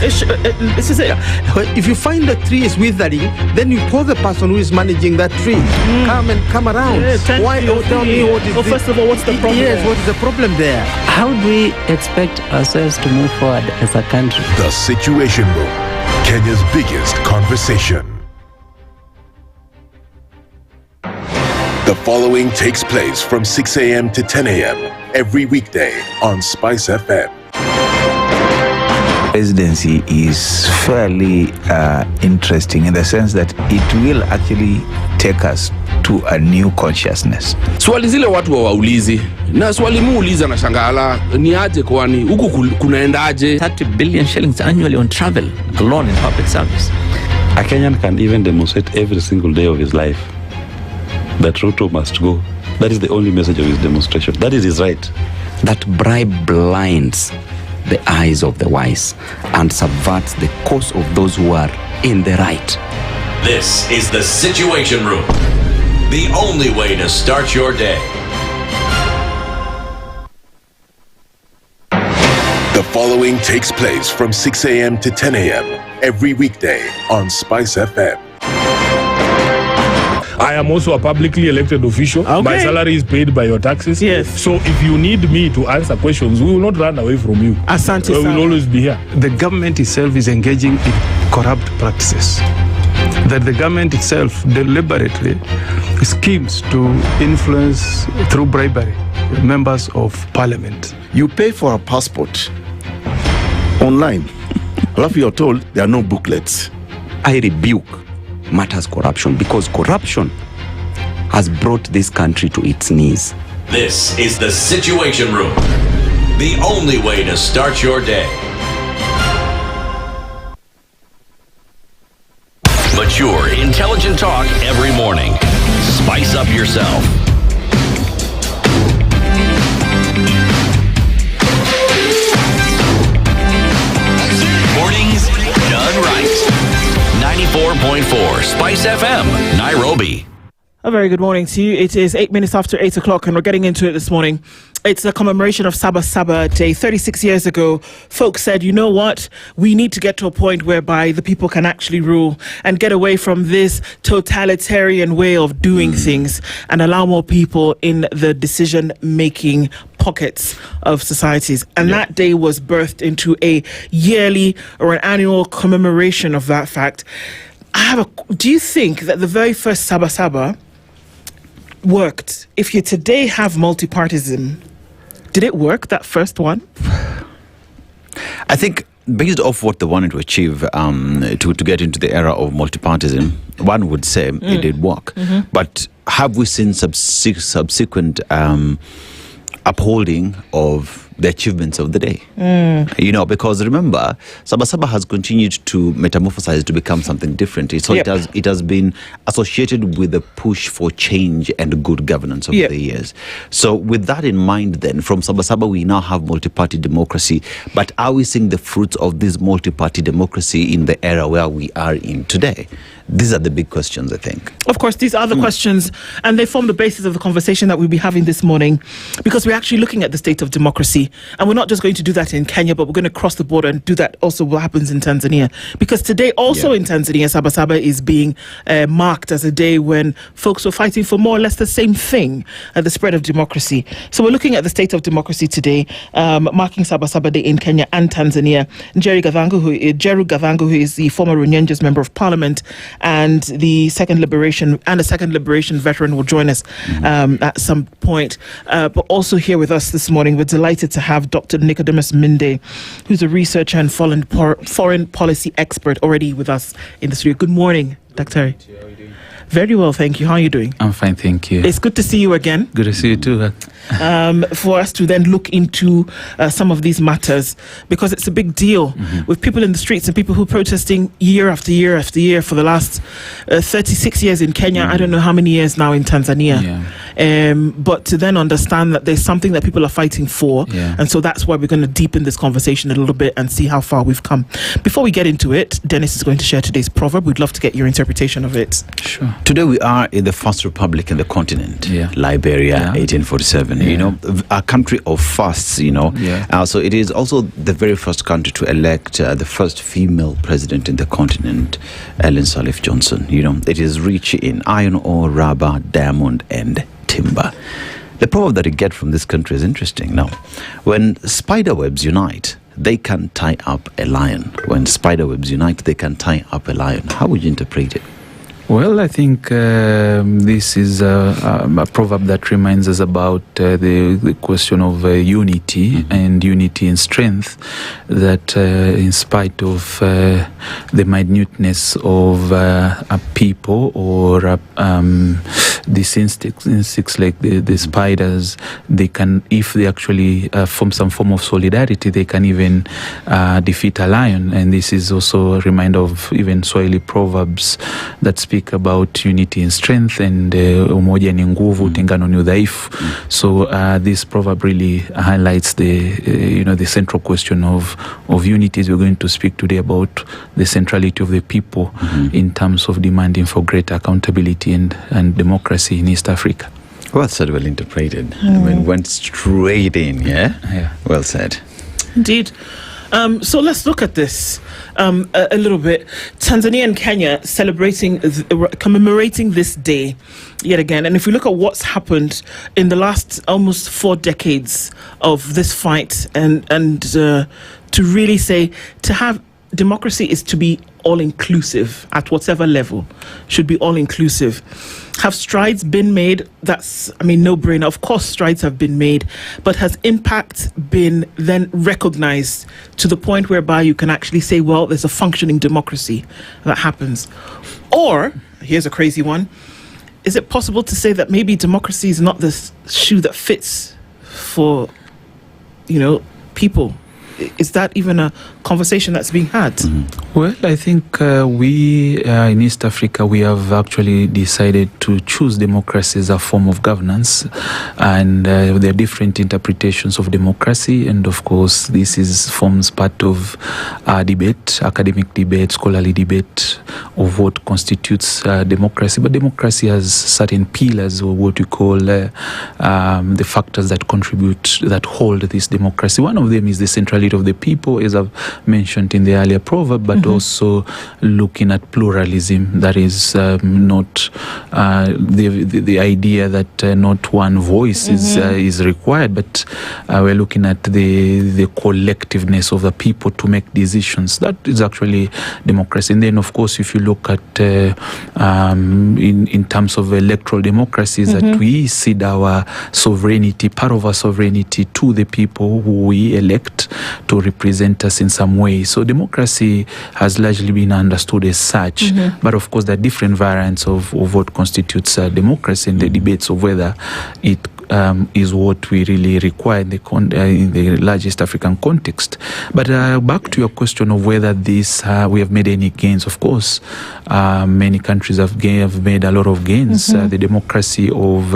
If you find the tree is withering, then you call the person who is managing that tree. Come around. Why? Tell me what is first of all, what's the problem? Yes, what is the problem there? How do we expect ourselves to move forward as a country? The Situation Room, Kenya's biggest conversation. The following takes place from 6 a.m. to 10 a.m. every weekday on Spice FM. Residency is fairly interesting in the sense that it will actually take us to a new consciousness. Swali zile watu waulizi na swali muuliza na shangala ni aje, kwani huku kunaendaje? 30 billion shillings annually on travel alone in public service. A Kenyan can even demonstrate every single day of his life that Ruto must go. That is the only message of his demonstration. That is his right. That bribe blinds the eyes of the wise and subverts the cause of those who are in the right. This is the Situation Room, the only way to start your day. The following takes place from 6 a.m. to 10 a.m. every weekday on Spice FM. I am also a publicly elected official. Okay. My salary is paid by your taxes. Yes. So if you need me to answer questions, we will not run away from you. Asante we will always be here. The government itself is engaging in corrupt practices. That the government itself deliberately schemes to influence through bribery members of parliament. You pay for a passport online. Alafu you're told there are no booklets. I rebuke matters corruption, because corruption has brought this country to its knees. This is the Situation Room, the only way to start your day. Mature, intelligent talk every morning. Spice up yourself. Mornings done right. 94.4 Spice FM, Nairobi. A very good morning to you. It is 8 minutes after 8 o'clock and we're getting into it this morning. It's a commemoration of Saba Day. 36 years ago, folks said, you know what? We need to get to a point whereby the people can actually rule and get away from this totalitarian way of doing things and allow more people in the decision-making pockets of societies. And that day was birthed into a yearly or an annual commemoration of that fact. Do you think that the very first Saba worked? If you today have multipartism, did it work, that first one? I think based off what they wanted to achieve to get into the era of multipartism, one would say it did work. Mm-hmm. But have we seen subsequent upholding of the achievements of the day? You know, because remember, Saba has continued to metamorphosize to become something different. So it has been associated with the push for change and good governance over the years. So with that in mind, then, from Saba we now have multi-party democracy. But are we seeing the fruits of this multi-party democracy in the era where we are in today? these are the big questions, I think. Of course, these are the questions, and they form the basis of the conversation that we'll be having this morning, because we're actually looking at the state of democracy, and we're not just going to do that in Kenya, but we're going to cross the border and do that also what happens in Tanzania. Because today, also in Tanzania, Saba Saba is being marked as a day when folks were fighting for more or less the same thing, the spread of democracy. So we're looking at the state of democracy today, marking Saba Saba Day in Kenya and Tanzania. Njeri Gavangu, who is the former Runyenjes Member of Parliament and a second liberation veteran, will join us at some point. But also here with us this morning, we're delighted to have Dr. Nicodemus Minde, who's a researcher and foreign policy expert, already with us in the studio. Good morning, Dr. Very well, thank you. How are you doing? I'm fine, thank you. It's good to see you again. Good to see you too. For us to then look into some of these matters, because it's a big deal with people in the streets and people who are protesting year after year after year for the last 36 years in Kenya. I don't know how many years now in Tanzania. But to then understand that there's something that people are fighting for. And so that's why we're going to deepen this conversation a little bit and see how far we've come. Before we get into it, Dennis is going to share today's proverb. We'd love to get your interpretation of it. Sure. Today we are in the first republic in the continent, Liberia, 1847. You know, a country of firsts. You know, so it is also the very first country to elect the first female president in the continent, Ellen Sirleaf Johnson. You know, it is rich in iron ore, rubber, diamond, and timber. The proverb that you get from this country is interesting. Now, when spider webs unite, they can tie up a lion. When spider webs unite, they can tie up a lion. How would you interpret it? Well, I think this is a proverb that reminds us about the question of unity and unity in strength, that in spite of the minuteness of a people or these insects like the spiders, they can, if they actually form some form of solidarity, they can even defeat a lion. And this is also a reminder of even Swahili proverbs that speak about unity in strength and umoja ni nguvu, utengano ni udhaifu. So this proverb really highlights the central question of unity. We're going to speak today about the centrality of the people in terms of demanding for greater accountability and democracy in East Africa. Well said, well interpreted. I mean, went straight in, yeah? Well said. Indeed. So let's look at this a little bit. Tanzania and Kenya commemorating this day yet again. And if we look at what's happened in the last almost 4 decades of this fight, and to really say, to have democracy is to be all-inclusive at whatever level, should be all-inclusive. Have strides been made? That's, no-brainer. Of course, strides have been made, but has impact been then recognized to the point whereby you can actually say, well, there's a functioning democracy that happens? Or, here's a crazy one, is it possible to say that maybe democracy is not the shoe that fits for, people? Is that even a conversation that's being had? Well, I think we in East Africa, we have actually decided to choose democracy as a form of governance, and there are different interpretations of democracy, and of course this forms part of debate, academic debate, scholarly debate of what constitutes democracy. But democracy has certain pillars, or what we call the factors that contribute, that hold this democracy. One of them is the centrality of the people, as I've mentioned in the earlier proverb, but also looking at pluralism. That is not the idea that not one voice is required, but we're looking at the collectiveness of the people to make decisions. That is actually democracy. And then, of course, if you look at in terms of electoral democracies, that we cede our sovereignty, part of our sovereignty, to the people who we elect to represent us in some way. So democracy has largely been understood as such, but of course there are different variants of what constitutes democracy, and the debates of whether it is what we really require in the largest African context. But back to your question of whether this we have made any gains. Of course, many countries have made a lot of gains. The democracy of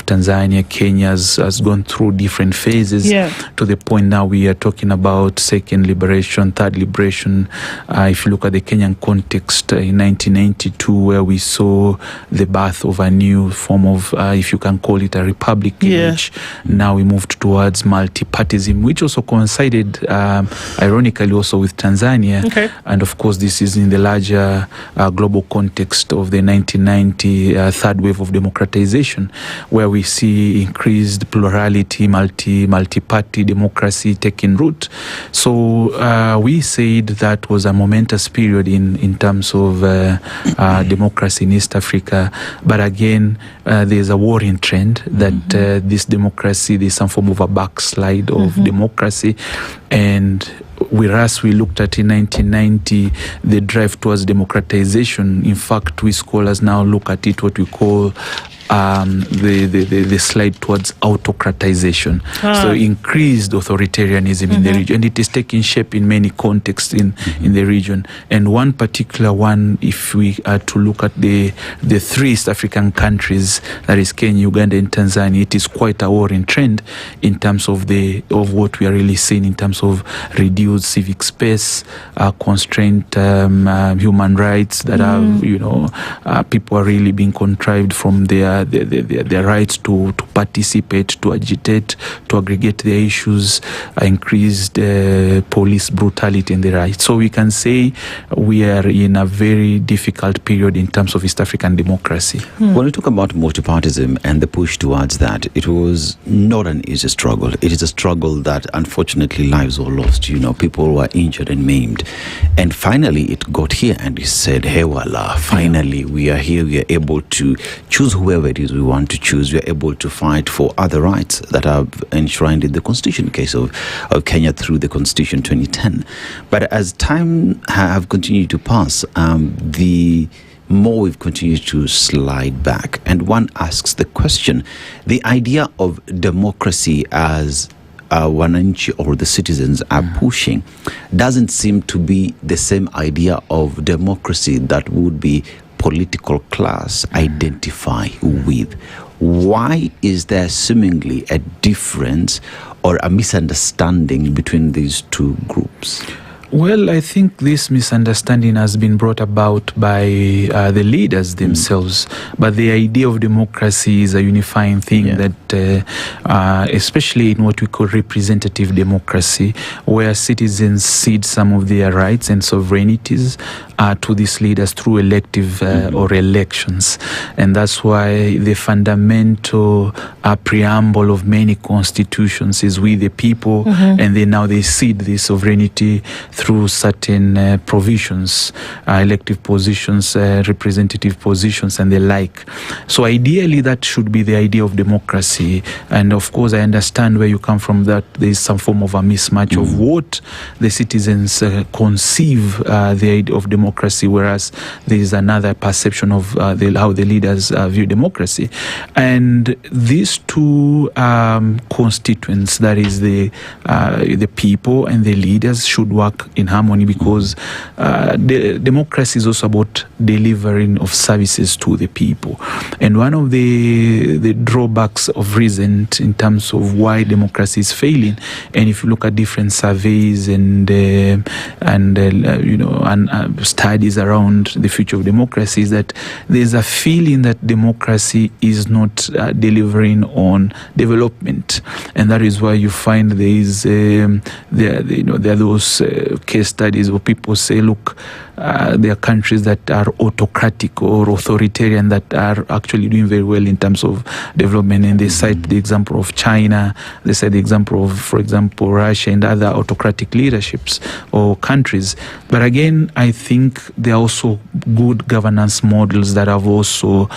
Tanzania, Kenya has gone through different phases to the point now we are talking about second liberation, third liberation. If you look at the Kenyan context in 1992, where we saw the birth of a new form of, if you can call it a republic, in which now we moved towards multi-partyism, which also coincided, ironically, also with Tanzania. And of course, this is in the larger global context of the 1990 third wave of democratization, where we see increased plurality, multi-party democracy taking root. So we said that was a momentous period in terms of democracy in East Africa. But again, there's a worrying trend that this democracy, there's some form of a backslide of democracy. And whereas we looked at in 1990 the drive towards democratization, in fact, we scholars now look at it what we call the slide towards autocratization. So increased authoritarianism in the region, and it is taking shape in many contexts in the region. And one particular one, if we are to look at the three East African countries, that is Kenya, Uganda and Tanzania, it is quite a worrying trend in terms of what we are really seeing in terms of reduced civic space, constrained human rights that are, people are really being contrived from their rights to participate, to agitate, to aggregate their issues, increased police brutality and the rights. So we can say we are in a very difficult period in terms of East African democracy. When we talk about multipartyism and the push towards that, it was not an easy struggle. It is a struggle that unfortunately lives were lost. People were injured and maimed. And finally it got here and we said, hey, voila, finally we are here, we are able to choose whoever it is we want to choose. We are able to fight for other rights that are enshrined in the Constitution case of Kenya through the Constitution 2010. But as time have continued to pass, the more we've continued to slide back. And one asks the question, the idea of democracy as wananchi or the citizens are pushing doesn't seem to be the same idea of democracy that would be political class identify with. Why is there seemingly a difference or a misunderstanding between these two groups? Well, I think this misunderstanding has been brought about by the leaders themselves. But the idea of democracy is a unifying thing that, especially in what we call representative democracy, where citizens cede some of their rights and sovereignties to these leaders through elective or elections. And that's why the fundamental preamble of many constitutions is we the people, and then now they cede this sovereignty through certain provisions, elective positions, representative positions and the like. So ideally that should be the idea of democracy. And of course I understand where you come from, that there is some form of a mismatch of what the citizens conceive the idea of democracy, whereas there is another perception of how the leaders view democracy. And these two constituents, that is the people and the leaders, should work in harmony, because the democracy is also about delivering of services to the people. And one of the drawbacks of recent in terms of why democracy is failing, and if you look at different surveys and studies around the future of democracy, is that there's a feeling that democracy is not delivering on development. And that is why you find there are those case studies where people say, look, there are countries that are autocratic or authoritarian that are actually doing very well in terms of development. And they cite the example of China, they cite the example of, for example, Russia and other autocratic leaderships or countries. But again, I think there are also good governance models that have also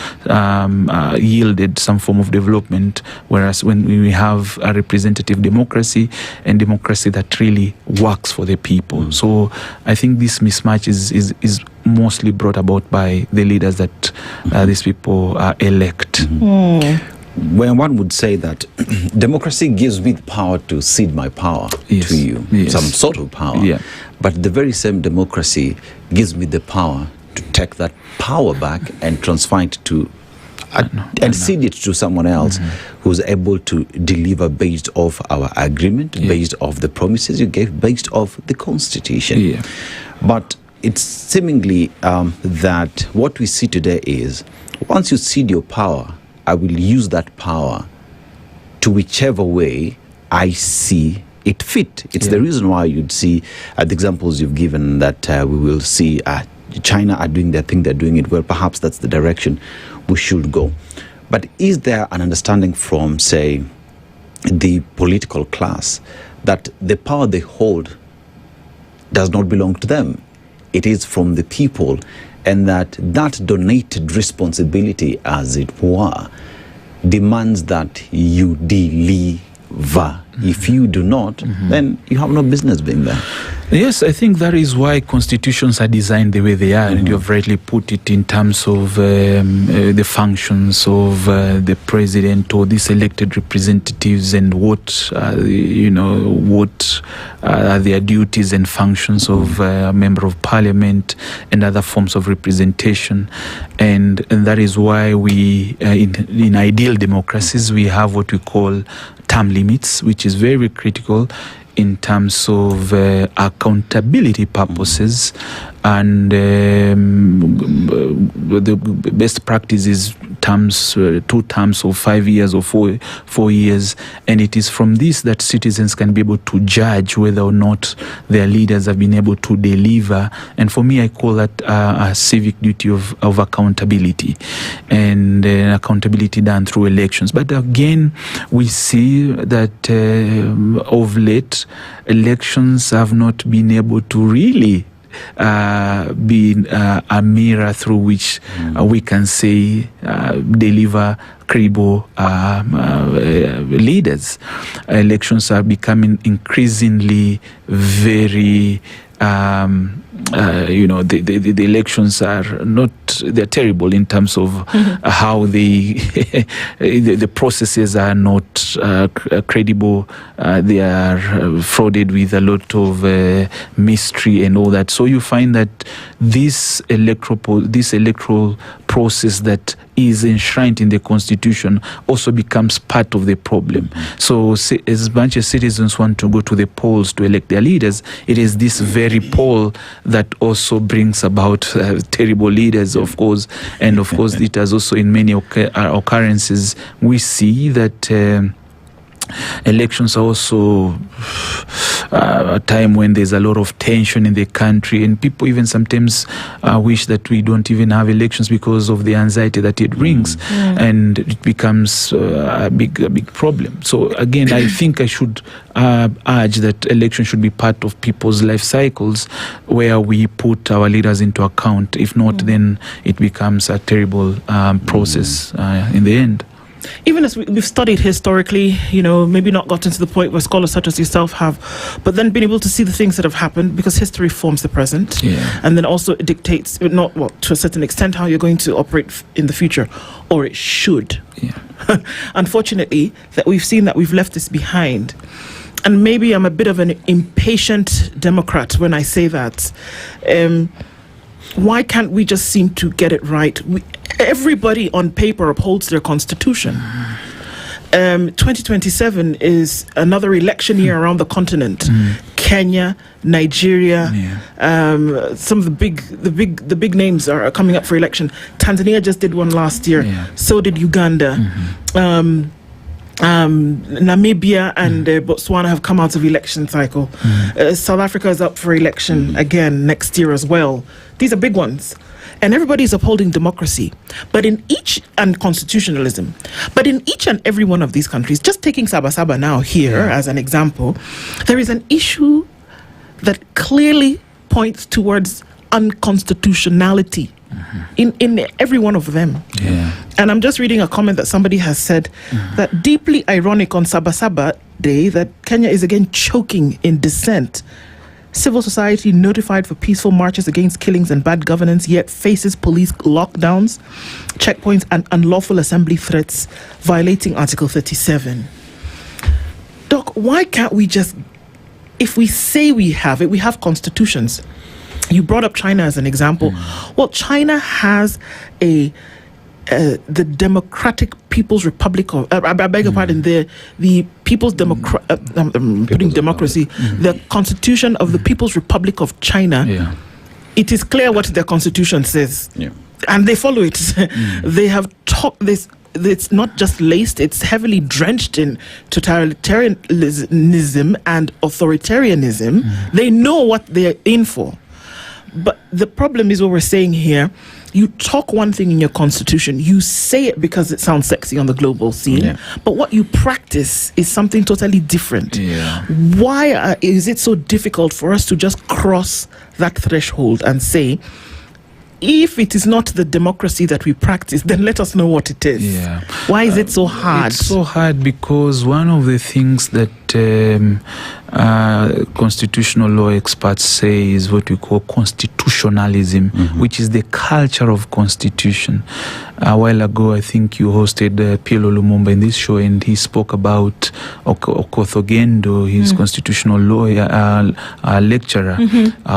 yielded some form of development, whereas when we have a representative democracy and democracy that really works for the people. So I think this mismatch is mostly brought about by the leaders that these people elect. when one would say that democracy gives me the power to cede my power to you, some sort of power, but the very same democracy gives me the power to take that power back and transfer it to and cede it to someone else who's able to deliver based off our agreement, based off the promises you gave, based off the Constitution. But it's seemingly that what we see today is, once you cede your power, I will use that power to whichever way I see it fit. It's the reason why you'd see the examples you've given that we will see China are doing their thing, they're doing it well. Perhaps that's the direction we should go. But is there an understanding from, say, the political class that the power they hold does not belong to them? It is from the people, and that donated responsibility, as it were, demands that you deliver. If you do not, then you have no business being there. Yes, I think that is why constitutions are designed the way they are, and you have rightly put it in terms of the functions of the president or these elected representatives, and what are their duties and functions of a member of parliament and other forms of representation, and that is why we in ideal democracies we have what we call term limits, which is very critical in terms of accountability purposes, and the best practice is terms, 2 terms of 5 years or 4 years, and it is from this that citizens can be able to judge whether or not their leaders have been able to deliver. And for me, I call that a civic duty of accountability, and accountability done through elections. But again, we see that of late, elections have not been able to really be a mirror through which we can say deliver credible leaders. Elections are becoming increasingly very the elections are not, they're terrible in terms of how the processes are not credible. They are frauded with a lot of mystery and all that. So you find that this electoral process that is enshrined in the Constitution also becomes part of the problem. So as much as citizens want to go to the polls to elect their leaders, it is this very poll that also brings about terrible leaders, of course. And of course, it has also in many occurrences, we see that elections are also a time when there's a lot of tension in the country, and people even sometimes wish that we don't even have elections because of the anxiety that it brings, and it becomes a big problem. So again, I think I should urge that elections should be part of people's life cycles, where we put our leaders into account. If not, then it becomes a terrible process in the end. Even as we've studied historically, maybe not gotten to the point where scholars such as yourself have, but then been able to see the things that have happened, because history forms the present, and then also it dictates, to a certain extent, how you're going to operate in the future, or it should. Unfortunately, that we've seen that we've left this behind. And maybe I'm a bit of an impatient Democrat when I say that. Why can't we just seem to get it right? Everybody on paper upholds their constitution. 2027 is another election year around the continent. Kenya, Nigeria, some of the big names are coming up for election. Tanzania just did one last year. So did Uganda. Namibia and Botswana have come out of election cycle. South Africa is up for election again next year as well. These are big ones. And everybody's upholding democracy, and constitutionalism. But in each and every one of these countries, just taking Saba now here as an example, there is an issue that clearly points towards unconstitutionality in every one of them. And I'm just reading a comment that somebody has said that deeply ironic on Saba Day that Kenya is again choking in dissent Civil society notified for peaceful marches against killings and bad governance, yet faces police lockdowns, checkpoints, and unlawful assembly threats, violating Article 37. Doc, why can't we just, if we say we have it, we have constitutions. You brought up China as an example. Well, China has the Democratic People's Republic of, I beg your pardon, the People's Democracy, the Constitution of the People's Republic of China. Yeah. It is clear what their constitution says, Yeah. and they follow it. They have taught this. It's not just laced; it's heavily drenched in totalitarianism and authoritarianism. They know what they're in for. But the problem is what we're saying here. You talk one thing in your constitution, you say it because it sounds sexy on the global scene, but what you practice is something totally different. Why is it so difficult for us to just cross that threshold and say, if it is not the democracy that we practice, then let us know what it is? Why is it so hard? It's so hard because one of the things that constitutional law experts say is what we call constitutionalism, which is the culture of constitution. A while ago, I think you hosted Pielo Lumumba in this show, and he spoke about Okoh, his constitutional lawyer, lecturer,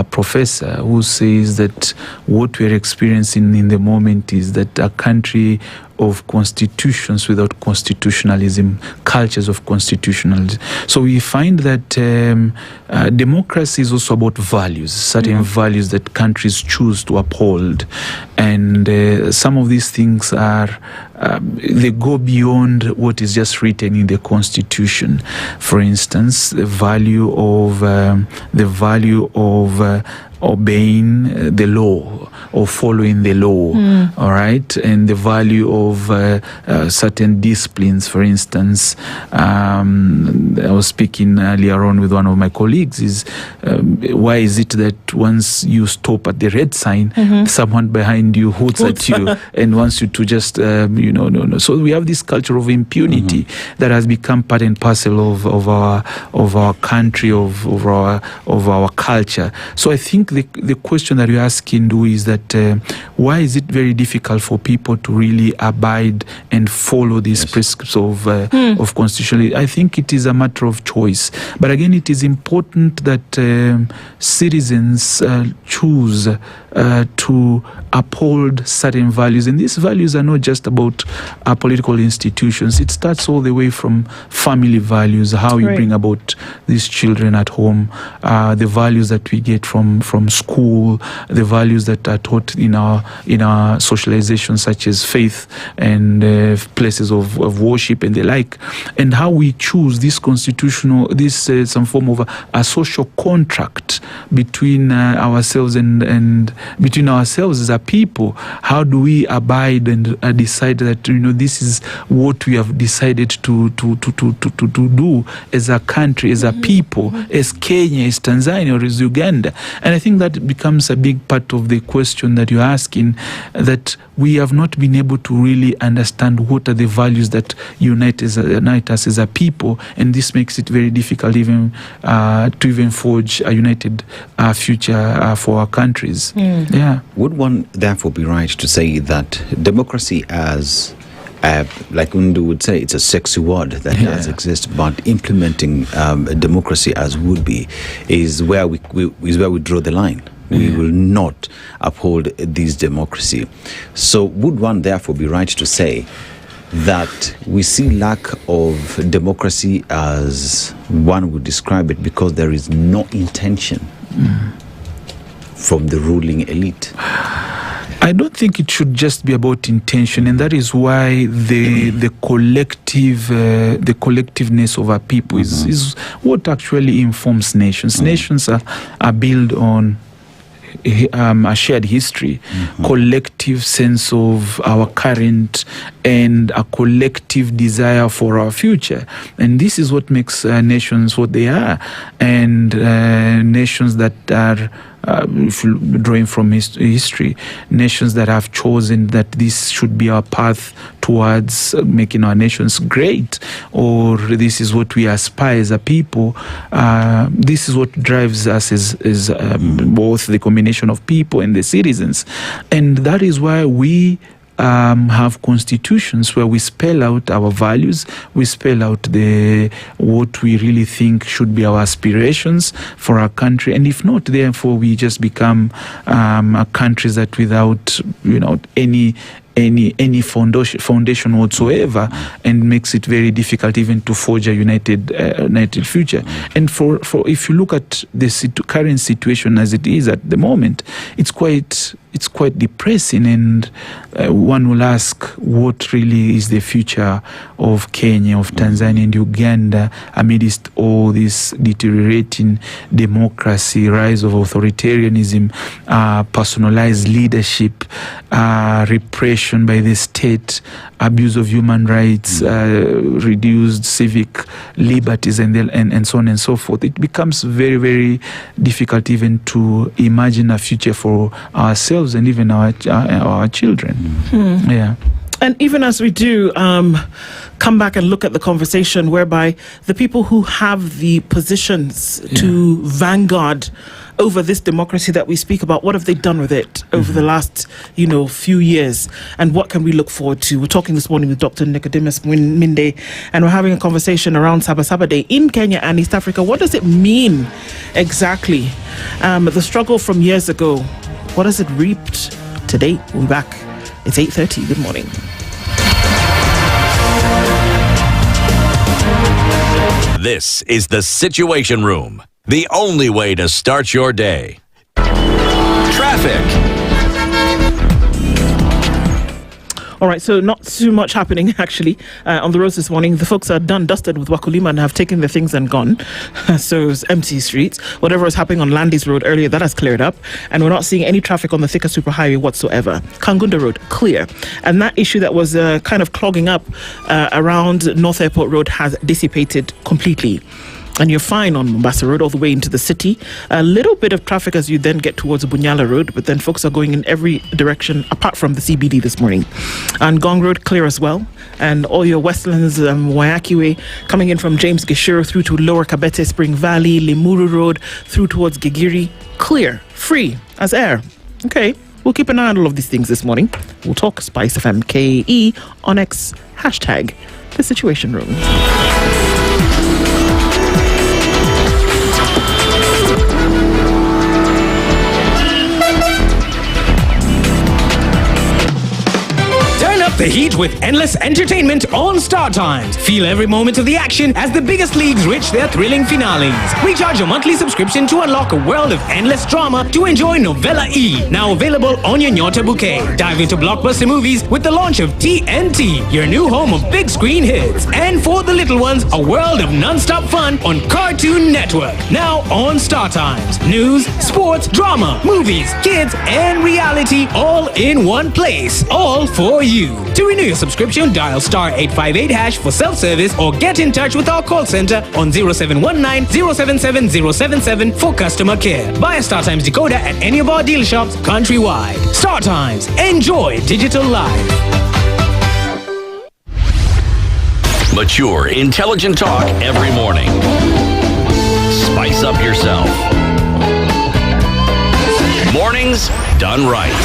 professor, who says that what we're experiencing in the moment is that a country of constitutions without constitutionalism, cultures of constitutionalism. So we find that democracy is also about values, certain values that countries choose to uphold. And some of these things are, they go beyond what is just written in the constitution. For instance, the value of obeying the law or following the law, all right, and the value of certain disciplines. For instance, I was speaking earlier on with one of my colleagues, is why is it that once you stop at the red sign, someone behind you hoots at you and wants you to just, no. So we have this culture of impunity that has become part and parcel of our country, of our culture. So I think the question that you're asking, Nduh, is that why is it very difficult for people to really abide and follow these prescripts of constitution? I think it is a matter of choice. But again, it is important that citizens choose to uphold certain values. And these values are not just about political institutions. It starts all the way from family values, how you bring about these children at home, the values that we get from school, the values that are taught in our socialization, such as faith and places of worship and the like, and how we choose this some form of a social contract between ourselves and between ourselves as a people. How do we abide and decide that this is what we have decided to do as a country, as a people, as Kenya, as Tanzania, or as Uganda? And I think that becomes a big part of the question that you're asking, that we have not been able to really understand what are the values that unite us as a people, and this makes it very difficult to even forge a united future for our countries. Would one therefore be right to say that democracy as like Nduh would say, it's a sexy word that does exist, but implementing democracy as would be is where we draw the line. We will not uphold this democracy. So would one therefore be right to say that we see lack of democracy as one would describe it because there is no intention from the ruling elite? I don't think it should just be about intention, and that is why the collectiveness of our people is what actually informs nations. Nations are built on a shared history, collective sense of our current, and a collective desire for our future. And this is what makes nations what they are. And nations that are if you drawing from history, nations that have chosen that this should be our path towards making our nations great, or this is what we aspire as a people. This is what drives us is both the combination of people and the citizens, and that is why we have constitutions where we spell out our values, we spell out what we really think should be our aspirations for our country, and if not, therefore we just become countries that without any foundation whatsoever, and makes it very difficult even to forge a united future. And for if you look at the current situation as it is at the moment, it's quite depressing, and one will ask what really is the future of Kenya, of Tanzania and Uganda amidst all this deteriorating democracy, rise of authoritarianism, personalized leadership, repression by the state, abuse of human rights, reduced civic liberties, and so on and so forth. It becomes very, very difficult even to imagine a future for ourselves and even our children. Yeah. And even as we do come back and look at the conversation whereby the people who have the positions to vanguard over this democracy that we speak about, what have they done with it over the last, few years? And what can we look forward to? We're talking this morning with Dr. Nicodemus Minde, and we're having a conversation around Saba Saba Day in Kenya and East Africa. What does it mean exactly? The struggle from years ago, what has it reaped today? We'll be back. It's 8:30. Good morning. This is the Situation Room, the only way to start your day. Traffic. All right, so not too much happening, actually, on the roads this morning. The folks are done, dusted with Wakulima and have taken their things and gone. So it's empty streets. Whatever was happening on Landis Road earlier, that has cleared up. And we're not seeing any traffic on the Thika Superhighway whatsoever. Kangunda Road, clear. And that issue that was kind of clogging up around North Airport Road has dissipated completely. And you're fine on Mombasa Road all the way into the city. A little bit of traffic as you then get towards Bunyala Road, but then folks are going in every direction apart from the CBD this morning. And Gong Road clear as well. And all your Westlands, Wayaki Way, coming in from James Gishiro through to Lower Kabete, Spring Valley, Limuru Road, through towards Gigiri, clear, free as air. Okay, we'll keep an eye on all of these things this morning. We'll talk SpiceFM KE on X, hashtag The Situation Room. The heat with endless entertainment on Star Times. Feel every moment of the action as the biggest leagues reach their thrilling finales. Recharge your monthly subscription to unlock a world of endless drama to enjoy Novella E, now available on your Nyota bouquet. Dive into blockbuster movies with the launch of TNT, your new home of big screen hits. And for the little ones, a world of non-stop fun on Cartoon Network, now on Star Times. News, sports, drama, movies, kids, and reality all in one place. All for you. To renew your subscription, dial *858# for self-service or get in touch with our call center on 0719-077-077 for customer care. Buy a Star Times decoder at any of our dealer shops countrywide. Star Times. Enjoy digital life. Mature, intelligent talk every morning. Spice up yourself. Mornings done right.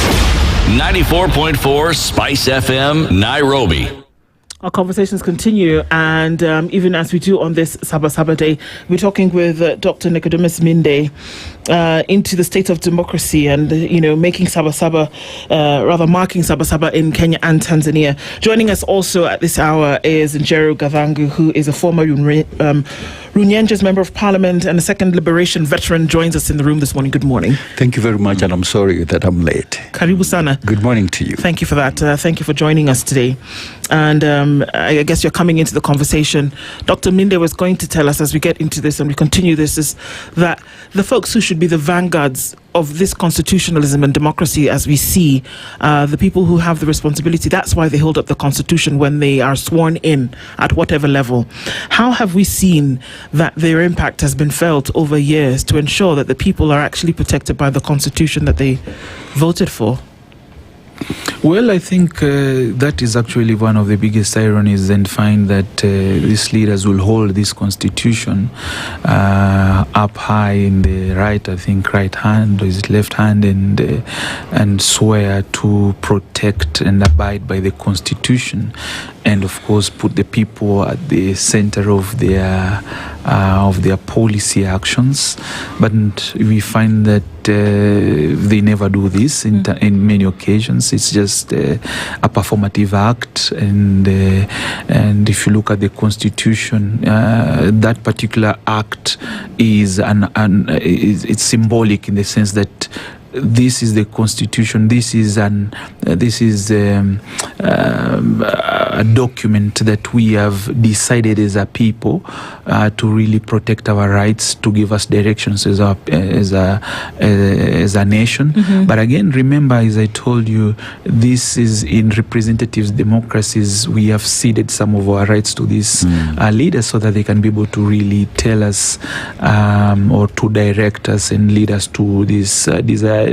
94.4 Spice FM, Nairobi. Our conversations continue, and even as we do on this Saba Saba Day, we're talking with Dr. Nicodemus Minde into the state of democracy and, making Saba Saba, marking Saba Saba in Kenya and Tanzania. Joining us also at this hour is Njeri Gavangu, who is a former Runyenjes Member of Parliament and a second Liberation veteran, joins us in the room this morning. Good morning. Thank you very much, and I'm sorry that I'm late. Karibu sana. Good morning to you. Thank you for that. Thank you for joining us today. And I guess you're coming into the conversation. Dr. Minde was going to tell us as we get into this and we continue this, is that the folks who should should be the vanguards of this constitutionalism and democracy as we see, the people who have the responsibility. That's why they hold up the constitution when they are sworn in at whatever level. How have we seen that their impact has been felt over years to ensure that the people are actually protected by the constitution that they voted for? Well, I think that is actually one of the biggest ironies, and find that these leaders will hold this constitution up high in the right, I think, right hand, or is it left hand, and swear to protect and abide by the constitution, and of course put the people at the center of their policy actions. But we find that they never do this in many occasions. It's just a performative act, and if you look at the constitution, that particular act is it's symbolic in the sense that this is the constitution. This is a document that we have decided as a people to really protect our rights, to give us directions as a nation. Mm-hmm. But again, remember, as I told you, this is in representative democracies. We have ceded some of our rights to these leaders so that they can be able to really tell us or to direct us and lead us to this desired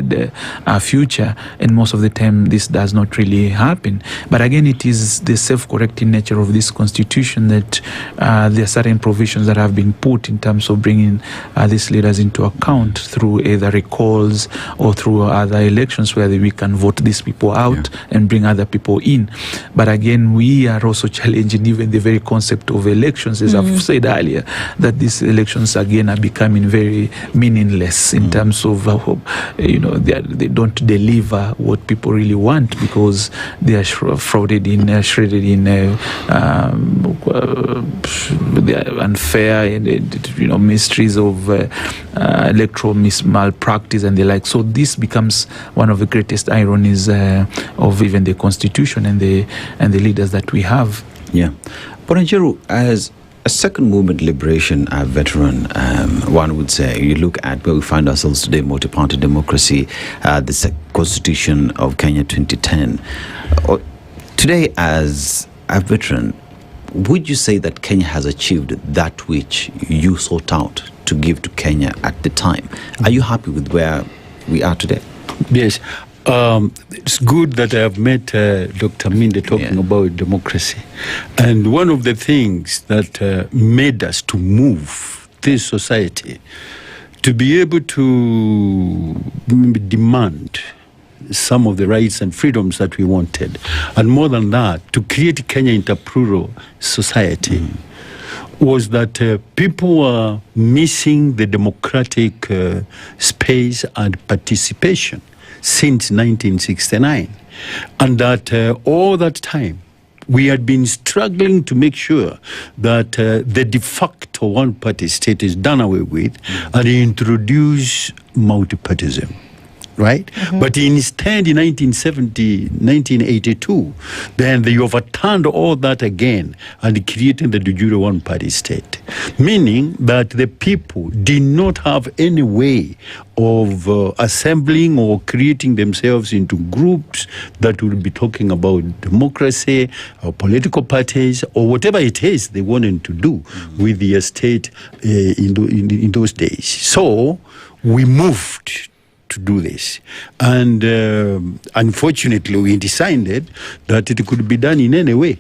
future. And most of the time this does not really happen. But again, it is the self-correcting nature of this constitution that there are certain provisions that have been put in terms of bringing these leaders into account through either recalls or through other elections where we can vote these people out and bring other people in. But again, we are also challenging even the very concept of elections, as I've said earlier, that these elections again are becoming very meaningless in terms of they don't deliver what people really want, because they are shredded in the unfair and mysteries of electoral malpractice and the like. So this becomes one of the greatest ironies of even the constitution and the leaders that we have. Yeah, but Njeri, as a second movement liberation veteran, one would say, you look at where we find ourselves today, multi-party democracy, the Constitution of Kenya 2010. Today, as a veteran, would you say that Kenya has achieved that which you sought out to give to Kenya at the time? Are you happy with where we are today? Yes. It's good that I have met Dr. Minde talking about democracy. And one of the things that made us to move this society to be able to demand some of the rights and freedoms that we wanted, and more than that, to create Kenya into a plural society, was that people were missing the democratic space and participation since 1969, and that all that time we had been struggling to make sure that the de facto one-party state is done away with and introduce multipartism. Right? But instead, in 1982, then they overturned all that again and created the de jure one-party state, meaning that the people did not have any way of assembling or creating themselves into groups that would be talking about democracy or political parties or whatever it is they wanted to do with the state in those days. So we moved to do this, and unfortunately we decided that it could be done in any way.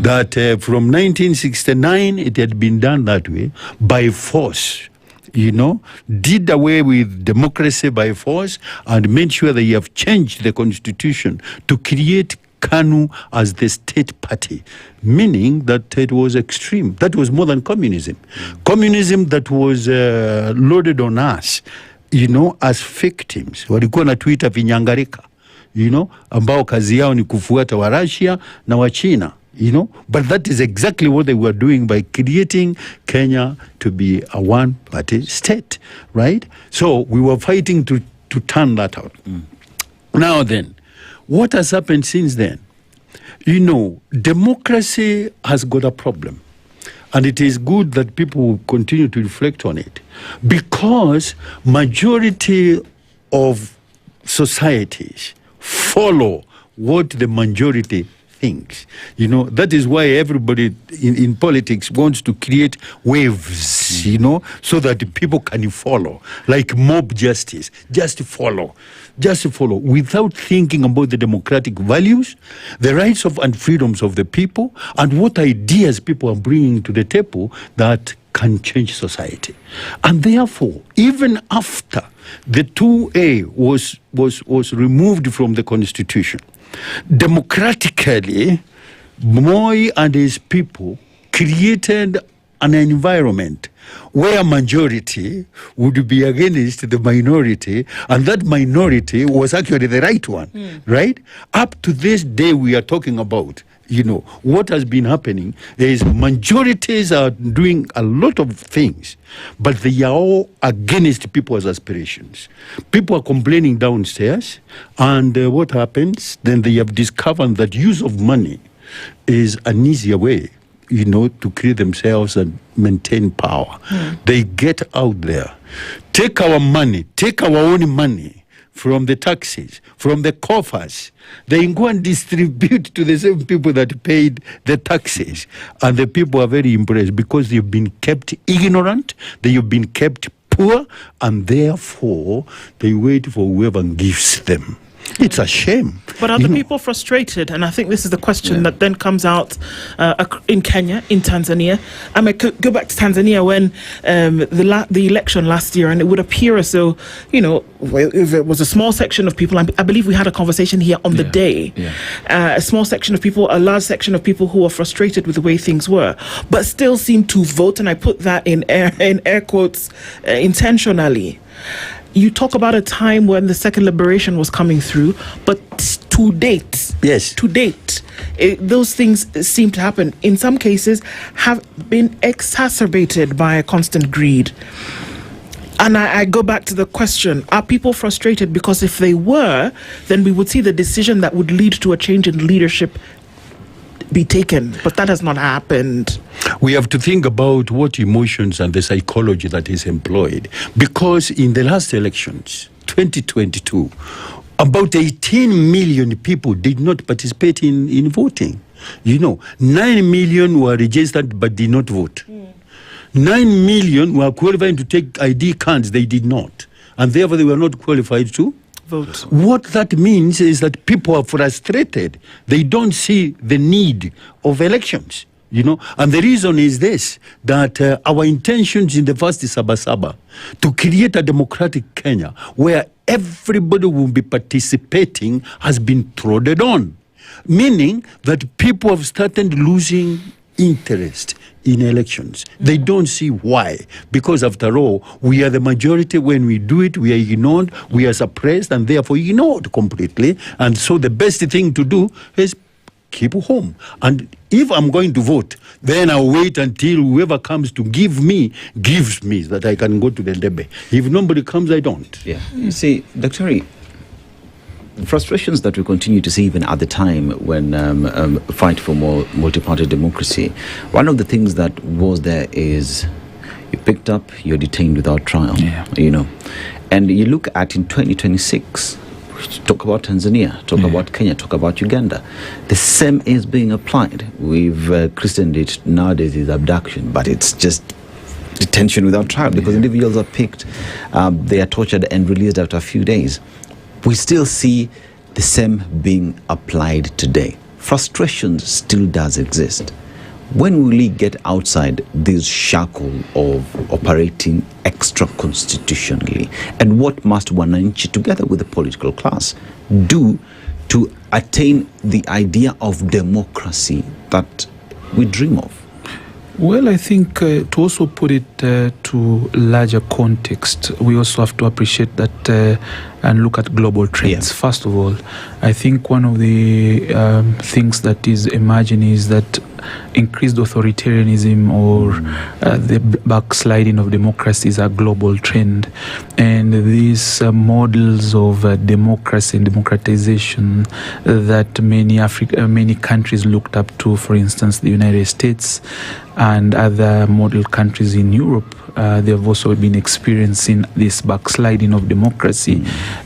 That from 1969 it had been done that way by force, did away with democracy by force and made sure that you have changed the constitution to create KANU as the state party, meaning that it was extreme. That was more than communism. Communism that was loaded on us, as victims. Walikuwa natuita vinyangarika, ambao kazi yao ni kufuata wa Russia na wa China, But that is exactly what they were doing by creating Kenya to be a one-party state, right? So we were fighting to turn that out. Now then, what has happened since then? Democracy has got a problem. And it is good that people continue to reflect on it, because majority of societies follow what the majority thinks. That is why everybody in politics wants to create waves, so that people can follow, like mob justice. Just follow, without thinking about the democratic values, the rights and freedoms of the people, and what ideas people are bringing to the table that can change society. And therefore, even after the 2A was removed from the Constitution, democratically, Moi and his people created an environment where majority would be against the minority, and that minority was actually the right one, right? Up to this day we are talking about, what has been happening is majorities are doing a lot of things, but they are all against people's aspirations. People are complaining downstairs, and what happens? Then they have discovered that use of money is an easier way, to create themselves and maintain power. They get out there, take our money, take our own money from the taxes, from the coffers. They go and distribute to the same people that paid the taxes. And the people are very impressed because they've been kept ignorant, they have been kept poor, and therefore they wait for whoever gives them. It's a shame. But are the people frustrated? And I think this is the question that then comes out in Kenya, in Tanzania. I might go back to Tanzania when the election last year, and it would appear as though, if it was a small section of people, I believe we had a conversation here on the day, a small section of people, a large section of people who were frustrated with the way things were, but still seemed to vote, and I put that in air quotes intentionally. You talk about a time when the second liberation was coming through, but to date, those things seem to happen. In some cases, have been exacerbated by a constant greed. And I go back to the question, are people frustrated? Because if they were, then we would see the decision that would lead to a change in leadership be taken, but that has not happened. We have to think about what emotions and the psychology that is employed, because in the last elections, 2022, about 18 million people did not participate in voting. 9 million were registered but did not vote. 9 million were qualified to take ID cards, they did not, and therefore they were not qualified to vote. What that means is that people are frustrated. They don't see the need of elections, and the reason is this, that our intentions in the first Saba to create a democratic Kenya where everybody will be participating has been trodden on, meaning that people have started losing interest in elections. They don't see why, because after all, we are the majority. When we do it, we are ignored, we are suppressed, and therefore ignored completely. And so the best thing to do is keep home. And if I'm going to vote, then I'll wait until whoever comes to gives me that I can go to the debate. If nobody comes, I don't. Yeah. You see, Dr. frustrations that we continue to see even at the time when fight for more multi-party democracy. One of the things that was there is you picked up, you're detained without trial, and you look at in 2026, talk about Tanzania, talk about Kenya, talk about Uganda, the same is being applied. We've christened it nowadays is abduction, but it's just detention without trial, because individuals are picked, they are tortured and released after a few days. We still see the same being applied today. Frustration still does exist. When will we get outside this shackle of operating extra-constitutionally? And what must wananchi, together with the political class, do to attain the idea of democracy that we dream of? Well, I think to also put it to larger context, we also have to appreciate that and look at global trends. First of all, I think one of the things that is emerging is that increased authoritarianism or the backsliding of democracy is a global trend, and these models of democracy and democratization that many countries looked up to, for instance the United States and other model countries in Europe, they have also been experiencing this backsliding of democracy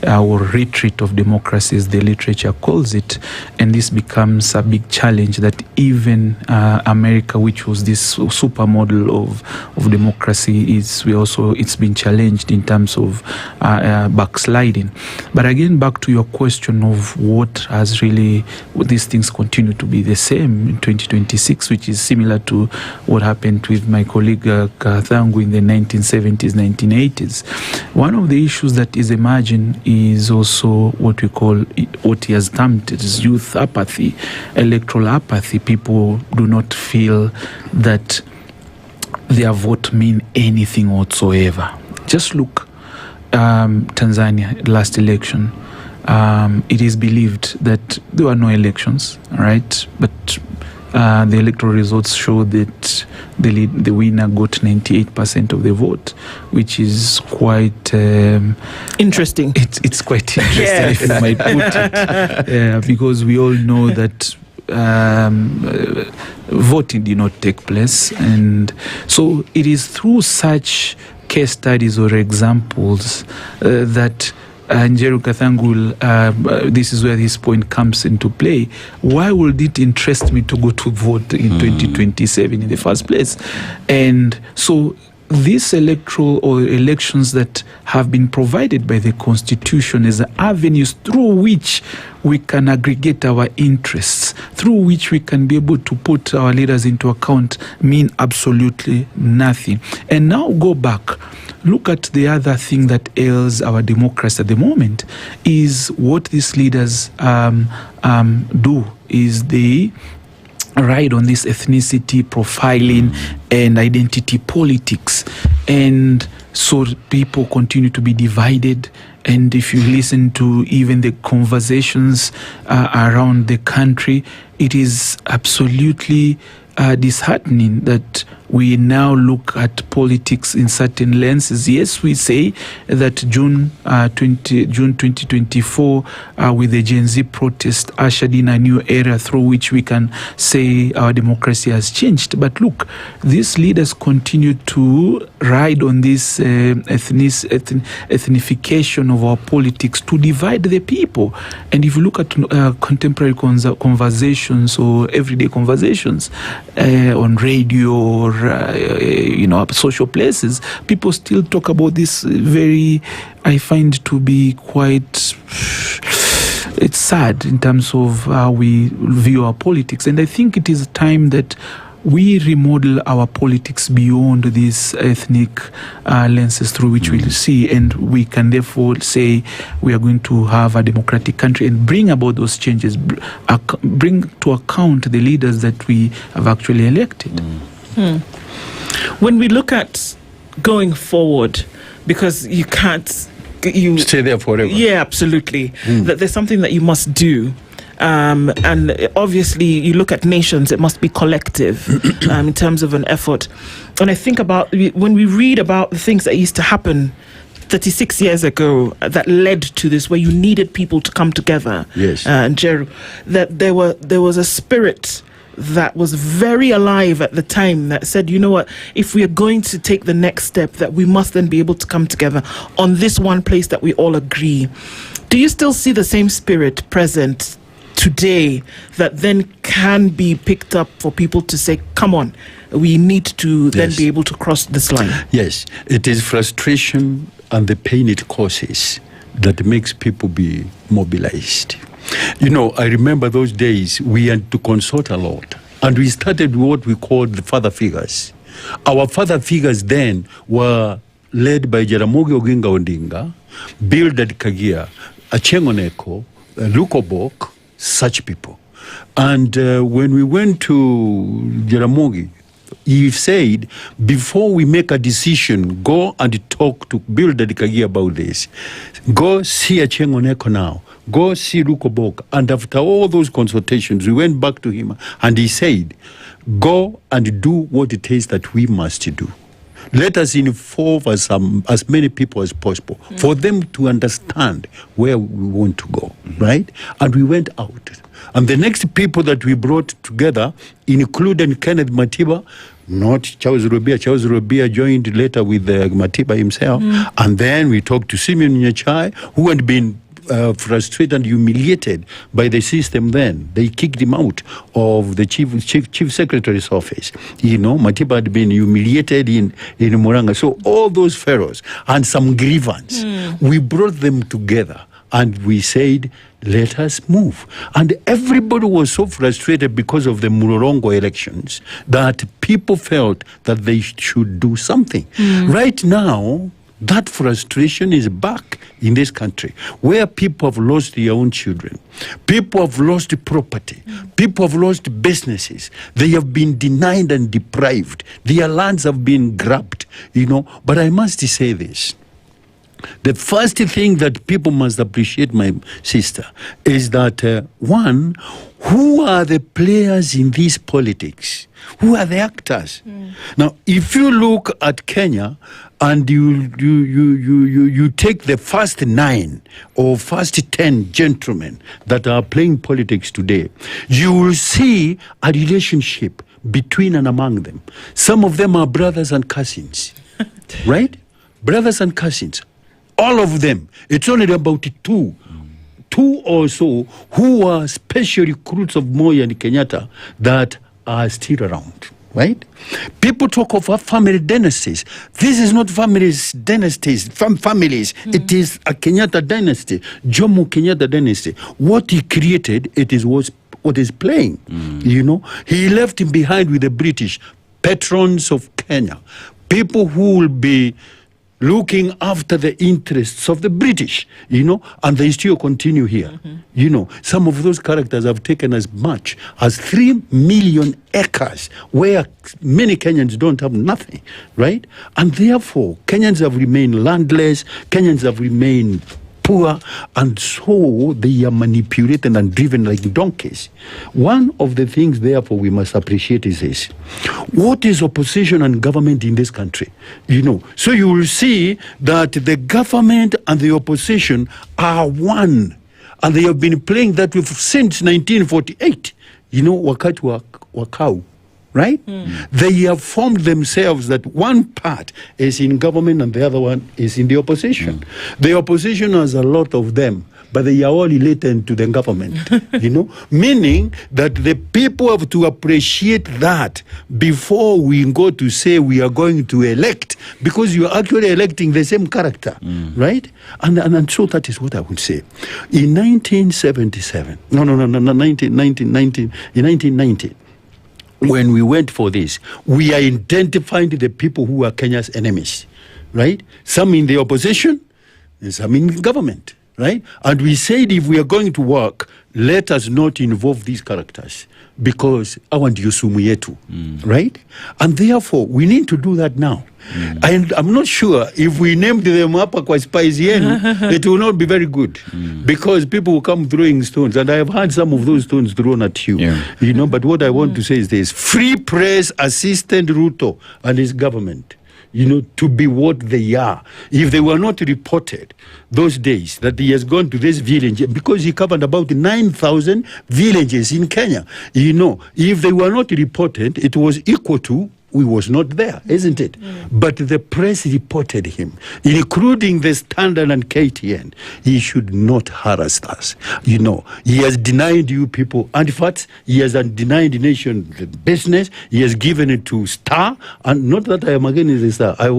or retreat of democracy, as the literature calls it, and this becomes a big challenge that even America, which was this supermodel of democracy, it's been challenged in terms of backsliding. But again, back to your question of what has really these things continue to be the same in 2026, which is similar to what happened with my colleague Kathangu in the 1970s, 1980s. One of the issues that is emerging is also what he has termed as youth apathy, electoral apathy. People do not feel that their vote mean anything whatsoever. Just look, Tanzania, last election. It is believed that there were no elections, right? But the electoral results show that the winner got 98% of the vote, which is quite interesting. It's quite interesting, if you might put it, because we all know that voting did not take place, and so it is through such case studies or examples that Njeri Kathangu, this is where this point comes into play. Why would it interest me to go to vote in 2027 in the first place? And so these electoral or elections that have been provided by the Constitution as avenues through which we can aggregate our interests, through which we can be able to put our leaders into account, mean absolutely nothing. And now go back. Look at the other thing that ails our democracy at the moment is what these leaders do is they ride on this ethnicity profiling and identity politics, and so people continue to be divided. And if you listen to even the conversations around the country, it is absolutely disheartening that we now look at politics in certain lenses. Yes, we say that June 2024 with the Gen Z protest ushered in a new era through which we can say our democracy has changed. But look, these leaders continue to ride on this ethnification of our politics to divide the people. And if you look at contemporary conversations or everyday conversations on radio or social places, people still talk about this I find to be quite, it's sad in terms of how we view our politics. And I think it is time that we remodel our politics beyond these ethnic lenses through which we see, and we can therefore say we are going to have a democratic country and bring about those changes, bring to account the leaders that we have actually elected. When we look at going forward, because you can't stay there forever. Yeah, absolutely. That there's something that you must do. And obviously you look at nations, it must be collective in terms of an effort. And I think about when we read about the things that used to happen 36 years ago that led to this, where you needed people to come together. Yes. And Njeri, that there was a spirit that was very alive at the time that said, you know what, if we are going to take the next step, that we must then be able to come together on this one place that we all agree. Do you still see the same spirit present today that then can be picked up for people to say, come on, we need to then be able to cross this line? Yes, it is frustration and the pain it causes that makes people be mobilized. I remember those days we had to consult a lot, and we started what we called the father figures. Our father figures then were led by Jaramogi Oginga Odinga, Bildad Kagia, Achieng' Oneko, Lukobok, such people. And when we went to Jaramogi, he said, before we make a decision, go and talk to Bill Dadikagi about this. Go see Achieng' Oneko now. Go see Lukobok. And after all those consultations, we went back to him and he said, go and do what it is that we must do. Let us involve as many people as possible for them to understand where we want to go, right? And we went out. And the next people that we brought together included Kenneth Matiba, not Charles Robia. Charles Robia joined later with Matiba himself. And then we talked to Simeon Nyachai, who had been frustrated and humiliated by the system then. They kicked him out of the chief secretary's office. Matiba had been humiliated in Muranga. So all those fellows and some grievance, we brought them together and we said, let us move. And everybody was so frustrated because of the Murorongo elections that people felt that they should do something. Right now, that frustration is back in this country, where people have lost their own children. People have lost property. People have lost businesses. They have been denied and deprived. Their lands have been grabbed, But I must say this. The first thing that people must appreciate, my sister, is that, one, who are the players in this politics? Who are the actors? Now, if you look at Kenya and you take the first 9 or first 10 gentlemen that are playing politics today, you will see a relationship between and among them. Some of them are brothers and cousins, right? Brothers and cousins. All of them. It's only about two or so who are special recruits of Moi and Kenyatta that are still around, right? People talk of family dynasties. This is not families dynasties, families. It is a Kenyatta dynasty, Jomo Kenyatta dynasty. What he created, it is what is playing, He left him behind with the British, patrons of Kenya, people who will be looking after the interests of the British, and they still continue here. Some of those characters have taken as much as 3 million acres where many Kenyans don't have nothing, right? And therefore, Kenyans have remained landless, Kenyans have remained poor, and so they are manipulated and driven like donkeys. One of the things, therefore, we must appreciate is this. What is opposition and government in this country? So you will see that the government and the opposition are one, and they have been playing that way since 1948. Wakati wakau. Right? They have formed themselves that one part is in government and the other one is in the opposition. The opposition has a lot of them, but they are all related to the government, meaning that the people have to appreciate that before we go to say we are going to elect, because you are actually electing the same character, right? And so that is what I would say. In 1977, in 1990, when we went for this, we identified the people who are Kenya's enemies, right? Some in the opposition, and some in government, right? And we said if we are going to work, let us not involve these characters, because I want Yusumu yetu, right? And therefore, we need to do that now. And I'm not sure if we named them up kwa SpiceFM, it will not be very good, because people will come throwing stones, and I have had some of those stones thrown at you, but what I want to say is this: free press assistant Ruto and his government, to be what they are. If they were not reported those days that he has gone to this village, because he covered about 9,000 villages in Kenya, if they were not reported, it was equal to we was not there, isn't it? But the press reported him, including the Standard and KTN. He should not harass us. He has denied you people, and in fact, he has denied the nation the business. He has given it to Star, and not that I am against the Star. I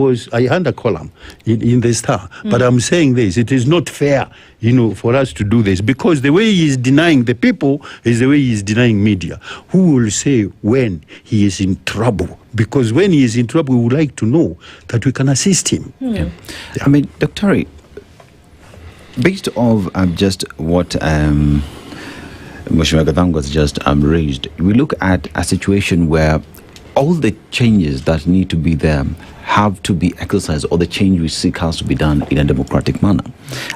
had a column in the Star, but I'm saying this: it is not fair, for us to do this, because the way he is denying the people is the way he is denying media. Who will say when he is in trouble? Because when he is in trouble, we would like to know that we can assist him. I mean, Dr. based off just what Mheshimiwa Gathangu has just raised, we look at a situation where all the changes that need to be there have to be exercised, or the change we seek has to be done in a democratic manner.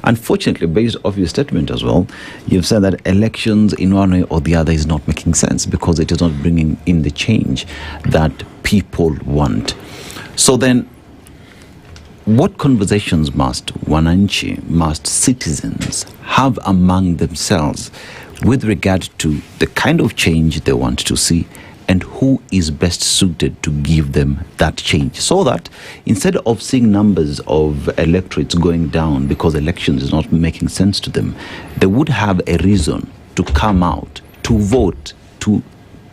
Unfortunately, based off your statement as well, you've said that elections in one way or the other is not making sense because it is not bringing in the change that people want. So then, what conversations must citizens have among themselves with regard to the kind of change they want to see, and who is best suited to give them that change, so that instead of seeing numbers of electorates going down because elections is not making sense to them, they would have a reason to come out, to vote, to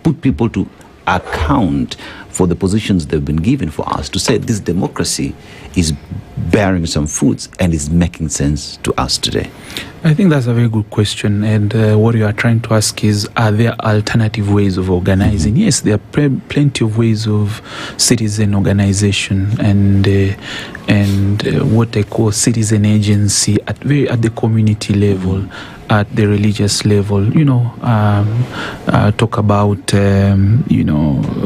put people to account for the positions they've been given for us, to say this democracy is bearing some fruits and is making sense to us today? I think that's a very good question, and what you are trying to ask is, are there alternative ways of organizing? Yes, there are plenty of ways of citizen organization and what I call citizen agency at the community level, at the religious level. Talk about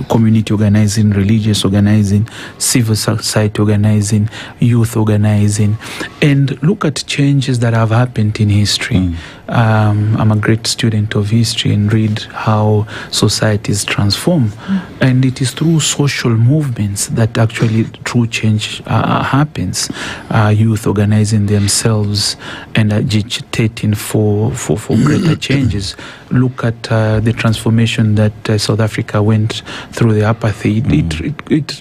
community organizing, religious organizing, civil society organizing, youth organizing, and look at changes that have happened in history. I'm a great student of history and read how societies transform, and it is through social movements that actually true change happens. Youth organizing themselves and agitating for greater changes. Look at the transformation that South Africa went through the apartheid.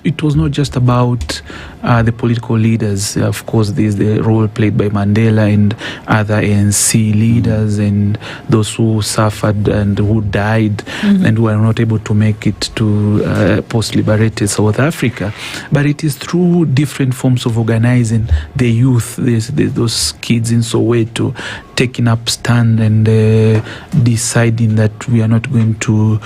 It was not just about the political leaders. Of course, there's the role played by Mandela and other ANC leaders and those who suffered and who died and who are not able to make it to post-liberated South Africa. But it is through different forms of organizing the youth, those kids in Soweto, taking up stand and deciding that we are not going to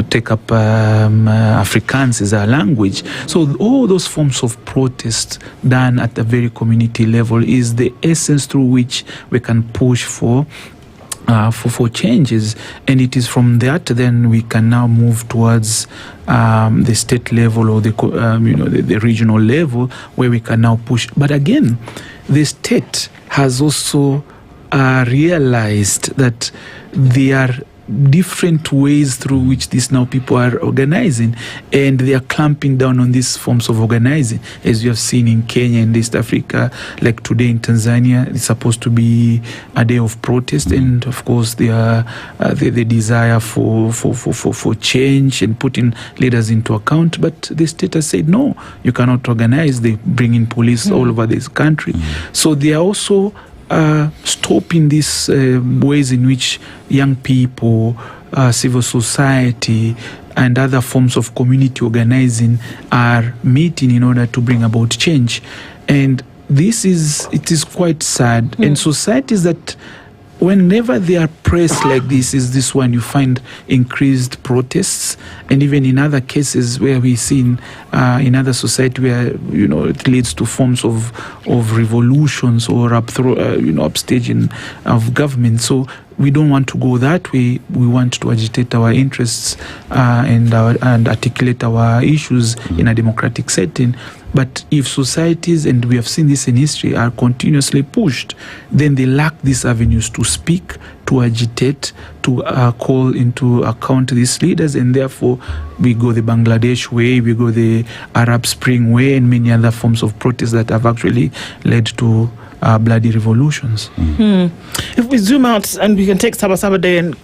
take up Afrikaans as our language. So all those forms of protest done at the very community level is the essence through which we can push for changes, and it is from that then we can now move towards the state level or the regional level, where we can now push. But again, the state has also realized that there are different ways through which these now people are organizing, and they are clamping down on these forms of organizing, as you have seen in Kenya and East Africa. Like today in Tanzania, it's supposed to be a day of protest, and of course the desire for change and putting leaders into account. But the state has said no, you cannot organize. They bring in police all over this country. So they are also stopping these ways in which young people, civil society, and other forms of community organizing are meeting in order to bring about change. And it is quite sad. And societies that, whenever they are pressed like this, is this one, you find increased protests, and even in other cases where we see in other society where it leads to forms of revolutions or upstaging of government. So we don't want to go that way. We want to agitate our interests and articulate our issues in a democratic setting. But if societies, and we have seen this in history, are continuously pushed, then they lack these avenues to speak, to agitate, to call into account these leaders, and therefore we go the Bangladesh way, we go the Arab Spring way, and many other forms of protest that have actually led to bloody revolutions. If we zoom out and we can take Saba Day and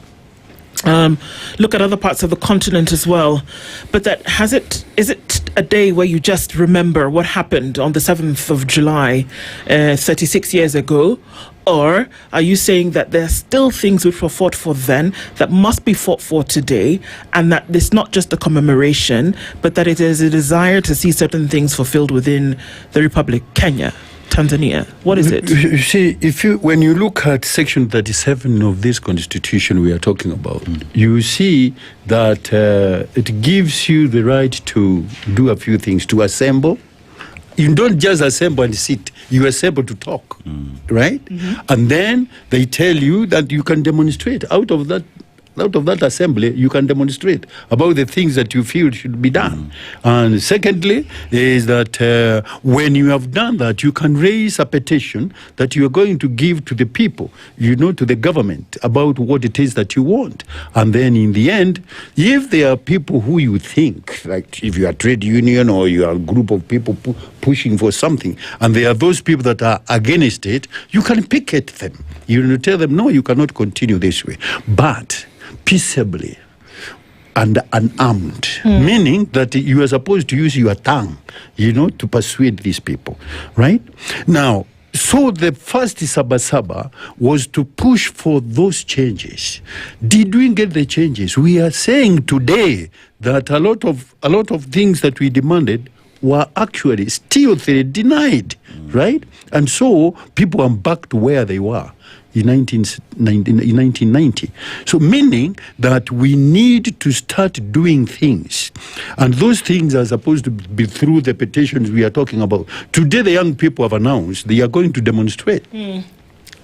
look at other parts of the continent as well, but is it a day where you just remember what happened on the 7th of July 36 years ago? Or are you saying that there are still things which were fought for then that must be fought for today, and that it's not just a commemoration, but that it is a desire to see certain things fulfilled within the Republic, Kenya, Tanzania? What is it? You see, when you look at Section 37 of this Constitution we are talking about, you see that it gives you the right to do a few things, to assemble. You don't just assemble and sit. You assemble to talk, right? And then they tell you that you can demonstrate. Out of that out of that assembly, you can demonstrate about the things that you feel should be done. And secondly, is that when you have done that, you can raise a petition that you are going to give to the people, to the government, about what it is that you want. And then in the end, if there are people who you think, like if you are a trade union or you are a group of people pushing for something, and there are those people that are against it, you can picket them. You tell them, no, you cannot continue this way. But peaceably and unarmed, meaning that you are supposed to use your tongue, to persuade these people, right? Now, so the first Saba was to push for those changes. Did we get the changes? We are saying today that a lot of things that we demanded were actually still denied, right? And so people are back to where they were in 1990. So meaning that we need to start doing things. And those things are supposed to be through the petitions we are talking about. Today the young people have announced they are going to demonstrate.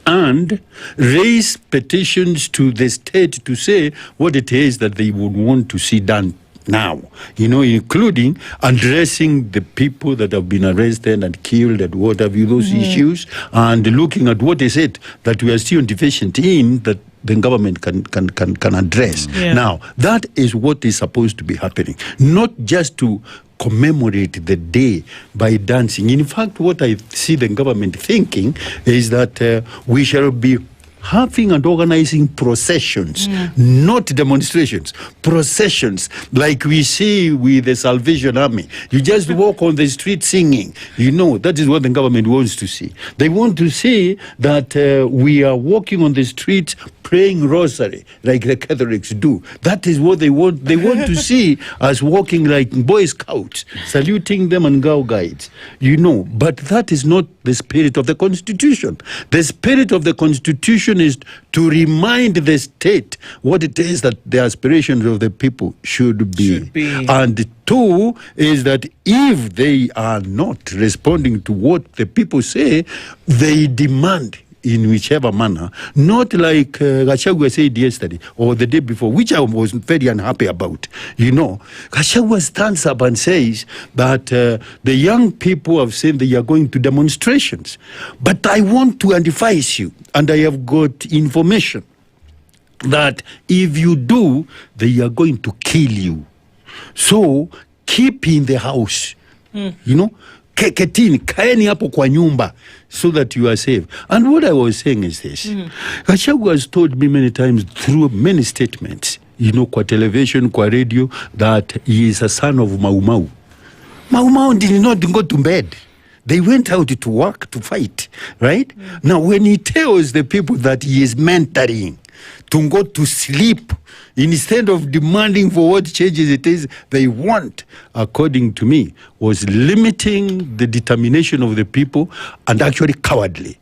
And raise petitions to the state to say what it is that they would want to see done now, including addressing the people that have been arrested and killed and what have you, those issues, and looking at what is it that we are still deficient in that the government can address. Now, that is what is supposed to be happening, not just to commemorate the day by dancing. In fact, what I see the government thinking is that we shall be having and organizing processions, not demonstrations, processions, like we see with the Salvation Army. You just walk on the street singing. That is what the government wants to see. They want to see that we are walking on the streets praying rosary like the Catholics do. That is what they want. They want to see us walking like Boy Scouts, saluting them and Girl Guides. But that is not the spirit of the Constitution. The spirit of the Constitution is to remind the state what it is that the aspirations of the people should be. And two is that if they are not responding to what the people say, they demand in whichever manner, not like Gachagua said yesterday or the day before, which I was very unhappy about. Gachagua stands up and says that the young people have said they are going to demonstrations. But I want to advise you, and I have got information, that if you do, they are going to kill you. So keep in the house, Keketini, kaeni hapo kwa nyumba, so that you are safe. And what I was saying is this. Gachagua has told me many times through many statements, kwa television, kwa radio, that he is a son of Mau Mau. Mau Mau did not go to bed. They went out to work, to fight, right? Now, when he tells the people that he is mentoring to go to sleep, instead of demanding for what changes it is they want, according to me, was limiting the determination of the people and actually cowardly.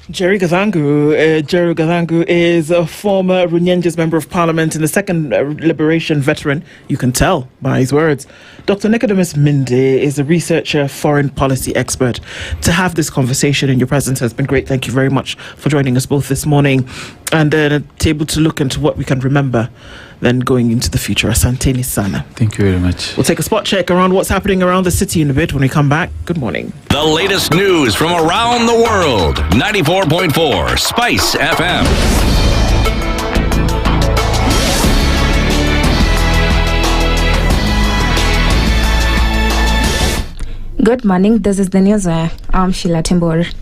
Njeri Gathangu is a former Runyenjes Member of Parliament and the second Liberation veteran, you can tell by his words. Dr. Nicodemus Minde is a researcher, foreign policy expert. To have this conversation in your presence has been great. Thank you very much for joining us both this morning and able to look into what we can remember then going into the future. Asanteni sana. Thank you very much. We'll take a spot check around what's happening around the city in a bit when we come back. Good morning. The latest news from around the world. 94.4 Spice FM. Good morning. This is the news. I'm Sheila Tembor.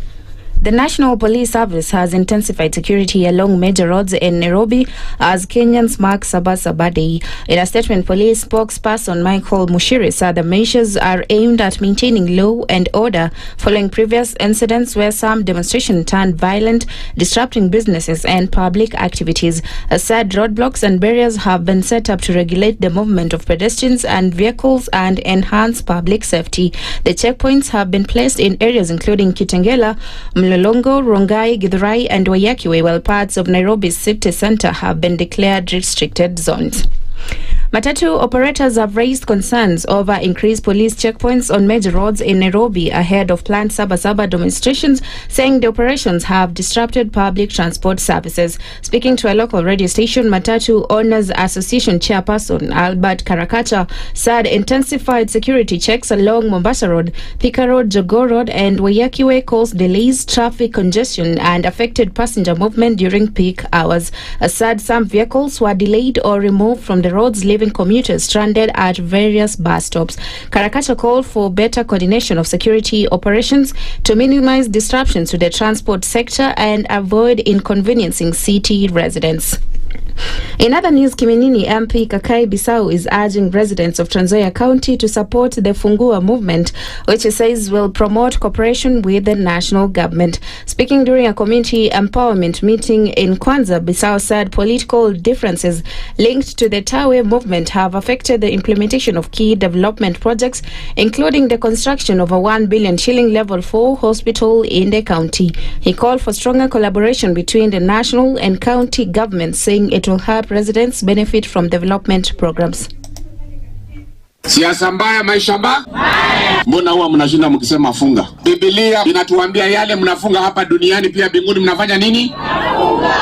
The National Police Service has intensified security along major roads in Nairobi as Kenyans mark Saba Day. In a statement, police spokesperson Michael Mushiri said the measures are aimed at maintaining law and order following previous incidents where some demonstration turned violent, disrupting businesses and public activities. Said roadblocks and barriers have been set up to regulate the movement of pedestrians and vehicles and enhance public safety. The checkpoints have been placed in areas including Kitengela, Mlolongo, Rongai, Githurai and Wayakiwe, while parts of Nairobi's city centre have been declared restricted zones. Matatu operators have raised concerns over increased police checkpoints on major roads in Nairobi ahead of planned Saba demonstrations, saying the operations have disrupted public transport services. Speaking to a local radio station, Matatu Owners Association chairperson Albert Karakacha said intensified security checks along Mombasa Road, Thika Road, Jogoo Road and Wayakiwe caused delays, traffic congestion and affected passenger movement during peak hours. Said some vehicles were delayed or removed from the roads, leaving commuters stranded at various bus stops. Karakacha called for better coordination of security operations to minimize disruptions to the transport sector and avoid inconveniencing city residents. In other news, Kiminini MP Kakai Bisau is urging residents of Trans Nzoia County to support the Fungua movement, which he says will promote cooperation with the national government. Speaking during a community empowerment meeting in Kwanza, Bisau said political differences linked to the Tawe movement have affected the implementation of key development projects, including the construction of a 1 billion shilling level 4 hospital in the county. He called for stronger collaboration between the national and county governments, saying it will help residents benefit from development programs. Siasa mbaya, maisha mbaya. Mbona huwa mnashinda mkisema funga? Biblia inatuambia yale mnafunga hapa duniani pia mbinguni mnafanya nini?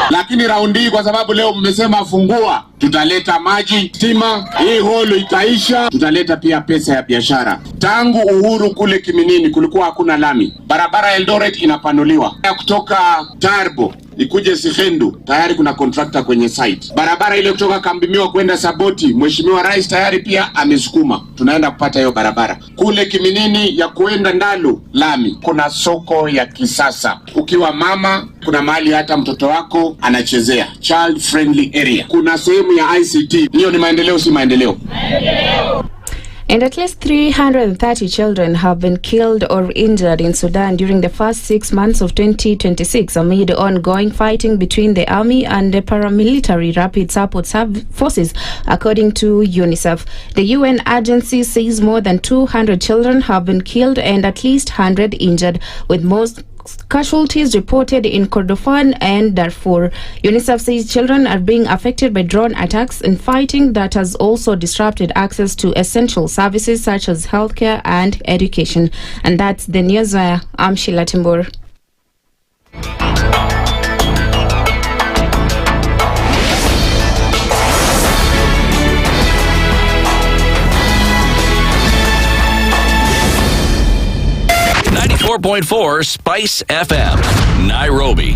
Lakini raundi hii kwa sababu leo mmesema fungua, tutaleta maji, stima, hii holo itaisha, tutaleta pia pesa ya biashara. Tangu uhuru kule Kiminini kulikuwa hakuna lami. Barabara Eldoret inapanuliwa. Kutoka Tarbo ikuje Sihendu, tayari kuna contractor kwenye site. Barabara ile kutoka Kambimiwa kwenda Saboti, Mheshimiwa Rais tayari pia amesukuma. Tunaenda kupata hiyo barabara. Kule Kiminini ya kuenda Ndalu, lami. Kuna soko ya kisasa. Ukiwa mama, kuna mahali hata mtoto wako anachezea. Child friendly area. Kuna sehemu ya ICT. Hiyo ni maendeleo, si maendeleo? Maendeleo. And at least 330 children have been killed or injured in Sudan during the first 6 months of 2026 amid ongoing fighting between the army and the paramilitary rapid support forces, according to UNICEF. The UN agency says more than 200 children have been killed and at least 100 injured, with most casualties reported in Kordofan and Darfur. UNICEF says children are being affected by drone attacks and fighting that has also disrupted access to essential services such as healthcare and education. And that's the news. I'm Sheila Timbur. .4 Spice FM, Nairobi.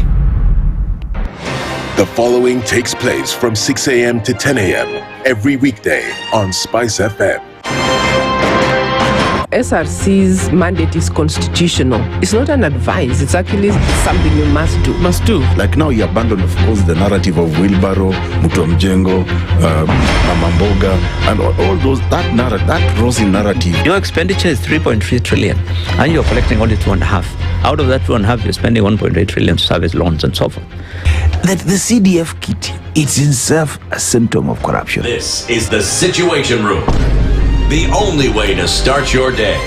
The following takes place from 6 a.m. to 10 a.m. every weekday on Spice FM. SRC's mandate is constitutional. It's not an advice. It's actually something you must do. Must do. Like now, you abandon, of course, the narrative of Wheelbarrow, Mutomjengo, Mamamboga, and all those, that rosy narrative. Your expenditure is 3.3 trillion, and you're collecting only 2.5. Out of that 2.5, you're spending 1.8 trillion to service loans and so forth. That the CDF kit, it's in itself a symptom of corruption. This is the Situation Room. The only way to start your day.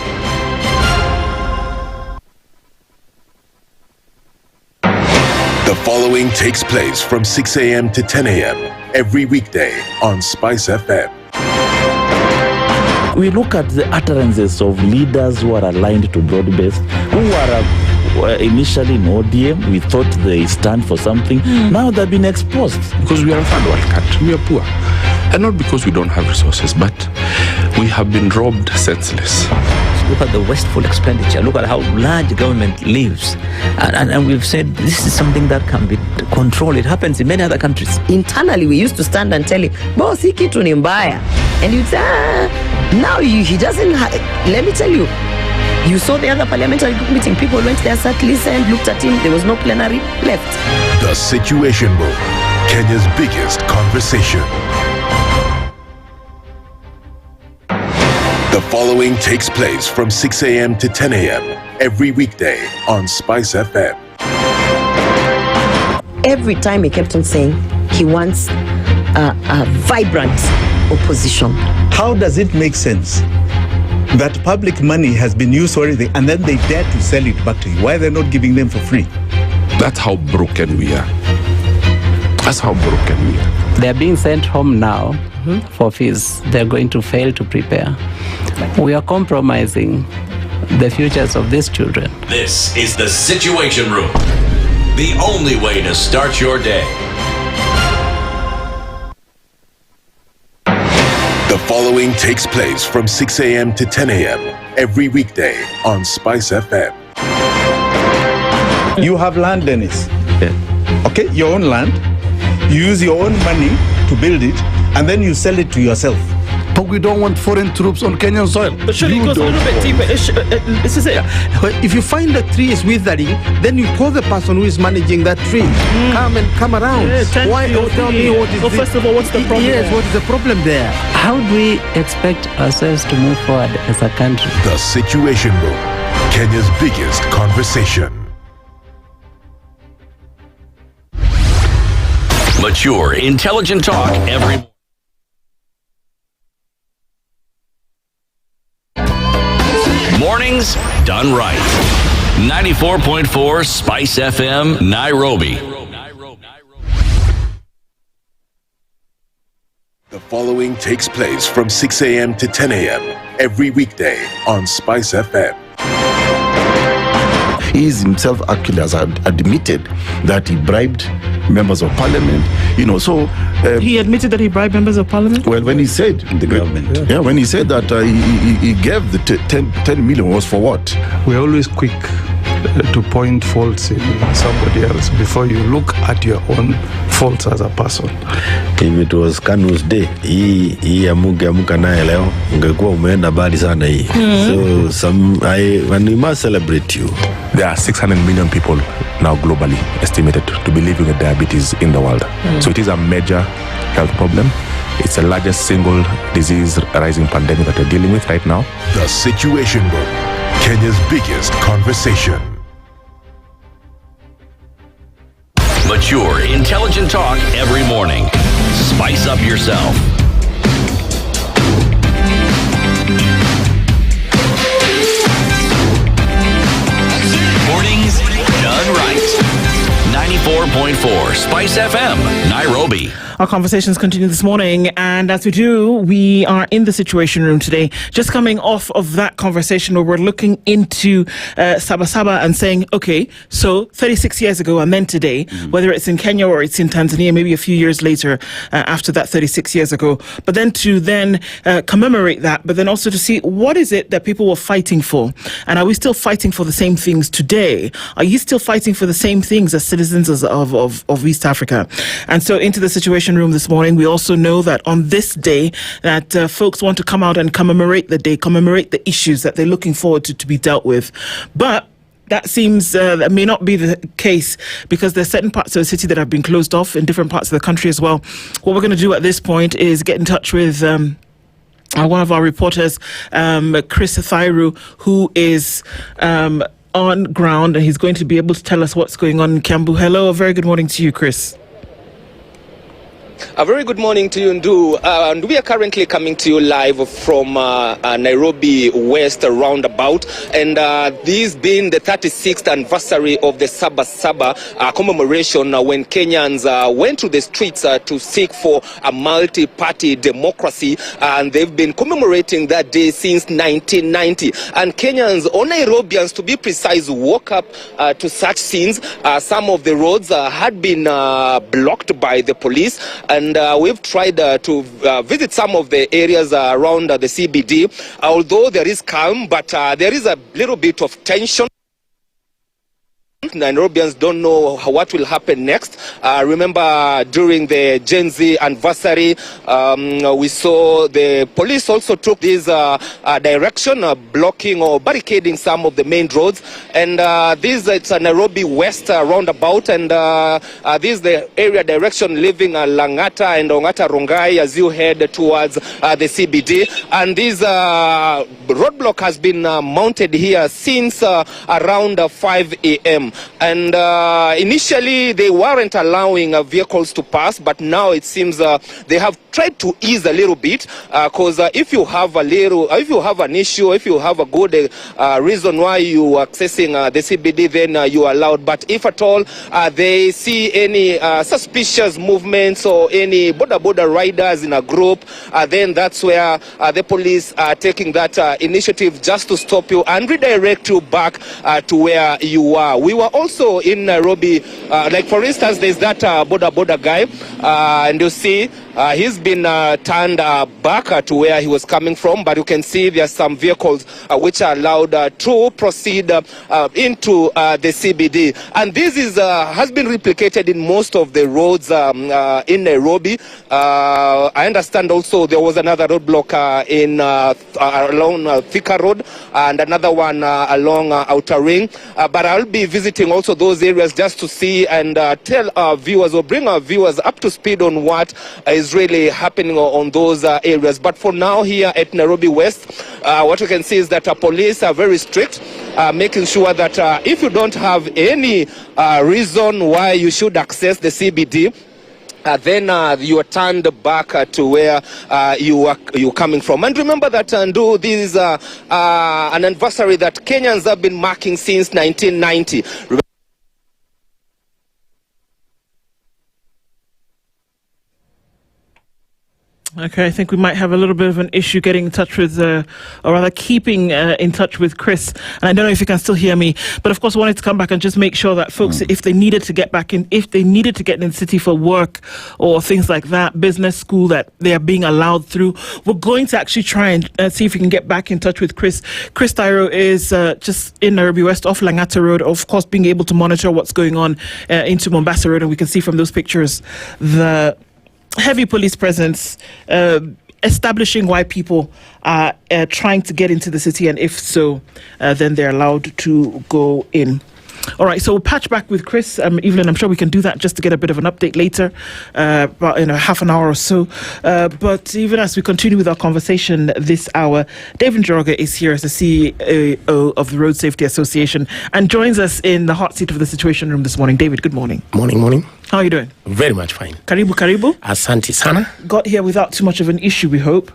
The following takes place from 6 a.m. to 10 a.m. every weekday on Spice FM. We look at the utterances of leaders who are aligned to broad-based, who are initially in ODM. We thought they stand for something. Now they've been exposed. Because we are a third world country, we are poor. And not because we don't have resources, but we have been robbed senseless. Look at the wasteful expenditure. Look at how large government lives. And we've said this is something that can be controlled. It happens in many other countries. Internally, we used to stand and tell him, boss, hii kitu ni mbaya. And you'd say, now he doesn't let me tell you. You saw the other parliamentary group meeting. People went there, sat, listened, looked at him. There was no plenary, left. The Situation Room, Kenya's biggest conversation. The following takes place from 6 a.m. to 10 a.m. every weekday on Spice FM. Every time he kept on saying he wants a vibrant opposition. How does it make sense that public money has been used for anything and then they dare to sell it back to you? Why are they not giving them for free? That's how broken we are. That's how broken we are. They're being sent home now for fees. They're going to fail to prepare. We are compromising the futures of these children. This is the Situation Room, the only way to start your day. The following takes place from 6 a.m. to 10 a.m. every weekday on SpiceFM. You have land, Dennis. Okay, your own land. You use your own money to build it, and then you sell it to yourself. But we don't want foreign troops on Kenyan soil. But surely it goes a little bit deeper. This is it. If you find a tree is withering, then you call the person who is managing that tree. Come around. Why? Tell me what is first of all, what's the problem? Yes, what is the problem there? How do we expect ourselves to move forward as a country? The Situation Room, Kenya's biggest conversation. Mature, intelligent talk every mornings done right. 94.4 Spice FM, Nairobi. The following takes place from 6 a.m. to 10 a.m. every weekday on Spice FM. He himself actually has admitted that he bribed members of parliament, so... he admitted that he bribed members of parliament? Well, when he said... The government. Yeah, when he said that he gave the 10 million was for what? We're always quick to point faults in somebody else before you look at your own faults as a person. If it was Kanu's day, hii amuka naye leo, ungekuwa umeenda bali sana hii. So we must celebrate you. There are 600 million people now globally estimated to be living with diabetes in the world. So it is a major health problem. It's the largest single disease rising pandemic that we're dealing with right now. The Situation Room, Kenya's biggest conversation. Mature, intelligent talk every morning. Spice up yourself. Mornings done right. 94.4 Spice FM, Nairobi. Our conversations continue this morning, and as we do, we are in the Situation Room today, just coming off of that conversation where we're looking into Saba and saying, okay, so 36 years ago and then today, whether it's in Kenya or it's in Tanzania, maybe a few years later after that 36 years ago, but then to commemorate that, but then also to see what is it that people were fighting for, and are we still fighting for the same things today? Are you still fighting for the same things as citizens of East Africa? And so into the Situation Room this morning, we also know that on this day that folks want to come out and commemorate the day, commemorate the issues that they're looking forward to be dealt with. But that seems that may not be the case, because there's certain parts of the city that have been closed off in different parts of the country as well. What we're going to do at this point is get in touch with one of our reporters, Chris Thairu, who is on ground, and he's going to be able to tell us what's going on in Kiambu. Hello, a very good morning to you, Chris. A very good morning to you, Nduh. And we are currently coming to you live from Nairobi West roundabout. And this being the 36th anniversary of the Saba commemoration when Kenyans went to the streets to seek for a multi-party democracy. And they've been commemorating that day since 1990. And Kenyans, or Nairobians to be precise, woke up to such scenes. Some of the roads had been blocked by the police. And we've tried to visit some of the areas around the CBD, although there is calm, but there is a little bit of tension. Nairobians don't know what will happen next. Remember, during the Gen Z anniversary, we saw the police also took this direction, blocking or barricading some of the main roads. And it's a Nairobi West roundabout, and this is the area direction leaving Langata and Ongata Rongai as you head towards the CBD. And this roadblock has been mounted here since around 5 a.m. And initially, they weren't allowing vehicles to pass, but now it seems they have tried to ease a little bit, because if you have an issue, if you have a good reason why you are accessing the CBD, then you are allowed. But if at all they see any suspicious movements or any border riders in a group, then that's where the police are taking that initiative just to stop you and redirect you back to where you are. We were also in Nairobi, like for instance, there's that border guy, and you see he's been turned back to where he was coming from, but you can see there's some vehicles which are allowed to proceed into the CBD. And this has been replicated in most of the roads in Nairobi. I understand also there was another roadblock along Thika Road and another one along Outer Ring. But I'll be visiting also those areas just to see and tell our viewers or bring our viewers up to speed on what is really happening on those areas. But for now here at Nairobi West, what you can see is that police are very strict, making sure that if you don't have any reason why you should access the CBD, then you are turned back to where you're coming from. And remember that, Nduh, this is an anniversary that Kenyans have been marking since 1990. Okay, I think we might have a little bit of an issue getting in touch with, or rather keeping in touch with Chris. And I don't know if you can still hear me, but of course I wanted to come back and just make sure that folks, if they needed to get back in, if they needed to get in the city for work or things like that, business, school, that they are being allowed through. We're going to actually try and see if we can get back in touch with Chris. Chris Tyro is just in Nairobi West off Langata Road, of course being able to monitor what's going on into Mombasa Road. And we can see from those pictures the heavy police presence establishing why people are trying to get into the city, and if so, then they're allowed to go in. All right, so we'll patch back with Chris. Evelyn, I'm sure we can do that just to get a bit of an update later, about in a half an hour or so. But even as we continue with our conversation this hour, David Njoroge is here as the CEO of the Road Safety Association and joins us in the hot seat of the Situation Room this morning. David, good morning. Morning. How are you doing? Very much fine. Karibu. Asante sana. Got here without too much of an issue, we hope.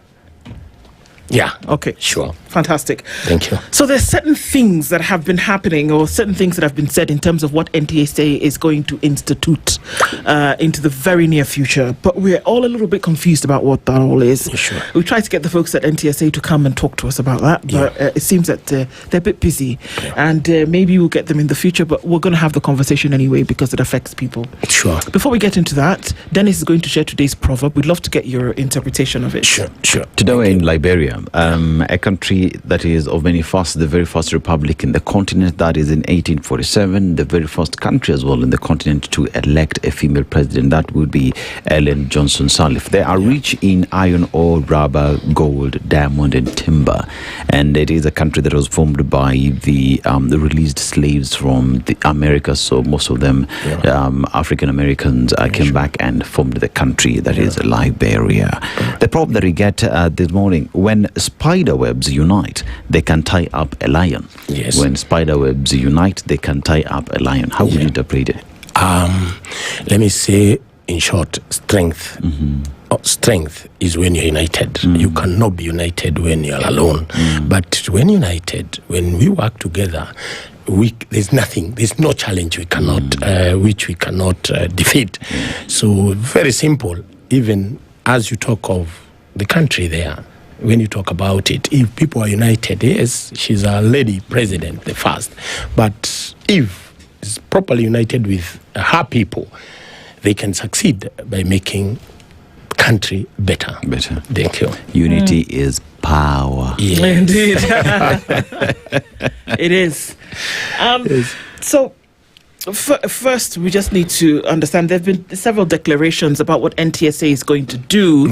Yeah. Okay. Sure. Fantastic. Thank you. So there's certain things that have been happening, or certain things that have been said in terms of what NTSA is going to institute into the very near future. But we're all a little bit confused about what that all is. Sure. We tried to get the folks at NTSA to come and talk to us about that, but it seems that they're a bit busy. Yeah. And maybe we'll get them in the future, but we're going to have the conversation anyway because it affects people. Sure. Before we get into that, Dennis is going to share today's proverb. We'd love to get your interpretation of it. Sure. Today in Liberia, a country that is of many fasts, the very first republic in the continent, that is in 1847, the very first country as well in the continent to elect a female president, that would be Ellen Johnson Sirleaf. They are rich in iron ore, rubber, gold, diamond and timber, and it is a country that was formed by the released slaves from the Americas, so most of them African Americans came back and formed the country that is Liberia. The problem that we get this morning, when spider webs unite, they can tie up a lion. Yes. When spider webs unite, they can tie up a lion. How would you interpret it? Let me say, in short, strength. Strength is when you're united. You cannot be united when you're alone. But when united, when we work together, there's no challenge we cannot, which we cannot defeat. So very simple. Even as you talk of the country there, when you talk about it, if people are united, yes, she's a lady president, the first. But if it's properly united with her people, they can succeed by making country better. Thank you. Unity is power. Yes. Indeed. It is. So, first, we just need to understand there have been several declarations about what NTSA is going to do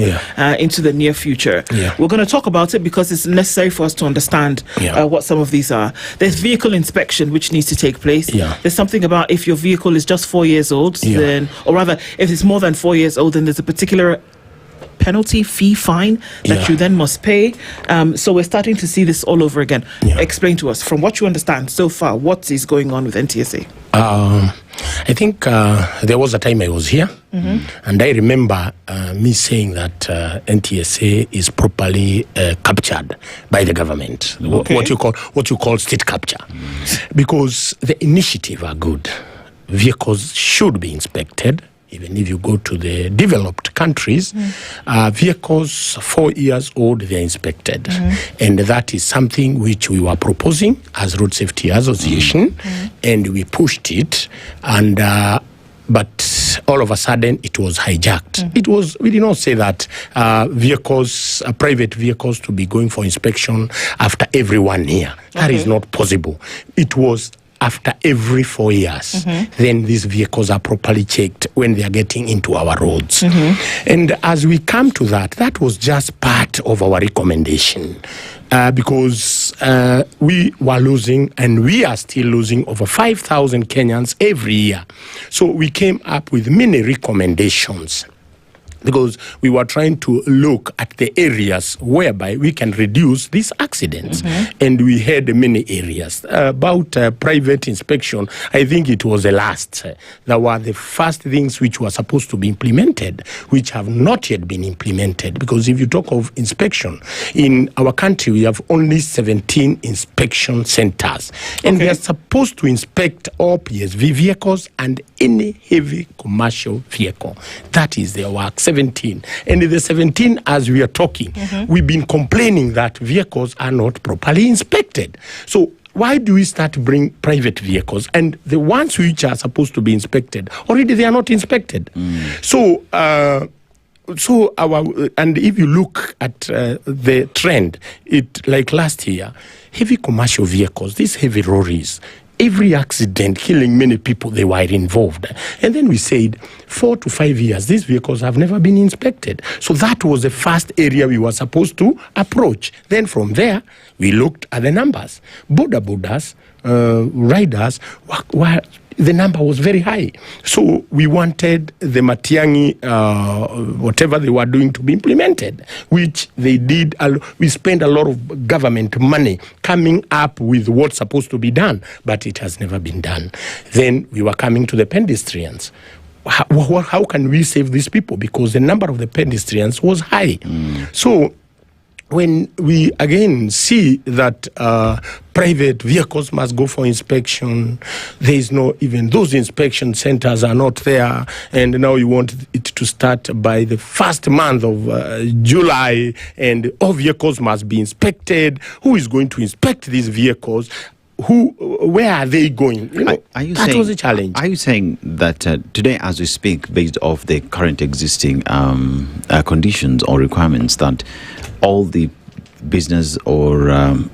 into the near future. We're going to talk about it because it's necessary for us to understand what some of these are. There's vehicle inspection, which needs to take place. There's something about if your vehicle is just 4 years old, then, or rather, if it's more than 4 years old, then there's a particular penalty, fine that you then must pay. So we're starting to see this all over again. Explain to us, from what you understand so far, what is going on with NTSA? I think there was a time I was here, and I remember me saying that NTSA is properly captured by the government. Okay. What you call state capture, because the initiative are good. Vehicles should be inspected. Even if you go to the developed countries, vehicles 4 years old, they're inspected. And that is something which we were proposing as Road Safety Association, and we pushed it. And but all of a sudden, it was hijacked. We did not say that private vehicles to be going for inspection after every 1 year. That is not possible. It was after every 4 years, then these vehicles are properly checked when they are getting into our roads. And as we come to that, that was just part of our recommendation, because we were losing, and we are still losing, over 5,000 Kenyans every year. So we came up with many recommendations, because we were trying to look at the areas whereby we can reduce these accidents. And we had many areas. About private inspection, I think it was the last. There were the first things which were supposed to be implemented, which have not yet been implemented. Because if you talk of inspection, in our country, we have only 17 inspection centers. And they are supposed to inspect all PSV vehicles and any heavy commercial vehicle. That is their work. 17. And in the 17, as we are talking, we've been complaining that vehicles are not properly inspected. So why do we start to bring private vehicles? And the ones which are supposed to be inspected, already they are not inspected. So and if you look at the trend, like last year, heavy commercial vehicles, these heavy lorries, every accident killing many people, they were involved. And then we said 4 to 5 years, these vehicles have never been inspected. So that was the first area we were supposed to approach. Then from there, we looked at the numbers. Bodas, riders, the number was very high. So we wanted the Matiang'i, whatever they were doing, to be implemented, which they did. We spent a lot of government money coming up with what's supposed to be done, but it has never been done. Then we were coming to the pedestrians. How can we save these people? Because the number of the pedestrians was high. So when we again see that private vehicles must go for inspection, there is no, even those inspection centers are not there, and now you want it to start by the first month of July, and all vehicles must be inspected. Who is going to inspect these vehicles? Where are they going? That was a challenge. Are you saying that today, as we speak, based off the current existing conditions or requirements, that all the business or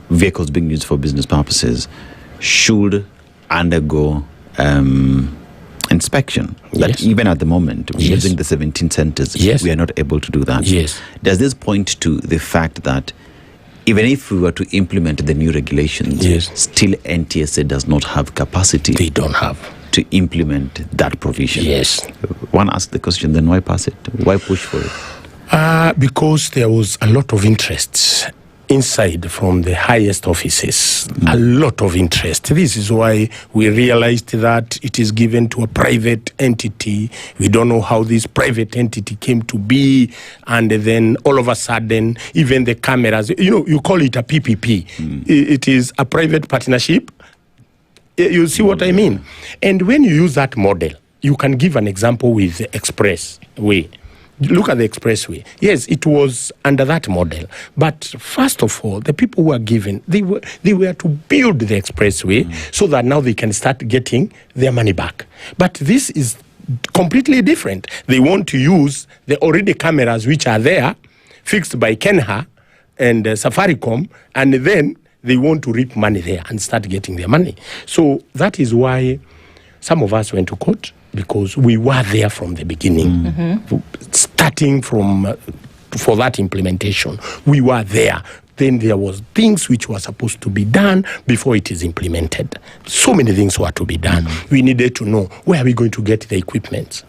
vehicles being used for business purposes should undergo inspection? That even at the moment, using the 17 centers, we are not able to do that. Does this point to the fact that even if we were to implement the new regulations, still NTSA does not have capacity? They don't have to implement that provision. One asks the question, then why pass it? Why push for it? Because there was a lot of interest inside from the highest offices, a lot of interest. This is why we realized that it is given to a private entity. We don't know how this private entity came to be, and then all of a sudden, even the cameras, you call it a PPP. It is a private partnership. You see what I mean? And when you use that model, you can give an example with the expressway. Look at the expressway. Yes, it was under that model. But first of all, the people who were given, they were to build the expressway so that now they can start getting their money back. But this is completely different. They want to use the already cameras which are there, fixed by Kenha and Safaricom, and then they want to reap money there and start getting their money. So that is why some of us went to court, because we were there from the beginning, starting from for that implementation. We were there. Then there was things which were supposed to be done before it is implemented. So many things were to be done. We needed to know, where are we going to get the equipment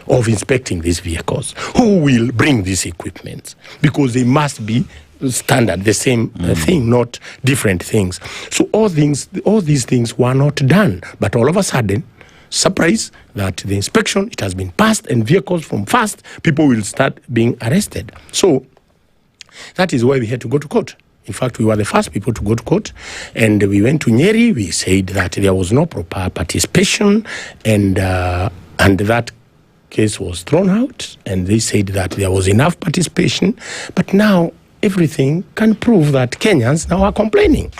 of inspecting these vehicles? Who will bring these equipment? Because they must be standard, the same thing, not different things. So all these things were not done. But all of a sudden, surprise that the inspection, it has been passed, and vehicles from fast, people will start being arrested. So that is why we had to go to court. In fact, we were the first people to go to court, and we went to Njeri. We said that there was no proper participation, and that case was thrown out, and they said that there was enough participation. But now everything can prove that Kenyans now are complaining.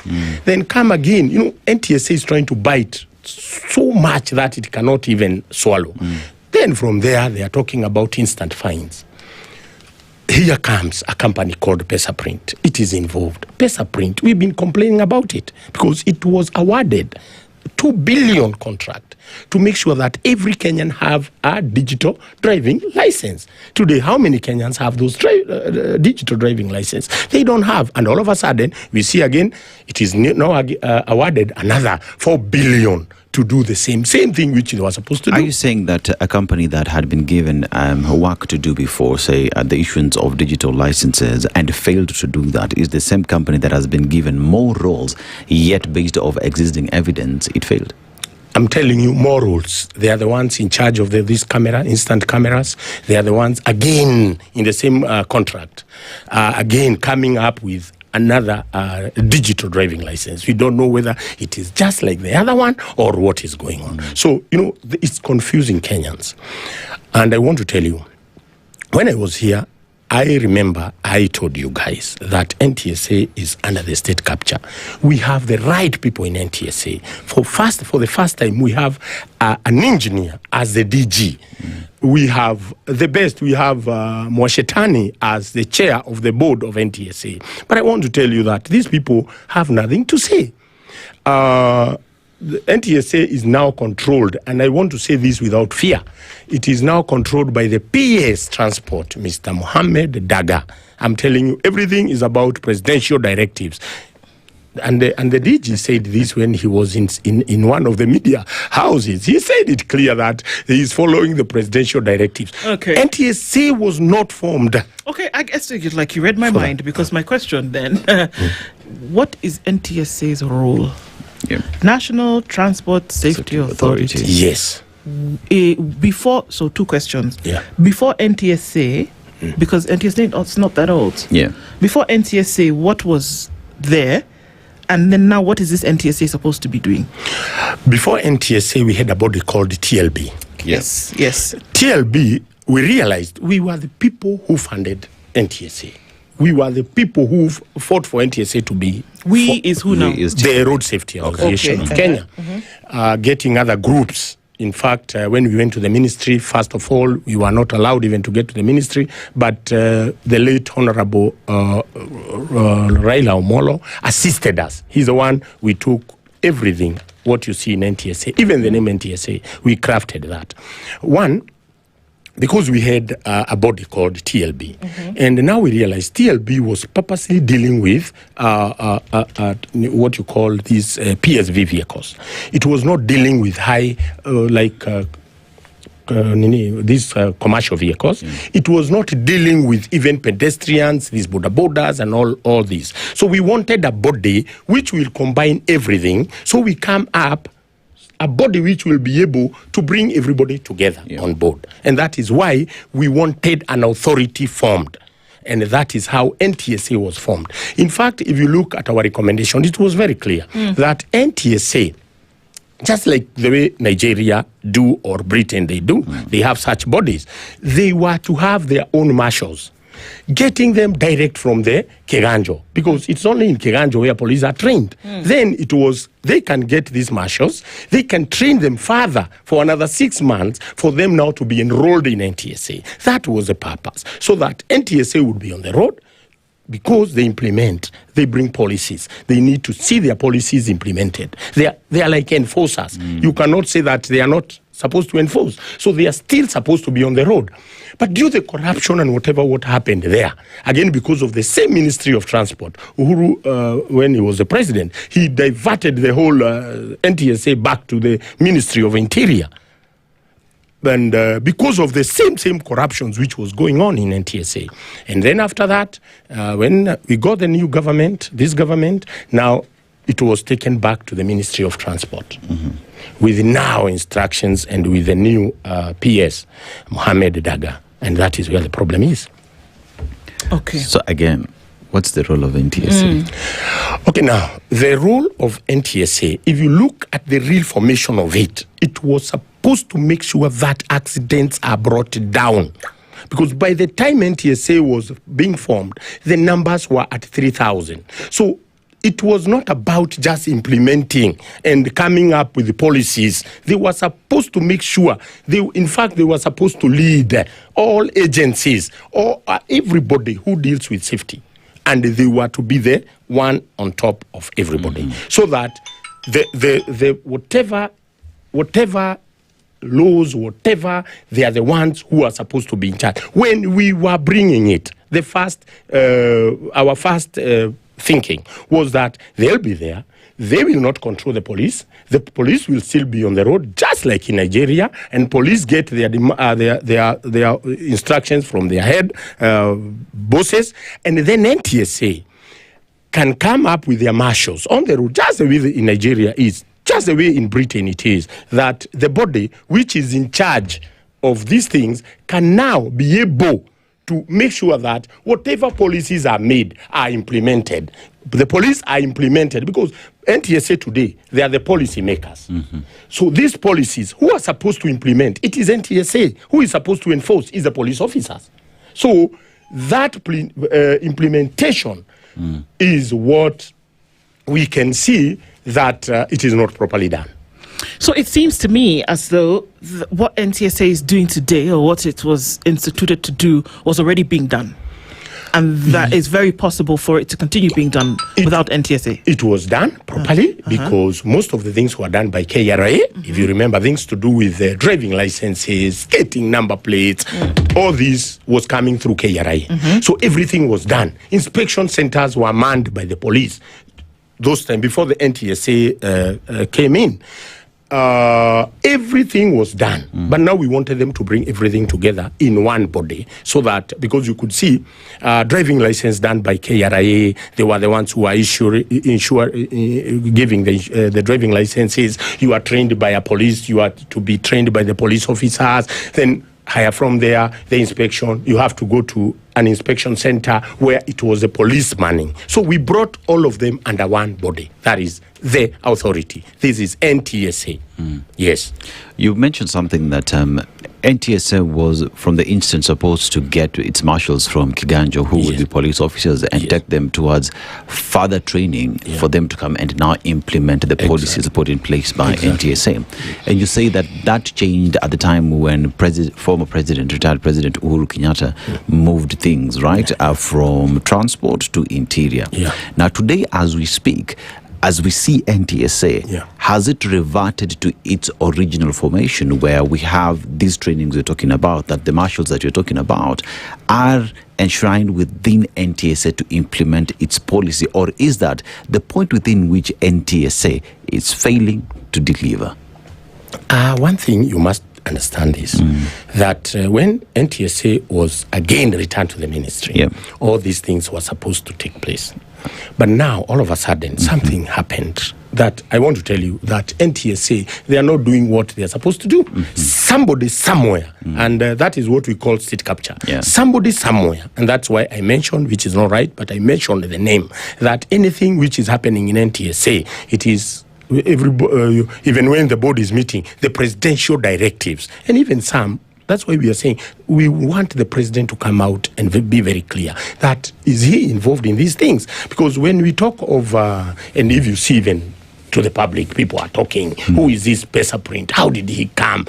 Then come again, NTSA is trying to bite so much that it cannot even swallow. Then from there, they are talking about instant fines. Here comes a company called Pesaprint. It is involved. Pesaprint, we've been complaining about it because it was awarded 2 billion contract to make sure that every Kenyan have a digital driving license. Today, how many Kenyans have those digital driving license? They don't have. And all of a sudden, we see again, it is now awarded another 4 billion to do the same thing which they were supposed to do. Are you saying that a company that had been given work to do before, say, the issuance of digital licenses and failed to do that, is the same company that has been given more roles, yet based off existing evidence, it failed? I'm telling you, more rules. They are the ones in charge of these instant cameras. They are the ones, again, in the same contract, again, coming up with another digital driving license. We don't know whether it is just like the other one or what is going on. So, it's confusing Kenyans. And I want to tell you, when I was here, I remember I told you guys that NTSA is under the state capture. We have the right people in NTSA. For the first time, we have an engineer as the DG. We have the best. We have Mwashetani as the chair of the board of NTSA. But I want to tell you that these people have nothing to say. The NTSA is now controlled, and I want to say this without fear. It is now controlled by the PS Transport, Mr. Mohammed Daga. I'm telling you, everything is about presidential directives. And the DG said this when he was in one of the media houses. He said it clear that he is following the presidential directives. Okay. NTSA was not formed. Okay, I guess you read my mind, because my question then, what is NTSA's role? Yeah. National Transport Safety Authority. Yes. So 2 questions. Yeah. Before NTSA, because NTSA is not that old. Yeah. Before NTSA, what was there? And then now, what is this NTSA supposed to be doing? Before NTSA, we had a body called TLB. Yes. TLB, we realized we were the people who funded NTSA. We were the people who fought for NTSA to be... Is who now? The Road Safety Association of Kenya. Getting other groups. In fact, when we went to the ministry, first of all, we were not allowed even to get to the ministry, but the late Honorable Raila Omolo assisted us. He's the one we took everything, what you see in NTSA, even the name NTSA, we crafted that. One, because we had a body called TLB. And now we realize TLB was purposely dealing with what you call these PSV vehicles. It was not dealing with high, these commercial vehicles. It was not dealing with even pedestrians, these borders and all these. So we wanted a body which will combine everything. So we come up a body which will be able to bring everybody together on board. And that is why we wanted an authority formed. And that is how NTSA was formed. In fact, if you look at our recommendation, it was very clear that NTSA, just like the way Nigeria do or Britain they do, they have such bodies, they were to have their own marshals, getting them direct from the Keganjo, because it's only in Keganjo where police are trained. Then it was, they can get these marshals, they can train them further for another 6 months for them now to be enrolled in NTSA. That was the purpose, so that NTSA would be on the road, because they implement, they bring policies. They need to see their policies implemented. They are like enforcers. You cannot say that they are not supposed to enforce. So they are still supposed to be on the road. But due to the corruption and what happened there, again, because of the same Ministry of Transport, Uhuru, when he was the president, he diverted the whole NTSA back to the Ministry of Interior. And because of the same corruptions which was going on in NTSA. And then after that, when we got the new government, this government, now it was taken back to the Ministry of Transport. with now instructions and with the new PS, Mohammed Daga. And that is where the problem is. Okay. So again, what's the role of NTSA? Okay, now, the role of NTSA, if you look at the real formation of it, it was supposed to make sure that accidents are brought down. Because by the time NTSA was being formed, the numbers were at 3,000. So it was not about just implementing and coming up with the policies. They were supposed to make sure, they were supposed to lead all agencies or everybody who deals with safety. And they were to be the one on top of everybody. So that the whatever laws, whatever, they are the ones who are supposed to be in charge. When we were bringing it, our first thinking was that they'll be there. They will not control the police. The police will still be on the road, just like in Nigeria, and police get their instructions from their head bosses, and then NTSA can come up with their marshals on the road, just the way in Nigeria is, just the way in Britain it is, that the body which is in charge of these things can now be able to make sure that whatever policies are made are implemented. The police are implemented because NTSA today, they are the policy makers. So these policies, who are supposed to implement? It is NTSA. Who is supposed to enforce is the police officers. So that implementation is what we can see that it is not properly done. So it seems to me as though what NTSA is doing today, or what it was instituted to do, was already being done. And that is very possible for it to continue being done without NTSA. It was done properly because most of the things were done by KRA. If you remember, things to do with driving licenses, getting number plates, all this was coming through KRA. So everything was done. Inspection centers were manned by the police. Those times before the NTSA came in. Everything was done, but now we wanted them to bring everything together in one body, so that, because you could see driving license done by KRA, they were the ones who are giving the driving licenses. You are trained by a police, you are to be trained by the police officers, then higher from there, the inspection, you have to go to an inspection center where it was a police manning. So we brought all of them under one body. That is the authority. This is NTSA. Yes. You mentioned something that NTSA was, from the instance, supposed to get its marshals from Kiganjo, who would be police officers, and take them towards further training for them to come and now implement the policies put in place by NTSA. And you say that that changed at the time when former president, retired President Uhuru Kenyatta, moved things, right, from transport to interior. Now, today, as we speak, as we see NTSA, has it reverted to its original formation, where we have these trainings we're talking about, that the marshals that you're talking about are enshrined within NTSA to implement its policy? Or is that the point within which NTSA is failing to deliver? One thing you must understand is that when NTSA was again returned to the ministry, all these things were supposed to take place. But now, all of a sudden, something happened that I want to tell you that NTSA, they are not doing what they are supposed to do. Somebody somewhere, and that is what we call state capture. Somebody somewhere, and that's why I mentioned, which is not right, but I mentioned the name, that anything which is happening in NTSA, it is even when the board is meeting, the presidential directives, and even some. That's why we are saying we want the president to come out and be very clear that is he involved in these things. Because when we talk of, and if you see even to the public, people are talking, who is this Pesa Print? How did he come?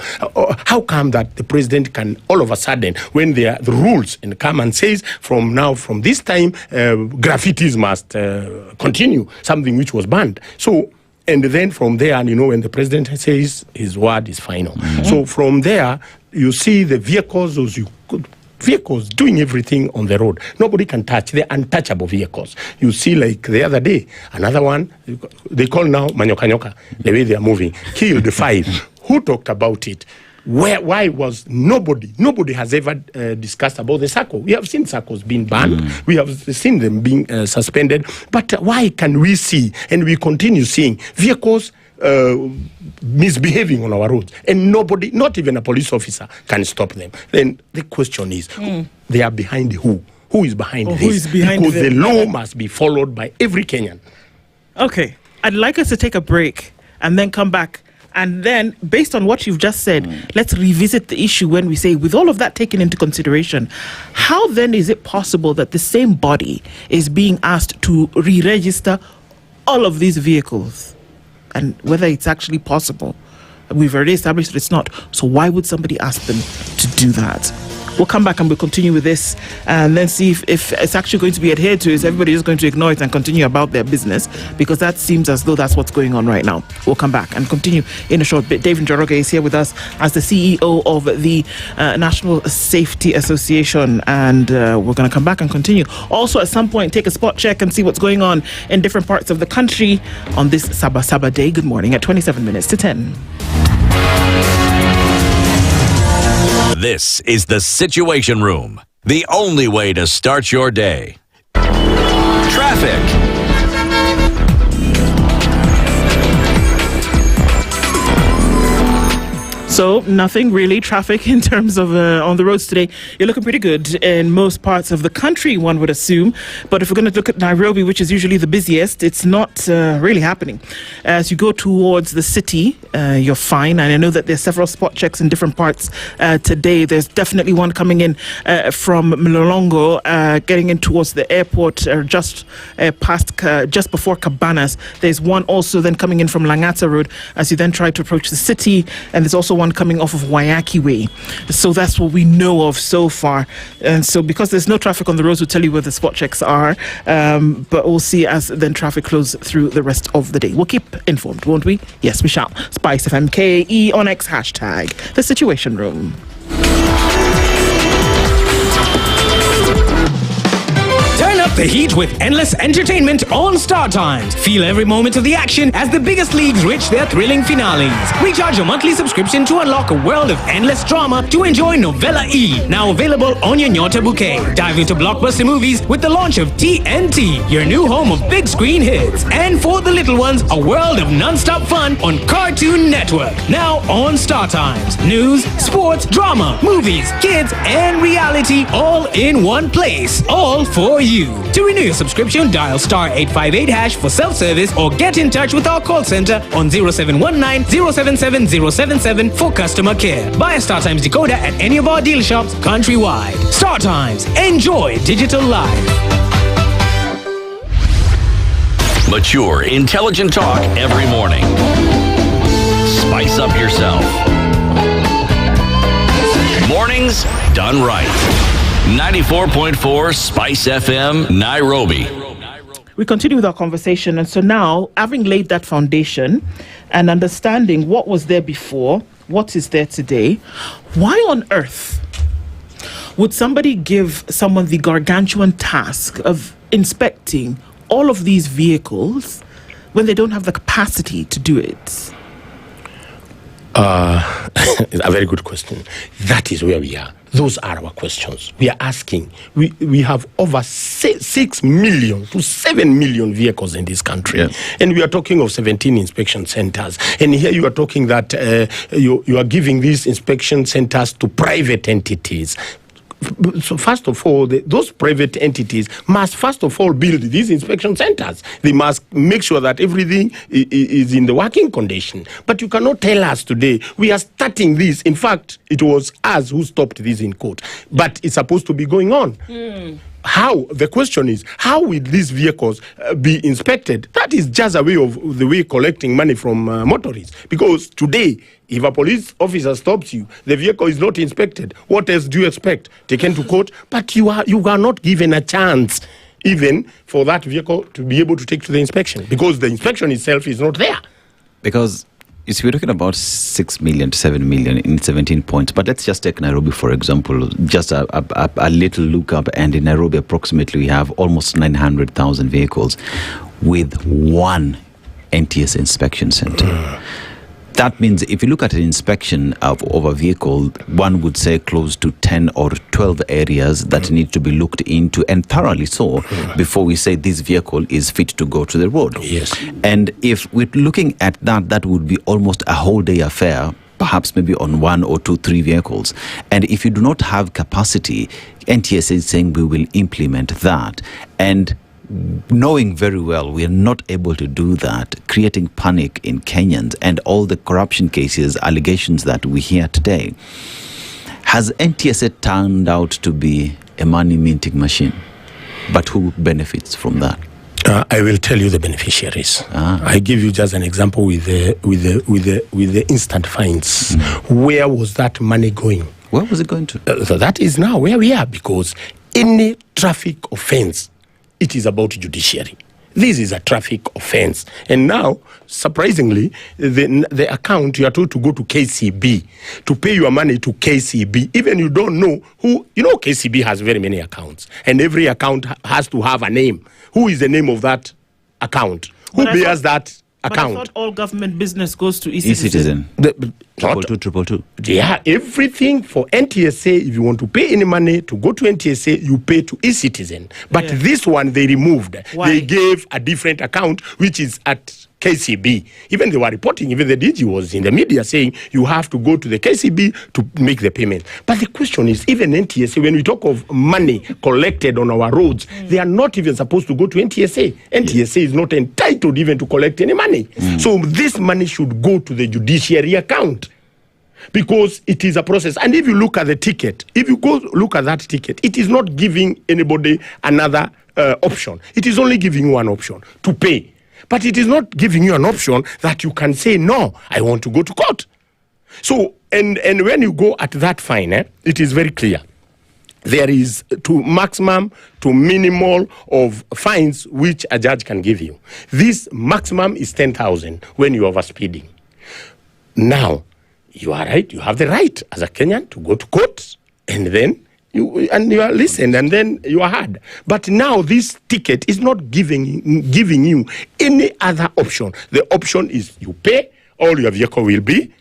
How come that the president can all of a sudden, when there are the rules, and come and says from this time, graffitis must continue, something which was banned. So, and then from there, when the president says his word is final. So from there, you see the vehicles doing everything on the road. Nobody can touch. They're untouchable vehicles. You see, like the other day, another one, they call now Manyoka, the way they are moving, killed 5. Who talked about it? Why was nobody has ever discussed about the SACCO? We have seen SACCOs being banned. We have seen them being suspended. But why can we see, and we continue seeing, vehicles misbehaving on our roads, and nobody, not even a police officer, can stop them. Then the question is, they are behind who? Who is behind this? Who is behind because the law must be followed by every Kenyan. Okay, I'd like us to take a break and then come back. And then, based on what you've just said, let's revisit the issue when we say, with all of that taken into consideration, how then is it possible that the same body is being asked to re-register all of these vehicles? And whether it's actually possible. We've already established that it's not. So why would somebody ask them to do that? We'll come back and we'll continue with this and then see if it's actually going to be adhered to. Is everybody just going to ignore it and continue about their business? Because that seems as though that's what's going on right now. We'll come back and continue in a short bit. Dave Njoroge is here with us as the CEO of the National Safety Association, and we're going to come back and continue. Also, at some point, take a spot check and see what's going on in different parts of the country on this Saba day. Good morning at 27 minutes to 10. This is the Situation Room, the only way to start your day. Traffic. So nothing really traffic in terms of on the roads today. You're looking pretty good in most parts of the country, one would assume. But if we're going to look at Nairobi, which is usually the busiest, it's not really happening. As you go towards the city, you're fine. And I know that there's several spot checks in different parts today. There's definitely one coming in from Mlolongo, getting in towards the airport, just just before Cabanas. There's one also then coming in from Langata Road as you then try to approach the city. And there's also one coming off of Wayaki Way. So that's what we know of so far. And so because there's no traffic on the roads, we'll tell you where the spot checks are. But we'll see as then traffic flows through the rest of the day. We'll keep informed, won't we? Yes, we shall. SpiceFM KE on X hashtag The Situation Room. Turn up the heat with endless entertainment on Star Times. Feel every moment of the action as the biggest leagues reach their thrilling finales. Recharge your monthly subscription to unlock a world of endless drama to enjoy Novella E, now available on your Nyota bouquet. Dive into blockbuster movies with the launch of TNT, your new home of big screen hits. And for the little ones, a world of non-stop fun on Cartoon Network, now on Star Times. News, sports, drama, movies, kids, and reality all in one place. All for you. To renew your subscription, dial *858# for self-service or get in touch with our call center on 0719 077 077 for customer care. Buy a Star Times decoder at any of our deal shops countrywide. Star Times. Enjoy digital life. Mature, intelligent talk every morning. Spice up yourself. Mornings done right. 94.4 Spice FM, Nairobi. We continue with our conversation. And so now, having laid that foundation and understanding what was there before, what is there today, why on earth would somebody give someone the gargantuan task of inspecting all of these vehicles when they don't have the capacity to do it? A very good question. That is where we are. Those are our questions. We are asking. We have over 6 million to 7 million vehicles in this country. Yeah. And we are talking of 17 inspection centers. And here you are talking that you are giving these inspection centers to private entities. So first of all, those private entities must first of all build these inspection centers. They must make sure that everything is in the working condition. But you cannot tell us today, we are starting this. In fact, it was us who stopped this in court. But it's supposed to be going on. How? The question is, how will these vehicles be inspected? That is just a way of the way collecting money from motorists. Because today, if a police officer stops you, the vehicle is not inspected. What else do you expect? Taken to court? But you are not given a chance even for that vehicle to be able to take to the inspection, because the inspection itself is not there. Because you see, we're talking about 6 million to 7 million in 17 points. But let's just take Nairobi, for example. Just a little look up. And in Nairobi, approximately, we have almost 900,000 vehicles with one NTS inspection center. That means if you look at an inspection of a vehicle, one would say close to 10 or 12 areas that need to be looked into, and thoroughly so, before we say this vehicle is fit to go to the road. Yes. And if we're looking at that, that would be almost a whole day affair, perhaps maybe on 1 or 2, 3 vehicles. And if you do not have capacity, NTSA is saying we will implement that. And knowing very well we are not able to do that, creating panic in Kenyans and all the corruption cases, allegations that we hear today, has NTSA turned out to be a money minting machine? But who benefits from that? I will tell you the beneficiaries. I give you just an example with the instant fines. Where was that money going? Where was it going to? So that is now where we are, because any traffic offense, it is about judiciary. This is a traffic offense. And now, surprisingly, the account, you are told to go to KCB to pay your money to KCB. Even you don't know who, KCB has very many accounts. And every account has to have a name. Who is the name of that account? Who bears that account? But I thought all government business goes to eCitizen. eCitizen. 222. Yeah, everything for NTSA, if you want to pay any money to go to NTSA, you pay to eCitizen. But this one they removed. Why? They gave a different account, which is at KCB. Even they were reporting, even the DG was in the media saying you have to go to the KCB to make the payment. But the question is, even NTSA, when we talk of money collected on our roads, they are not even supposed to go to NTSA. NTSA is not entitled even to collect any money. So this money should go to the judiciary account, because it is a process. And if you look at the ticket, if you go look at that ticket, it is not giving anybody another option. It is only giving you one option, to pay. But it is not giving you an option that you can say, no, I want to go to court. So, and when you go at that fine, it is very clear. There is to maximum to minimal of fines which a judge can give you. This maximum is 10,000 when you are overspeeding. Now, you are right. You have the right as a Kenyan to go to court, and then you are listened, and then you are heard. But now this ticket is not giving you any other option. The option is you pay, or your vehicle will be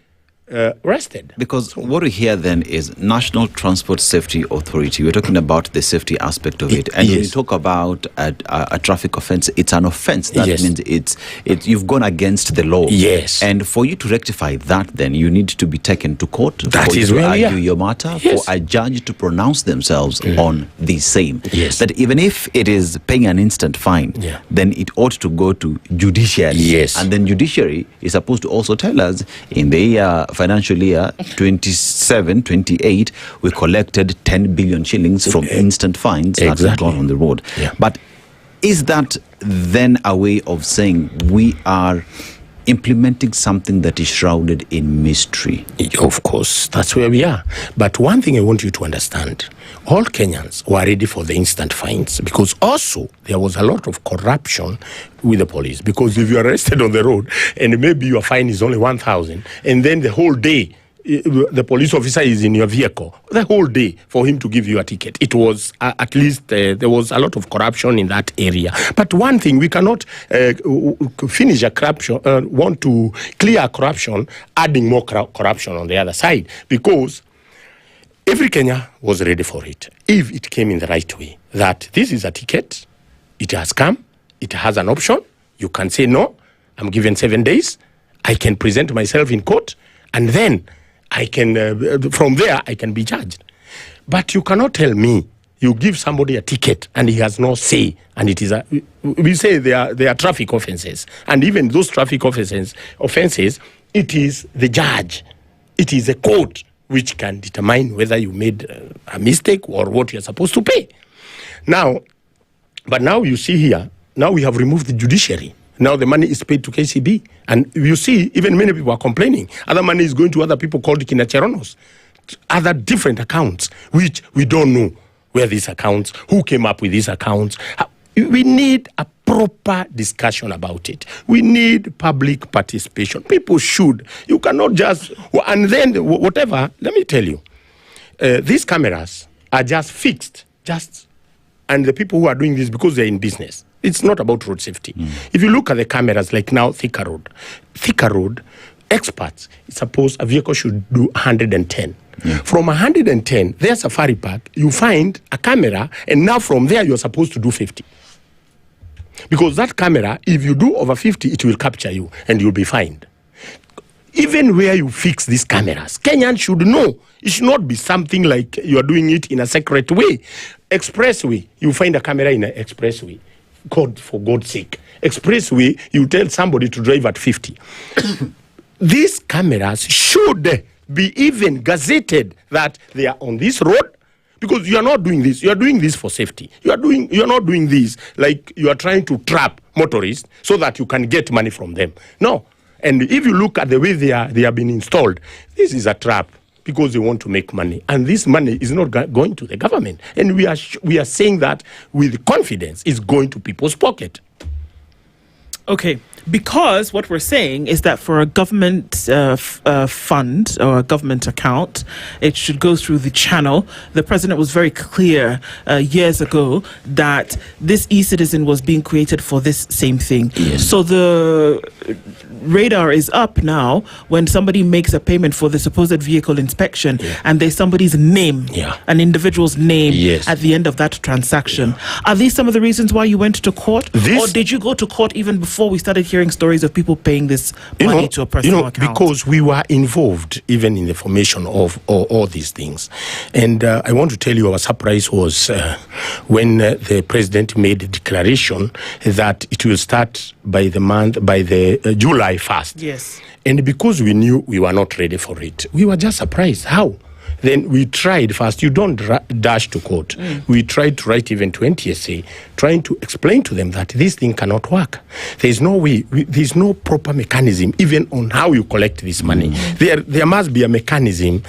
arrested. Because what we hear then is National Transport Safety Authority. We're talking about the safety aspect of it. And when you talk about a traffic offense, it's an offense. That means it's you've gone against the law. Yes. And for you to rectify that, then you need to be taken to court. That for is you to where we argue are. your matter, for a judge to pronounce themselves on the same. Yes. That even if it is paying an instant fine, then it ought to go to judiciary. Yes. And then judiciary is supposed to also tell us in the financial year 27-28, we collected 10 billion shillings from instant fines that have gone on the road. But is that then a way of saying we are implementing something that is shrouded in mystery? Of course, that's where we are. But one thing I want you to understand, all Kenyans were ready for the instant fines, because also there was a lot of corruption with the police. Because if you are arrested on the road and maybe your fine is only 1,000, and then the whole day the police officer is in your vehicle, the whole day for him to give you a ticket, it was at least there was a lot of corruption in that area. But one thing, we cannot finish a corruption, want to clear corruption, adding more corruption on the other side, because every Kenya was ready for it if it came in the right way. That this is a ticket, it has come, it has an option. You can say, no, I'm given 7 days. I can present myself in court, and then I can, from there, I can be judged. But you cannot tell me, you give somebody a ticket and he has no say, and it is we say they are traffic offenses. And even those traffic offenses, it is the judge, it is the court which can determine whether you made a mistake or what you're supposed to pay. Now, but now you see here, now we have removed the judiciary. Now the money is paid to KCB. And you see, even many people are complaining. Other money is going to other people called Kinacheronos. Other different accounts, which we don't know where these accounts, who came up with these accounts. We need a proper discussion about it. We need public participation. People should. You cannot just, and then whatever, let me tell you, these cameras are just fixed, and the people who are doing this because they're in business. It's not about road safety. If you look at the cameras, like now, Thika Road, experts, suppose a vehicle should do 110. From 110, their safari park, you find a camera, and now from there you're supposed to do 50. Because that camera, if you do over 50, it will capture you and you'll be fined. Even where you fix these cameras, Kenyans should know. It should not be something like you are doing it in a secret way. Expressway, you find a camera in an expressway. God, for God's sake. Expressway, you tell somebody to drive at 50. These cameras should be even gazetted that they are on this road, because you are not doing this. You are doing this for safety. You are not doing this like you are trying to trap motorists so that you can get money from them. No. And if you look at the way they have been installed, this is a trap because they want to make money. And this money is not going to the government. And we are saying that with confidence, it's going to people's pocket. Okay, because what we're saying is that for a government fund or a government account, it should go through the channel. The president was very clear years ago that this e-citizen was being created for this same thing. Yes. So the radar is up now when somebody makes a payment for the supposed vehicle inspection and there's somebody's name, an individual's name at the end of that transaction. Are these some of the reasons why you went to court? Or did you go to court even before we started hearing stories of people paying this money to a personal account? Because we were involved even in the formation of all these things. And I want to tell you our surprise was when the president made a declaration that it will start by the July 1st. Yes. And because we knew we were not ready for it, we were just surprised. How? Then we tried first. You don't dash to court. We tried to write even to NTSA, trying to explain to them that this thing cannot work. There's no way. There's no proper mechanism even on how you collect this money. There must be a mechanism.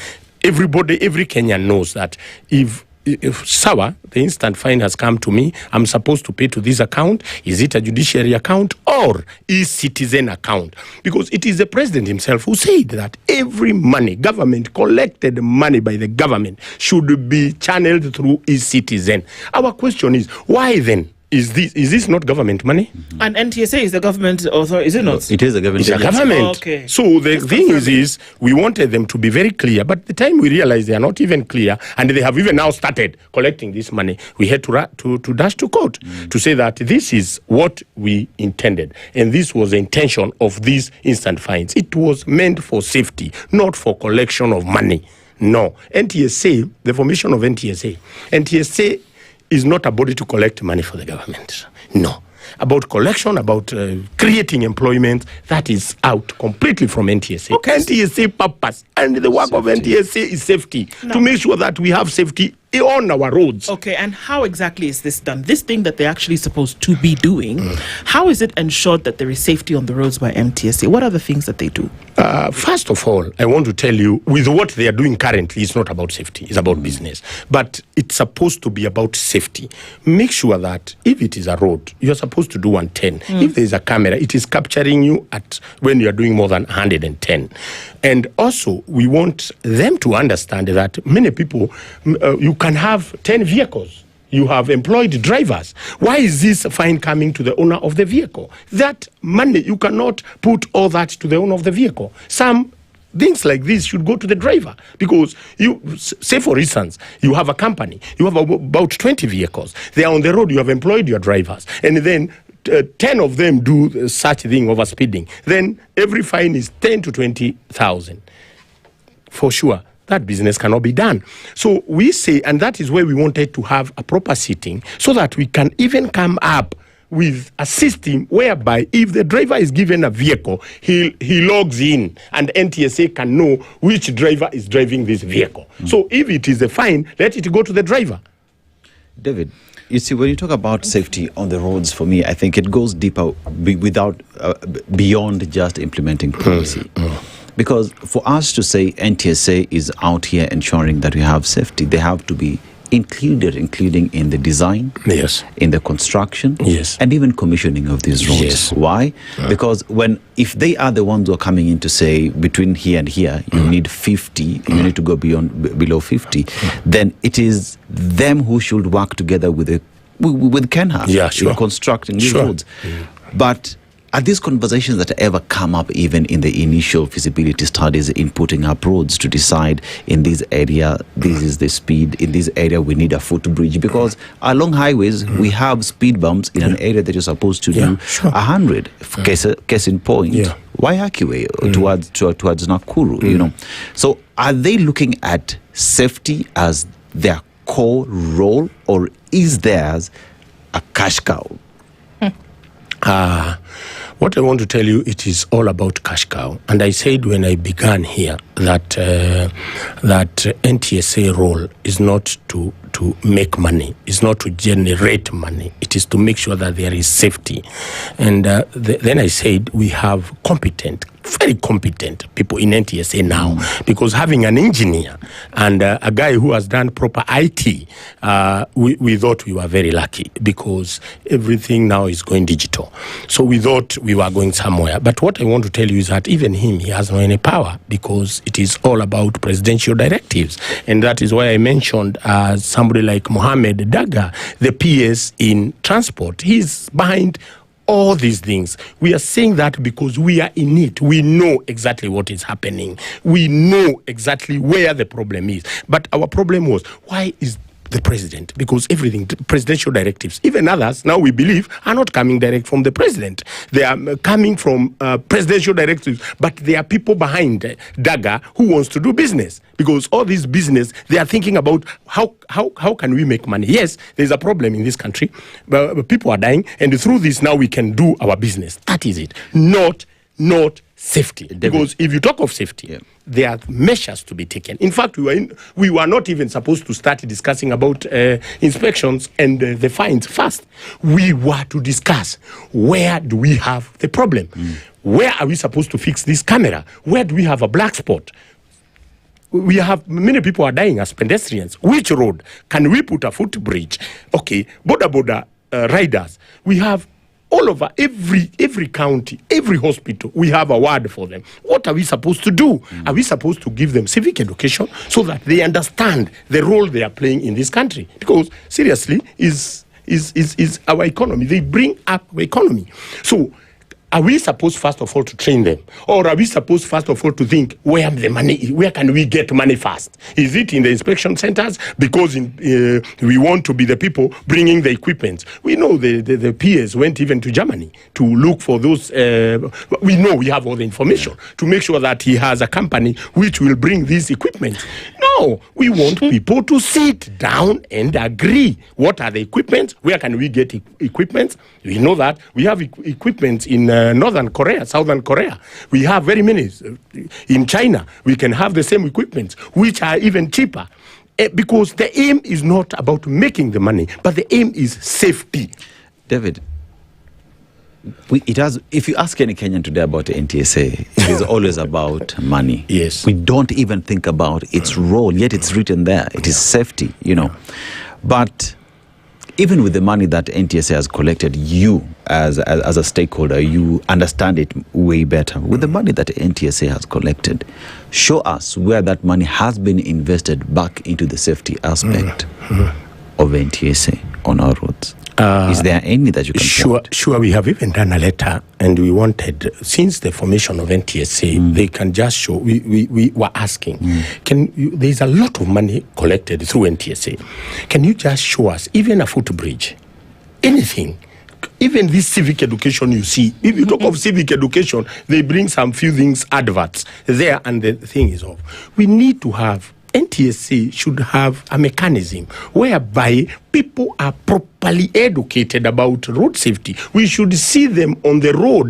Every Kenyan knows that if Saba, the instant fine has come to me, I'm supposed to pay to this account. Is it a judiciary account or e-citizen account? Because it is the president himself who said that every money, government collected money by the government, should be channeled through e-citizen. Our question is, why then? Is this not government money? And NTSA is the government authority, is it not? It is a government. It's a government. Oh, okay. So the thing is we wanted them to be very clear, but the time we realized they are not even clear, and they have even now started collecting this money, we had to dash to court to say that this is what we intended, and this was the intention of these instant fines. It was meant for safety, not for collection of money. No. NTSA, the formation of NTSA is not a body to collect money for the government. No. About collection, about creating employment, that is out completely from NTSA. Okay. NTSA purpose and the work of NTSA is safety, to make sure that we have safety on our roads. Okay, and how exactly is this done? This thing that they're actually supposed to be doing, how is it ensured that there is safety on the roads by NTSA? What are the things that they do? First of all, I want to tell you, with what they are doing currently, it's not about safety, it's about business. But it's supposed to be about safety. Make sure that if it is a road, you're supposed to do 110. If there is a camera, it is capturing you at when you're doing more than 110. And also, we want them to understand that many people, you can have 10 vehicles. You have employed drivers. Why is this fine coming to the owner of the vehicle? That money, you cannot put all that to the owner of the vehicle. Some things like this should go to the driver, because you say, for instance, you have a company, you have about 20 vehicles. They are on the road, you have employed your drivers, and then 10 of them do such thing, over speeding. Then every fine is 10 to 20,000. For sure, that business cannot be done. So we say, and that is where we wanted to have a proper sitting, so that we can even come up with a system whereby if the driver is given a vehicle, he logs in, and NTSA can know which driver is driving this vehicle. So if it is a fine, let it go to the driver. David, you see, when you talk about safety on the roads, for me, I think it goes deeper beyond just implementing policy. Because for us to say NTSA is out here ensuring that we have safety, they have to be including in the design, in the construction, and even commissioning of these roads. Why? Because if they are the ones who are coming in to say between here and here you need 50, you need to go below 50, then it is them who should work together with Kenha in constructing these roads. But are these conversations that ever come up even in the initial feasibility studies in putting up roads to decide in this area, this is the speed, in this area we need a footbridge? Because along highways, we have speed bumps in an area that you're supposed to do 100. Case in point, Waiyaki towards Nakuru, you know. So are they looking at safety as their core role, or is theirs a cash cow? What I want to tell you, it is all about cash cow. And I said when I began here that that NTSA role is not to make money, is not to generate money. It is to make sure that there is safety. And then I said we have competent, very competent people in NTSA now, because having an engineer and a guy who has done proper IT, we thought we were very lucky, because everything now is going digital. So we thought we were going somewhere. But what I want to tell you is that even him, he has no any power, because it is all about presidential directives. And that is why I mentioned somebody like Mohammed Daga, the PS in transport. He's behind all these things. We are saying that because we are in it. We know exactly what is happening. We know exactly where the problem is. But our problem was, why is the president? Because everything, presidential directives, even others, now we believe, are not coming direct from the president. They are coming from presidential directives, but there are people behind Daga who wants to do business. Because all this business, they are thinking about how can we make money? Yes, there's a problem in this country, but people are dying, and through this now we can do our business. That is it. Not safety. Because if you talk of safety, there are measures to be taken. In fact, we were not even supposed to start discussing about inspections and the fines first. We were to discuss, where do we have the problem? Where are we supposed to fix this camera? Where do we have a black spot? We have many people are dying as pedestrians. Which road can we put a footbridge? Okay, border riders. We have all over every county, every hospital, we have a word for them. What are we supposed to do? Are we supposed to give them civic education so that they understand the role they are playing in this country? Because seriously, is our economy. They bring up our economy. So are we supposed first of all to train them, or are we supposed first of all to think where the money is? Where can we get money fast? Is it in the inspection centers? Because we want to be the people bringing the equipment. We know the PS went even to Germany to look for those. We know we have all the information to make sure that he has a company which will bring this equipment. No, we want people to sit down and agree. What are the equipment? Where can we get equipment? We know that we have equipment in Northern Korea, Southern Korea. We have very many. In China, we can have the same equipment, which are even cheaper. Because the aim is not about making the money, but the aim is safety. David, if you ask any Kenyan today about the NTSA, it is always about money. Yes. We don't even think about its role, yet it's written there. It is safety, you know. But even with the money that NTSA has collected, you as a stakeholder, you understand it way better. With the money that NTSA has collected, show us where that money has been invested back into the safety aspect of NTSA on our roads. Is there any that you can Sure, we have even done a letter, and we wanted, since the formation of NTSA, they can just show, we were asking, there's a lot of money collected through NTSA. Can you just show us, even a footbridge, anything, even this civic education you see, if you talk of civic education, they bring some few things, adverts there, and the thing is off. We need to have, NTSA should have a mechanism whereby people are properly educated about road safety. We should see them on the road,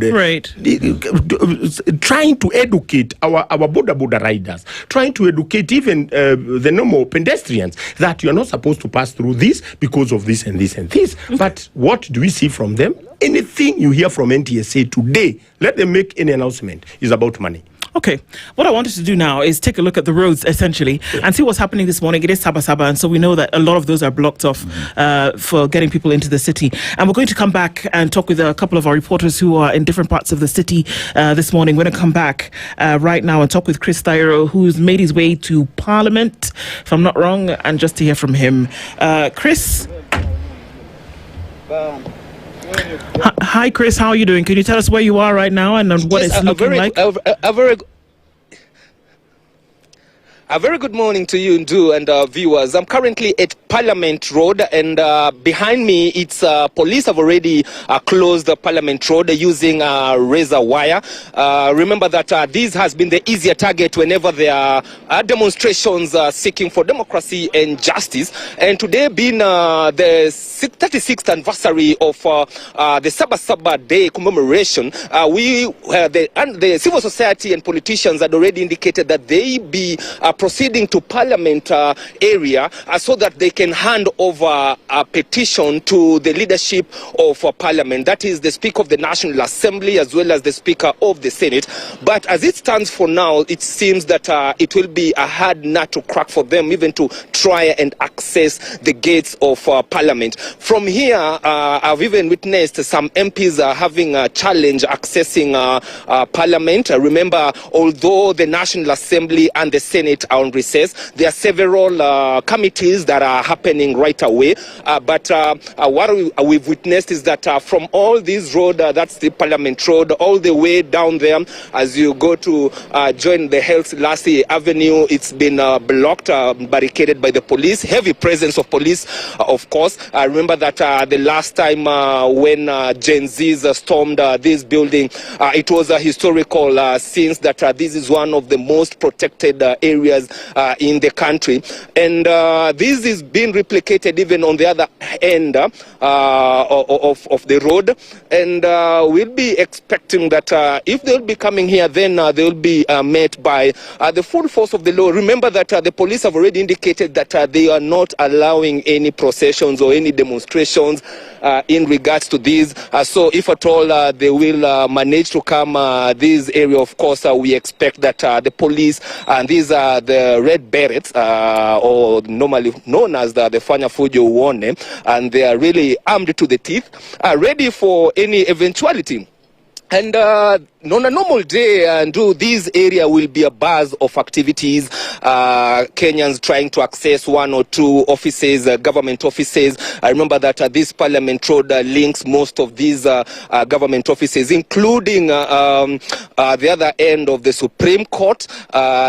trying to educate our border riders, trying to educate even the normal pedestrians that you are not supposed to pass through this because of this and this and this. But what do we see from them? Anything you hear from NTSA today, let them make any announcement, is about money. Okay, what I wanted to do now is take a look at the roads, essentially, and see what's happening this morning. It is Saba, and so we know that a lot of those are blocked off for getting people into the city. And we're going to come back and talk with a couple of our reporters who are in different parts of the city this morning. We're going to come back right now and talk with Chris Thairo, who's made his way to Parliament, if I'm not wrong, and just to hear from him. Chris? Hi, Chris. How are you doing? Can you tell us where you are right now and what it's looking like? A very good morning to you, Nduh, and viewers. I'm currently at Parliament Road, and behind me, it's police have already closed the Parliament Road using razor wire. Remember that this has been the easier target whenever there are demonstrations seeking for democracy and justice. And today being the 36th anniversary of the Saba Day commemoration, the civil society and politicians had already indicated that they be proceeding to Parliament area so that they can hand over a petition to the leadership of Parliament. That is the Speaker of the National Assembly as well as the Speaker of the Senate. But as it stands for now, it seems that it will be a hard nut to crack for them even to try and access the gates of Parliament. From here, I've even witnessed some MPs having a challenge accessing Parliament. Remember, although the National Assembly and the Senate are on recess, there are several committees that are happening right away. But what we've witnessed is that from all these roads, that's the Parliament Road, all the way down there, as you go to join the Health Lassie Avenue, it's been blocked, barricaded by the police. Heavy presence of police, of course. I remember that the last time when Gen Zs stormed this building, it was a historical since that this is one of the most protected areas in the country, and this is being replicated even on the other end of the road, and we'll be expecting that if they'll be coming here, then they'll be met by the full force of the law. Remember that the police have already indicated that they are not allowing any processions or any demonstrations in regards to these. So if at all they will manage to come this area, of course, we expect that the police, and these are the Red Berets, or normally known as the Fanya Fujo Uone, and they are really armed to the teeth, ready for any eventuality. And on a normal day, this area will be a buzz of activities. Kenyans trying to access one or two offices, government offices. I remember that this Parliament Road links most of these government offices, including the other end of the Supreme Court.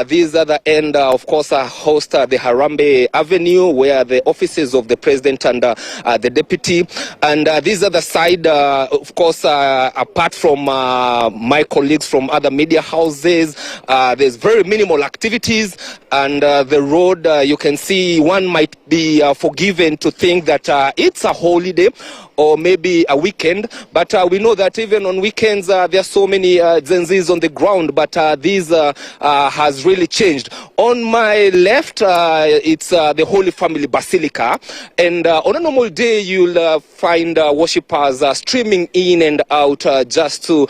This other end, of course, host the Harambe Avenue, where the offices of the President and the Deputy. And this other side, of course, apart from my colleagues from other media houses, there's very minimal activities, and the road, you can see, one might be forgiven to think that it's a holiday or maybe a weekend, but we know that even on weekends there are so many Gen Zs on the ground, but this has really changed. On my left, it's the Holy Family Basilica, and on a normal day you'll find worshippers streaming in and out just to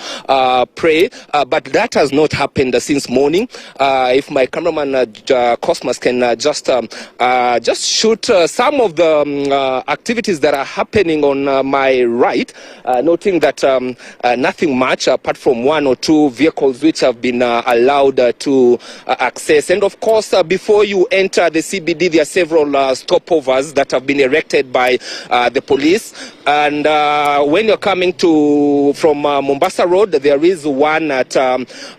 pray, but that has not happened since morning. If my cameraman Cosmos can just shoot some of the activities that are happening on my right, noting that nothing much apart from one or two vehicles which have been allowed to access. And of course, before you enter the CBD, there are several stopovers that have been erected by the police. And when you're coming from Mombasa Road, there is one at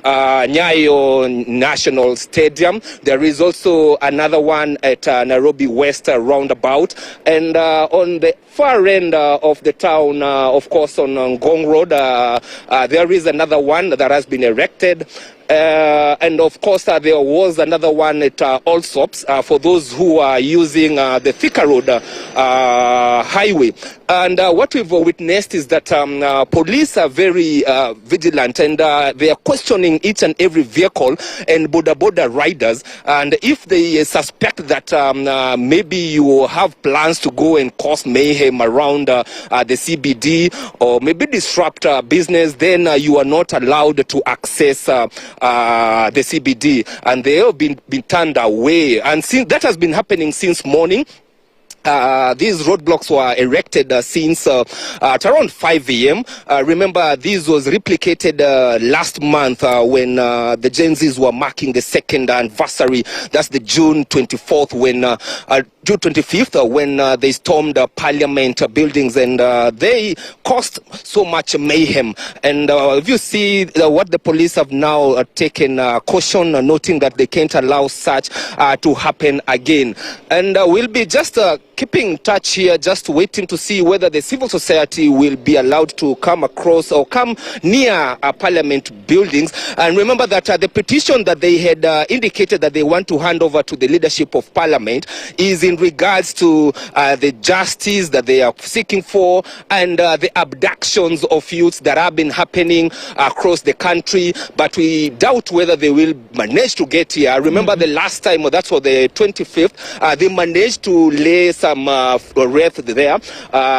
Nyayo National Stadium. There is also another one at Nairobi West roundabout. And on the far end of the town, of course, on Ngong Road, there is another one that has been erected. And of course, there was another one at Allsops for those who are using the Thika Road highway. And what we've witnessed is that police are very vigilant, and they are questioning each and every vehicle and border riders. And if they suspect that maybe you have plans to go and cause mayhem around the CBD or maybe disrupt business, then you are not allowed to access the CBD, and they have been turned away. And since that has been happening since morning, these roadblocks were erected since at around 5 a.m. Remember, this was replicated last month when the Gen Zs were marking the second anniversary. That's the June 24th when June 25th when they stormed parliament buildings, and they caused so much mayhem. And if you see what the police have now taken caution, noting that they can't allow such to happen again. And we'll be just keeping in touch here, just waiting to see whether the civil society will be allowed to come across or come near parliament buildings. And remember that the petition that they had indicated that they want to hand over to the leadership of parliament is in regards to the justice that they are seeking for, and the abductions of youths that have been happening across the country. But we doubt whether they will manage to get here. Remember the last time, that's for the 25th, they managed to lay some wreath there,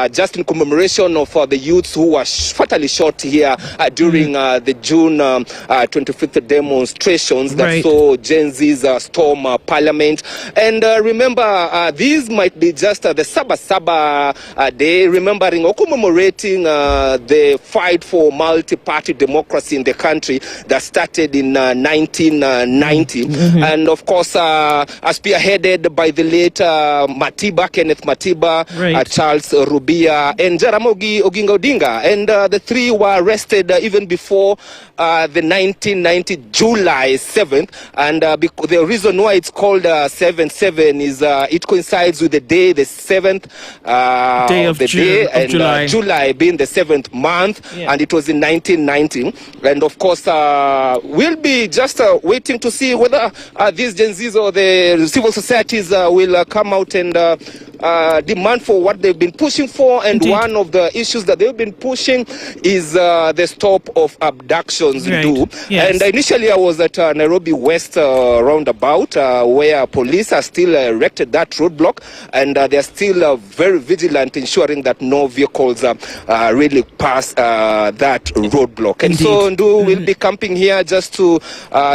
just in commemoration of the youths who were fatally shot here during the June 25th demonstrations that saw Gen Zs storm parliament. And remember, these might be just the Saba Day, remembering or commemorating the fight for multi-party democracy in the country that started in 1990. And of course, spearheaded by the late Kenneth Matiba, Charles Rubia, and Jaramogi Oginga Odinga. And the three were arrested even before the 1990 July 7th. And the reason why it's called 7/7 is it coincides with the day, the 7th day of July. July being the 7th month, and it was in 1990. And of course, we'll be just waiting to see whether these Gen Zs or the civil societies will come out and demand for what they've been pushing for. And one of the issues that they've been pushing is the stop of abductions. And initially I was at Nairobi West roundabout where police are still erected that roadblock, and they're still very vigilant, ensuring that no vehicles really pass that roadblock. And so Nduh will be camping here just to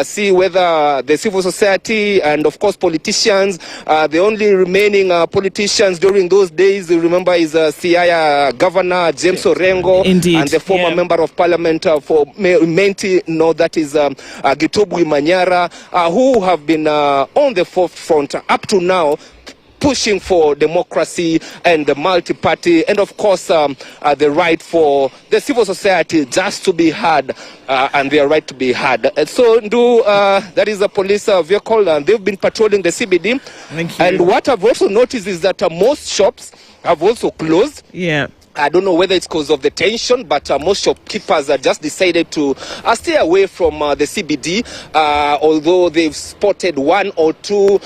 see whether the civil society and of course politicians, the only remaining politicians during those days, remember, is Siaya Governor James Orengo and the former member of parliament for Menti, that is Gitobui Manyara, who have been on the forefront up to now, pushing for democracy and the multi-party, and of course the right for the civil society just to be heard, and their right to be heard. And so Nduh, that is a police vehicle, and they've been patrolling the CBD. And what I've also noticed is that most shops have also closed. I don't know whether it's because of the tension, but most shopkeepers have just decided to stay away from the CBD, although they've spotted one or two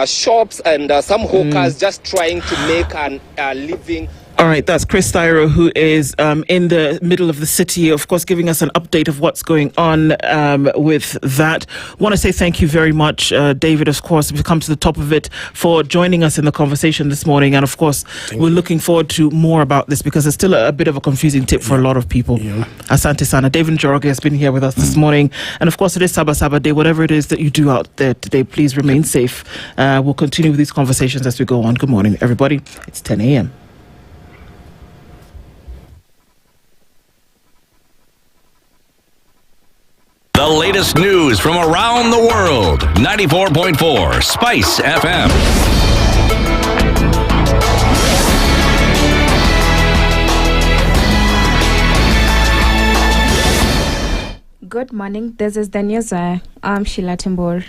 shops and some hawkers just trying to make a living. All right, that's Chris Thyro, who is in the middle of the city, of course, giving us an update of what's going on with that. Want to say thank you very much, David, of course, we've come to the top of it, for joining us in the conversation this morning. And of course, we're looking forward to more about this, because it's still a bit of a confusing tip for a lot of people. Asante Sana. David Njoroge has been here with us this morning. And of course, it is Saba Day. Whatever it is that you do out there today, please remain safe. We'll continue with these conversations as we go on. Good morning, everybody. It's 10 a.m. The latest news from around the world. 94.4 Spice FM. Good morning. This is the news. I'm Sheila Timbor.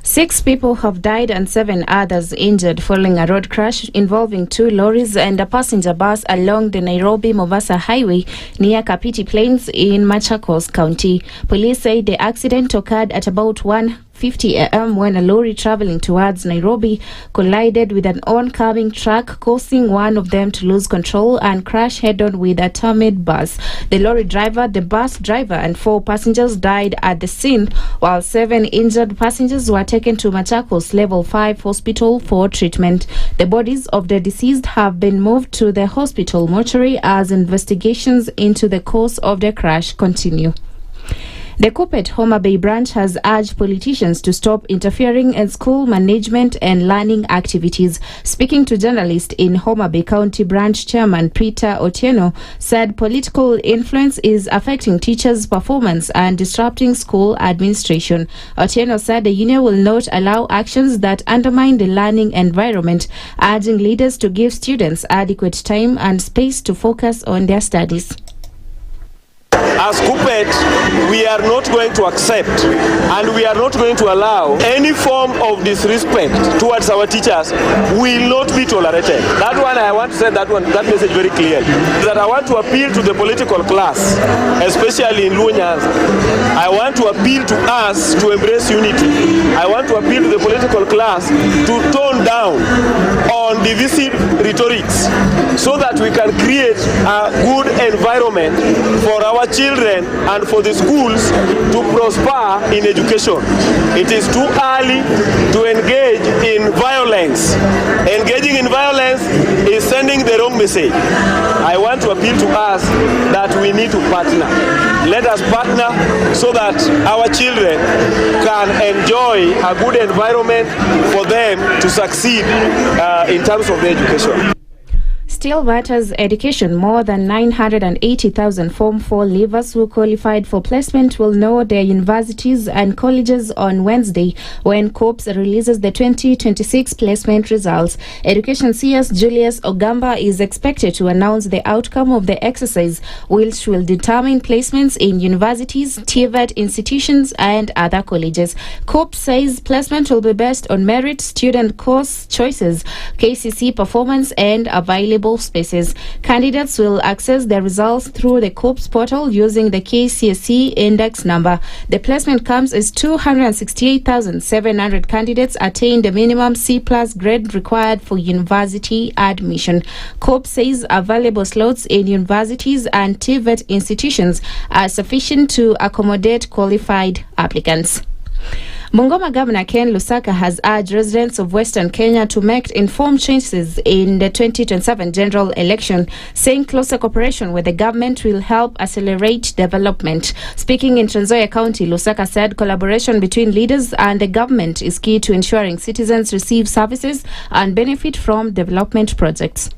6 people have died and 7 others injured following a road crash involving 2 lorries and a passenger bus along the Nairobi-Mombasa highway near Kapiti Plains in Machakos County. Police say the accident occurred at about 1:50 a.m. when a lorry traveling towards Nairobi collided with an oncoming truck, causing one of them to lose control and crash head-on with a Tamid bus. The lorry driver, the bus driver, and 4 passengers died at the scene, while 7 injured passengers were taken to Machakos Level 5 Hospital for treatment. The bodies of the deceased have been moved to the hospital mortuary as investigations into the cause of the crash continue. The Kupet Homa Bay branch has urged politicians to stop interfering in school management and learning activities. Speaking to journalists in Homa Bay County Branch Chairman Peter Otieno said political influence is affecting teachers' performance and disrupting school administration. Otieno said the union will not allow actions that undermine the learning environment, urging leaders to give students adequate time and space to focus on their studies. As Kupet, we are not going to accept and we are not going to allow any form of disrespect towards our teachers will not be tolerated. That one, I want to send that message very clearly. That I want to appeal to the political class, especially in Lunyas. I want to appeal to us to embrace unity. I want to appeal to the political class to tone down on divisive rhetorics so that we can create a good environment for our children and for the schools to prosper in education. It is too early to engage in violence. Engaging in violence is sending the wrong message. I want to appeal to us that we need to partner. Let us partner so that our children can enjoy a good environment for them to succeed in terms of their education. Still matters education. More than 980,000 Form 4 leavers who qualified for placement will know their universities and colleges on Wednesday when COPS releases the 2026 placement results. Education CS Julius Ogamba is expected to announce the outcome of the exercise, which will determine placements in universities, TVET institutions and other colleges. COPS says placement will be based on merit, student course choices, KCC performance and available spaces. Candidates will access their results through the COPS portal using the KCSE index number. The placement comes as 268,700 candidates attained the minimum C+ grade required for university admission. COPS says available slots in universities and TVET institutions are sufficient to accommodate qualified applicants. Bungoma Governor Ken Lusaka has urged residents of Western Kenya to make informed choices in the 2027 general election, saying closer cooperation with the government will help accelerate development. Speaking in Trans Nzoia County, Lusaka said collaboration between leaders and the government is key to ensuring citizens receive services and benefit from development projects.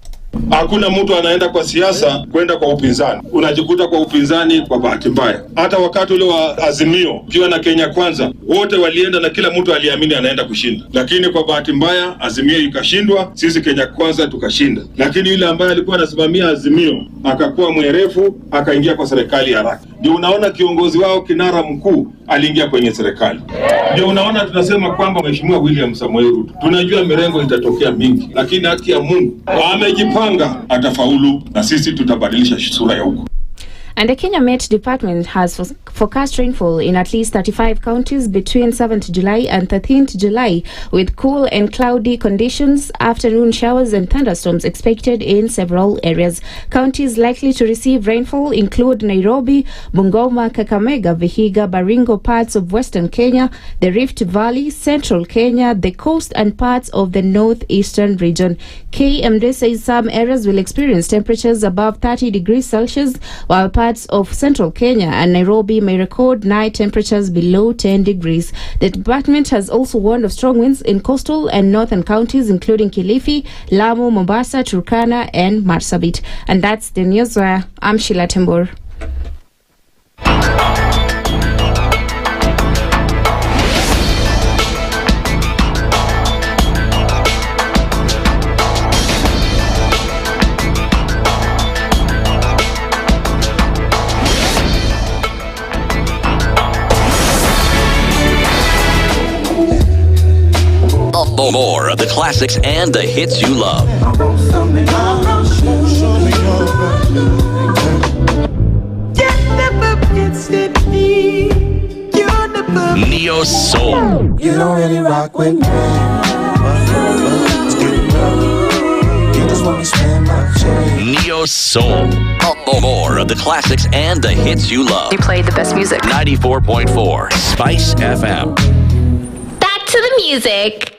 Hakuna mtu anaenda kwa siasa kwenda kwa upinzani. Unajikuta kwa upinzani kwa bahati mbaya. Hata wakati ule wa Azimio, ukiwa na Kenya Kwanza, wote walienda na kila mtu aliamini anaenda kushinda. Lakini kwa bahati mbaya Azimio ikashindwa, sisi Kenya Kwanza tukashinda. Lakini yule ambaye alikuwa anasimamia Azimio akakuwa mwerefu, akaingia kwa serikali haraka. Ndio unaona kiongozi wao kinara mkuu aliingia kwenye serikali. Ndio unaona tunasema kwamba Mheshimiwa William Samoei Ruto, tunajua mirengo itatokea mingi, lakini haki ya Mungu amejipanga atafaulu na sisi tutabadilisha sura ya huko. And the Kenya Met Department has forecast rainfall in at least 35 counties between 7th July and 13th July, with cool and cloudy conditions, afternoon showers and thunderstorms expected in several areas. Counties likely to receive rainfall include Nairobi, Bungoma, Kakamega, Vihiga, Baringo, parts of Western Kenya, the Rift Valley, Central Kenya, the coast and parts of the northeastern region. KMD says some areas will experience temperatures above 30 degrees Celsius, while parts of Central Kenya and Nairobi may record night temperatures below 10 degrees. The department has also warned of strong winds in coastal and northern counties including Kilifi, Lamu, Mombasa, Turkana and Marsabit. And that's the news. I'm Sheila Tembur. More of the classics and the hits you love. Neo Soul. You don't really rock with me. You just want me spend my change. Neo Soul. More of the classics and the hits you love. You played the best music. 94.4 Spice FM. Back to the music.